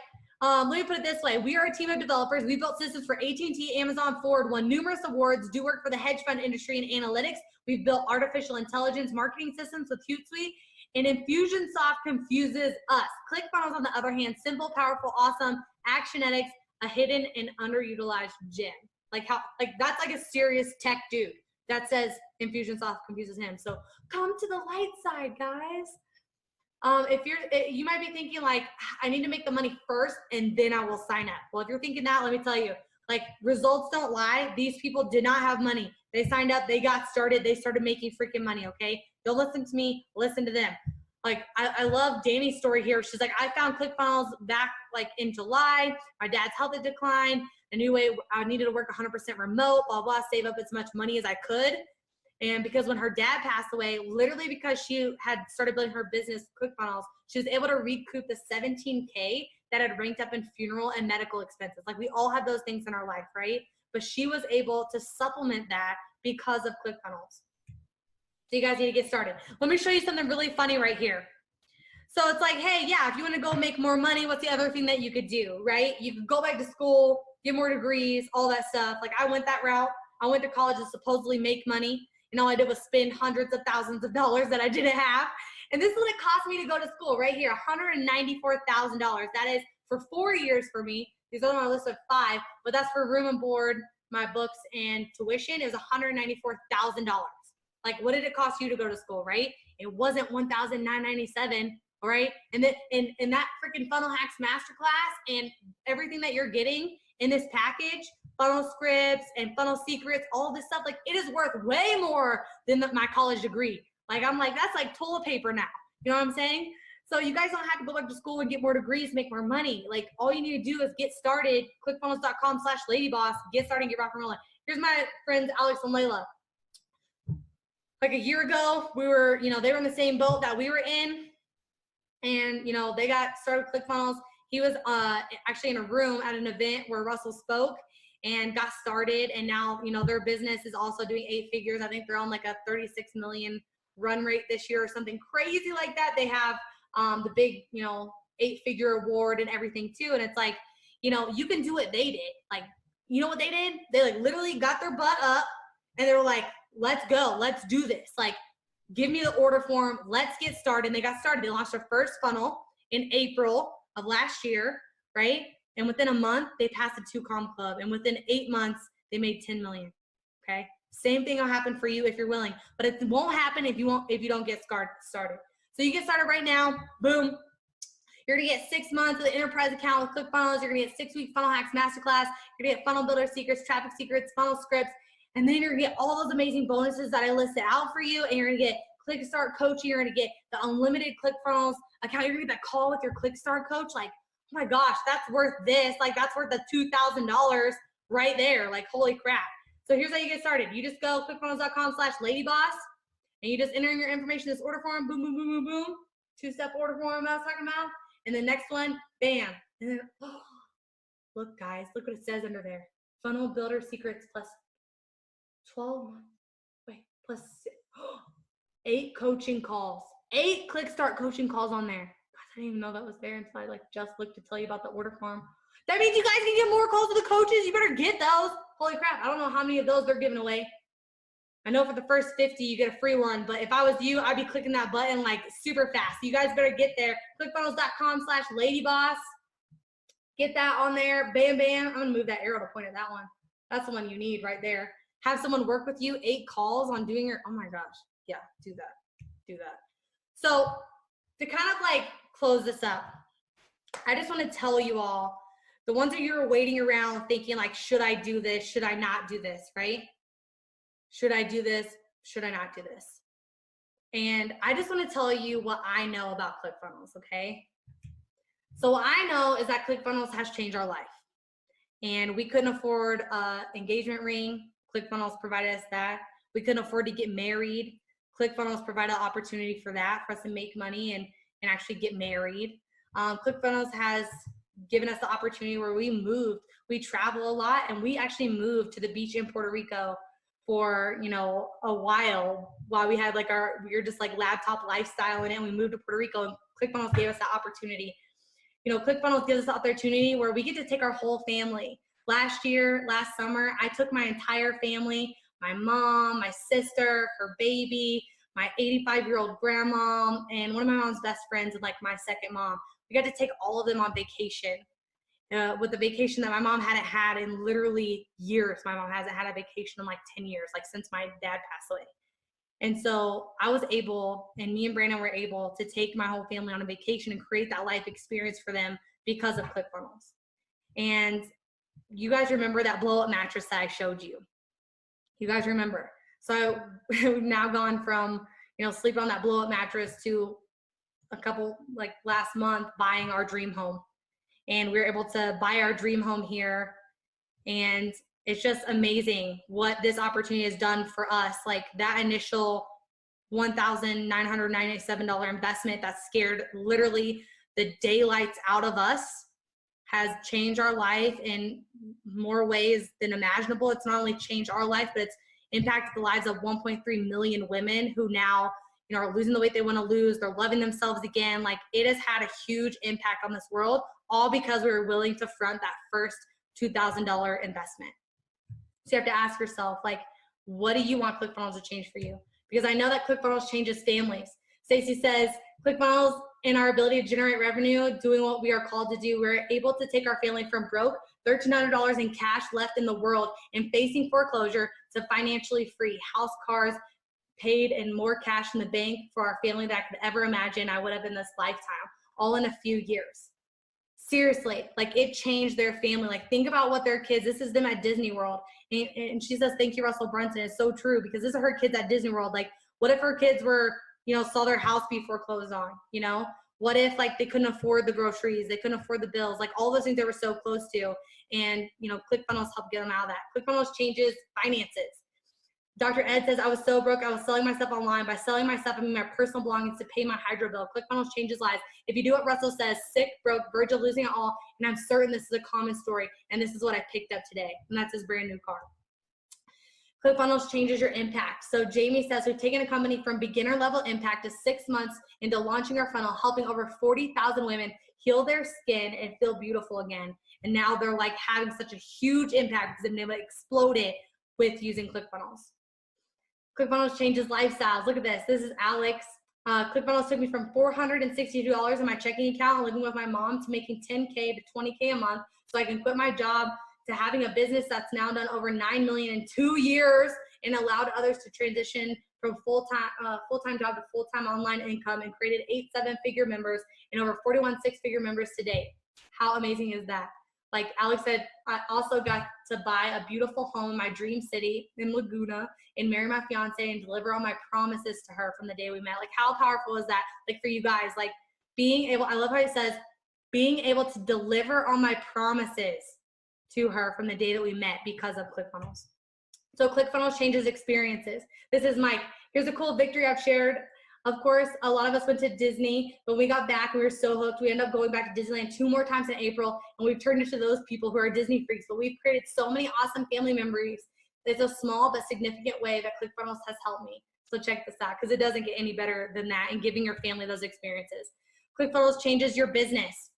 let me put it this way. We are a team of developers. We built systems for AT&T, Amazon, Ford, won numerous awards, do work for the hedge fund industry and analytics. We've built artificial intelligence marketing systems with Hootsuite, and Infusionsoft confuses us. ClickFunnels, on the other hand, simple, powerful, awesome, Actionetics, a hidden and underutilized gem. Like that's like a serious tech dude that says Infusionsoft confuses him. So come to the light side, guys. You might be thinking like, I need to make the money first and then I will sign up. Well, if you're thinking that, let me tell you, like results don't lie. These people did not have money. They signed up, they got started, they started making freaking money, okay? Don't listen to me, listen to them. Like, I love Danny's story here. She's like, I found ClickFunnels back like in July. My dad's health had declined. I knew I needed to work 100% remote, blah, blah, save up as much money as I could. And because when her dad passed away, literally because she had started building her business, ClickFunnels, she was able to recoup the $17K that had ranked up in funeral and medical expenses. Like we all have those things in our life, right? But she was able to supplement that because of ClickFunnels. So you guys need to get started. Let me show you something really funny right here. So it's like, hey, yeah, if you want to go make more money, what's the other thing that you could do, right? You could go back to school, get more degrees, all that stuff. Like I went that route. I went to college to supposedly make money. And all I did was spend hundreds of thousands of dollars that I didn't have. And this is what it cost me to go to school right here, $194,000. That is for 4 years for me. These are on my list of 5, but that's for room and board, my books, and tuition. It was $194,000. Like, what did it cost you to go to school, right? It wasn't $1,997, all right? And then in that freaking Funnel Hacks Masterclass and everything that you're getting in this package, funnel scripts and funnel secrets, all this stuff, like it is worth way more than my college degree. Like I'm like, that's like toilet paper now. You know what I'm saying? So you guys don't have to go back to school and get more degrees to make more money. Like all you need to do is get started. ClickFunnels.com/LadyBoss. Get started and get rock and rolling. Here's my friends Alex and Layla. Like a year ago, we were, they were in the same boat that we were in. And, they got started with ClickFunnels. He was actually in a room at an event where Russell spoke and got started. And now, their business is also doing 8 figures. I think they're on like a 36 million run rate this year or something crazy like that. They have the big, 8-figure award and everything too. And it's like, you can do what they did. Like, you know what they did? They like literally got their butt up and they were like, let's go, let's do this. Like, give me the order form. Let's get started. And they got started. They launched their first funnel in April of last year, right? And within a month, they passed the 2Com Club. And within 8 months, they made 10 million. Okay. Same thing will happen for you if you're willing, but it won't happen if you don't get started. So you get started right now. Boom. You're gonna get 6 months of the enterprise account with ClickFunnels. You're gonna get 6-week Funnel Hacks Masterclass. You're gonna get Funnel Builder Secrets, Traffic Secrets, Funnel Scripts, and then you're gonna get all those amazing bonuses that I listed out for you. And you're gonna get ClickStart coaching. You're gonna get the unlimited ClickFunnels account. You're gonna get that call with your ClickStart coach. Like, oh my gosh, that's worth this. Like, that's worth the $2,000 right there. Like, holy crap. So here's how you get started. You just go clickfunnels.com/LadyBoss, and you just enter in your information, this order form, boom, boom, boom, boom, boom. 2-step order form I was talking about. And the next one, bam. And then, oh, look, guys, look what it says under there. Funnel Builder Secrets plus 12 months. Wait, plus 8 coaching calls. 8 ClickStart coaching calls on there. Gosh, I didn't even know that was there until I just looked to tell you about the order form. That means you guys can get more calls to the coaches. You better get those. Holy crap. I don't know how many of those they're giving away. I know for the first 50, you get a free one, but if I was you, I'd be clicking that button like super fast. You guys better get there. ClickFunnels.com/LadyBoss. Get that on there. Bam, bam. I'm going to move that arrow to point at that one. That's the one you need right there. Have someone work with you. 8 calls on doing your, oh my gosh. Yeah, do that. Do that. So to kind of like close this up, I just want to tell you all, the ones that you're waiting around thinking like, should I do this? Should I not do this? Right? Should I do this? Should I not do this? And I just want to tell you what I know about ClickFunnels, okay? So what I know is that ClickFunnels has changed our life. And we couldn't afford an engagement ring. ClickFunnels provided us that. We couldn't afford to get married. ClickFunnels provided an opportunity for that, for us to make money and actually get married. ClickFunnels has given us the opportunity where we moved. We travel a lot, and we actually moved to the beach in Puerto Rico for, you know, a while we had like we were just like laptop lifestyle in it, and we moved to Puerto Rico, and ClickFunnels gave us that opportunity. You know, ClickFunnels gives us the opportunity where we get to take our whole family. Last summer, I took my entire family, my mom, my sister, her baby, my 85-year-old grandma, and one of my mom's best friends, and like my second mom. We got to take all of them on vacation. With the vacation that my mom hadn't had in literally years. My mom hasn't had a vacation in like 10 years, like since my dad passed away. And so I was able, and me and Brandon were able to take my whole family on a vacation and create that life experience for them because of ClickFunnels. And you guys remember that blow-up mattress that I showed you? You guys remember? So we've now gone from, you know, sleeping on that blow-up mattress to a couple, like last month, buying our dream home. And we were able to buy our dream home here. And it's just amazing what this opportunity has done for us. Like that initial $1,997 investment that scared literally the daylights out of us has changed our life in more ways than imaginable. It's not only changed our life, but it's impacted the lives of 1.3 million women who now, you know, are losing the weight they want to lose. They're loving themselves again. Like it has had a huge impact on this world, all because we were willing to front that first $2,000 investment. So you have to ask yourself, like, what do you want ClickFunnels to change for you? Because I know that ClickFunnels changes families. Stacey says, ClickFunnels, in our ability to generate revenue, doing what we are called to do, we're able to take our family from broke, $1,300 in cash left in the world, and facing foreclosure, to financially free, house, cars, paid, and more cash in the bank for our family that I could ever imagine I would have in this lifetime, all in a few years. Seriously, like it changed their family. Like think about what their kids, this is them at Disney World. And she says, thank you, Russell Brunson. It's so true, because this is her kids at Disney World. Like what if her kids were, you know, saw their house be foreclosed on, you know? What if like they couldn't afford the groceries, they couldn't afford the bills, like all those things they were so close to. And, you know, ClickFunnels helped get them out of that. ClickFunnels changes finances. Dr. Ed says, I was so broke, I was selling my stuff online. By selling my stuff, I mean my personal belongings to pay my hydro bill. ClickFunnels changes lives. If you do what Russell says, sick, broke, verge of losing it all, and I'm certain this is a common story, and this is what I picked up today, and that's his brand new car. ClickFunnels changes your impact. So Jamie says, we've taken a company from beginner level impact to 6 months into launching our funnel, helping over 40,000 women heal their skin and feel beautiful again. And now they're like having such a huge impact because they've exploded with using ClickFunnels. ClickFunnels changes lifestyles. Look at this. This is Alex. ClickFunnels took me from $462 in my checking account living with my mom to making $10K to $20K a month so I can quit my job, to having a business that's now done over $9 million in 2 years and allowed others to transition from full-time job to full-time online income, and created 8 7-figure members and over 41 6-figure members to date. How amazing is that? Like Alex said, I also got to buy a beautiful home in my dream city in Laguna and marry my fiance and deliver on my promises to her from the day we met. Like how powerful is that? Like for you guys, like being able, I love how it says, being able to deliver on my promises to her from the day that we met because of ClickFunnels. So ClickFunnels changes experiences. This is Mike. Here's a cool victory I've shared. Of course, a lot of us went to Disney. When we got back, we were so hooked. We ended up going back to Disneyland 2 more times in April, and we've turned into those people who are Disney freaks. But we've created so many awesome family memories. It's a small but significant way that ClickFunnels has helped me. So check this out, because it doesn't get any better than that in giving your family those experiences. ClickFunnels changes your business.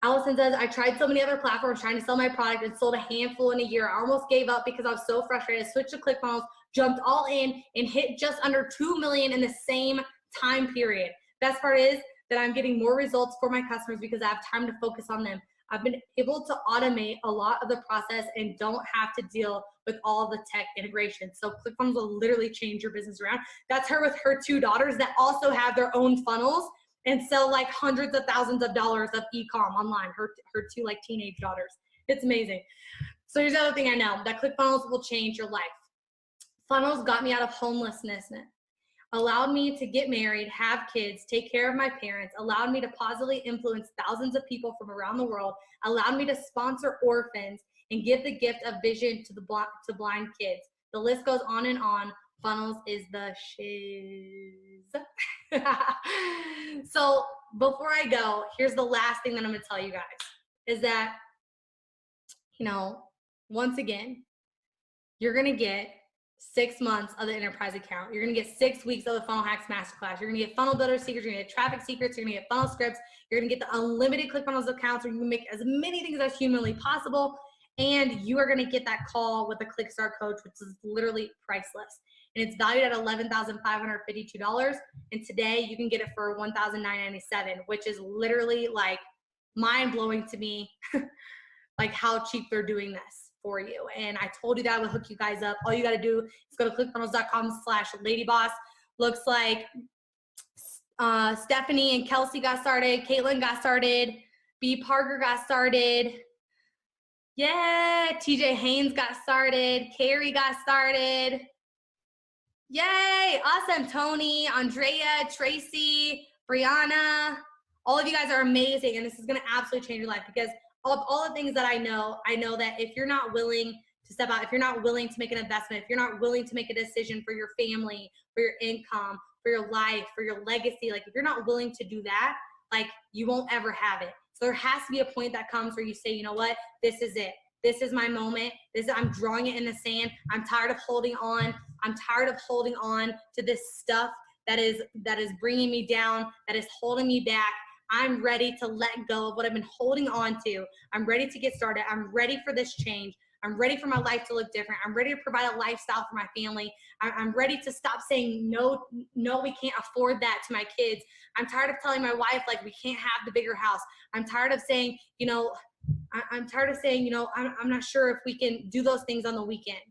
Allison says, I tried so many other platforms trying to sell my product and sold a handful in a year. I almost gave up because I was so frustrated. I switched to ClickFunnels, jumped all in, and hit just under 2 million in the same time period. Best part is that I'm getting more results for my customers because I have time to focus on them. I've been able to automate a lot of the process and don't have to deal with all the tech integration. So ClickFunnels will literally change your business around. That's her with her 2 daughters that also have their own funnels and sell like hundreds of thousands of dollars of e-com online, her 2 like teenage daughters. It's amazing. So here's the other thing I know, that ClickFunnels will change your life. Funnels got me out of homelessness, allowed me to get married, have kids, take care of my parents, allowed me to positively influence thousands of people from around the world, allowed me to sponsor orphans and give the gift of vision to blind kids. The list goes on and on. Funnels is the shiz. So before I go, here's the last thing that I'm gonna tell you guys, is that, once again, you're gonna get 6 months of the enterprise account. You're gonna get 6 weeks of the Funnel Hacks Masterclass. You're gonna get funnel builder secrets, you're gonna get traffic secrets, you're gonna get funnel scripts, you're gonna get the unlimited ClickFunnels accounts where you can make as many things as humanly possible, and you are gonna get that call with the ClickStart coach, which is literally priceless. And it's valued at $11,552. And today you can get it for $1,997, which is literally like mind-blowing to me, like how cheap they're doing this for you. And I told you that I would hook you guys up. All you got to do is go to clickfunnels.com/ladyboss. Looks like Stephanie and Kelsey got started. Caitlin got started. B. Parker got started. Yeah, TJ Haynes got started. Carrie got started. Yay, awesome. Tony, Andrea, Tracy, Brianna, all of you guys are amazing. And this is going to absolutely change your life, because of all the things that I know that if you're not willing to step out, if you're not willing to make an investment, if you're not willing to make a decision for your family, for your income, for your life, for your legacy, like if you're not willing to do that, like you won't ever have it. So there has to be a point that comes where you say, you know what, this is it. This is my moment. I'm drawing it in the sand. I'm tired of holding on. I'm tired of holding on to this stuff that is bringing me down, that is holding me back. I'm ready to let go of what I've been holding on to. I'm ready to get started. I'm ready for this change. I'm ready for my life to look different. I'm ready to provide a lifestyle for my family. I'm ready to stop saying, no, we can't afford that to my kids. I'm tired of telling my wife, like, we can't have the bigger house. I'm tired of saying, I'm tired of saying, I'm not sure if we can do those things on the weekend,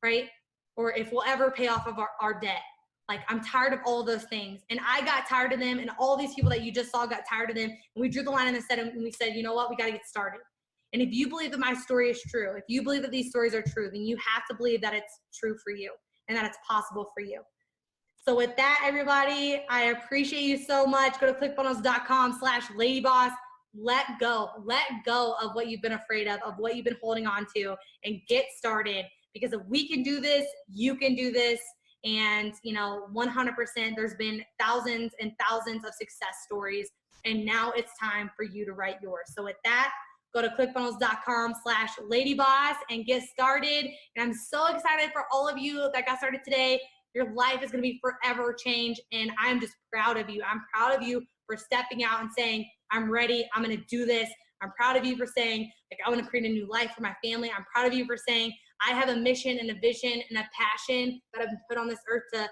right? Or if we'll ever pay off of our debt. Like, I'm tired of all of those things. And I got tired of them, and all these people that you just saw got tired of them. And we drew the line in the sand, and we said, you know what, we got to get started. And if you believe that my story is true, if you believe that these stories are true, then you have to believe that it's true for you and that it's possible for you. So with that, everybody, I appreciate you so much. Go to clickfunnels.com/ladyboss. Let go of what you've been afraid of what you've been holding on to, and get started. Because if we can do this, you can do this. And 100%, there's been thousands and thousands of success stories, and now it's time for you to write yours. So with that, go to clickfunnels.com/ladyboss and get started. And I'm so excited for all of you that got started today. Your life is going to be forever changed, and I'm just proud of you. I'm proud of you for stepping out and saying, I'm ready, I'm going to do this. I'm proud of you for saying, like, I want to create a new life for my family. I'm proud of you for saying, I have a mission and a vision and a passion that I've been put on this earth to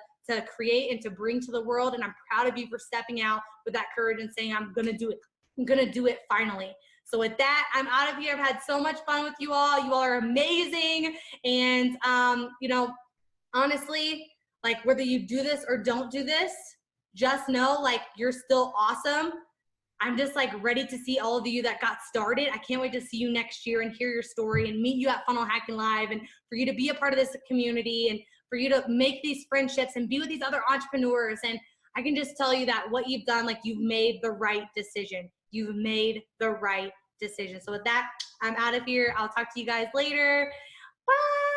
create and to bring to the world. And I'm proud of you for stepping out with that courage and saying, I'm going to do it. I'm going to do it finally. So with that, I'm out of here. I've had so much fun with you all. You all are amazing. And, honestly, like, whether you do this or don't do this, just know, like, you're still awesome. I'm just, like, ready to see all of you that got started. I can't wait to see you next year and hear your story and meet you at Funnel Hacking Live, and for you to be a part of this community and for you to make these friendships and be with these other entrepreneurs. And I can just tell you that what you've done, like, you've made the right decision. You've made the right decision. So with that, I'm out of here. I'll talk to you guys later. Bye.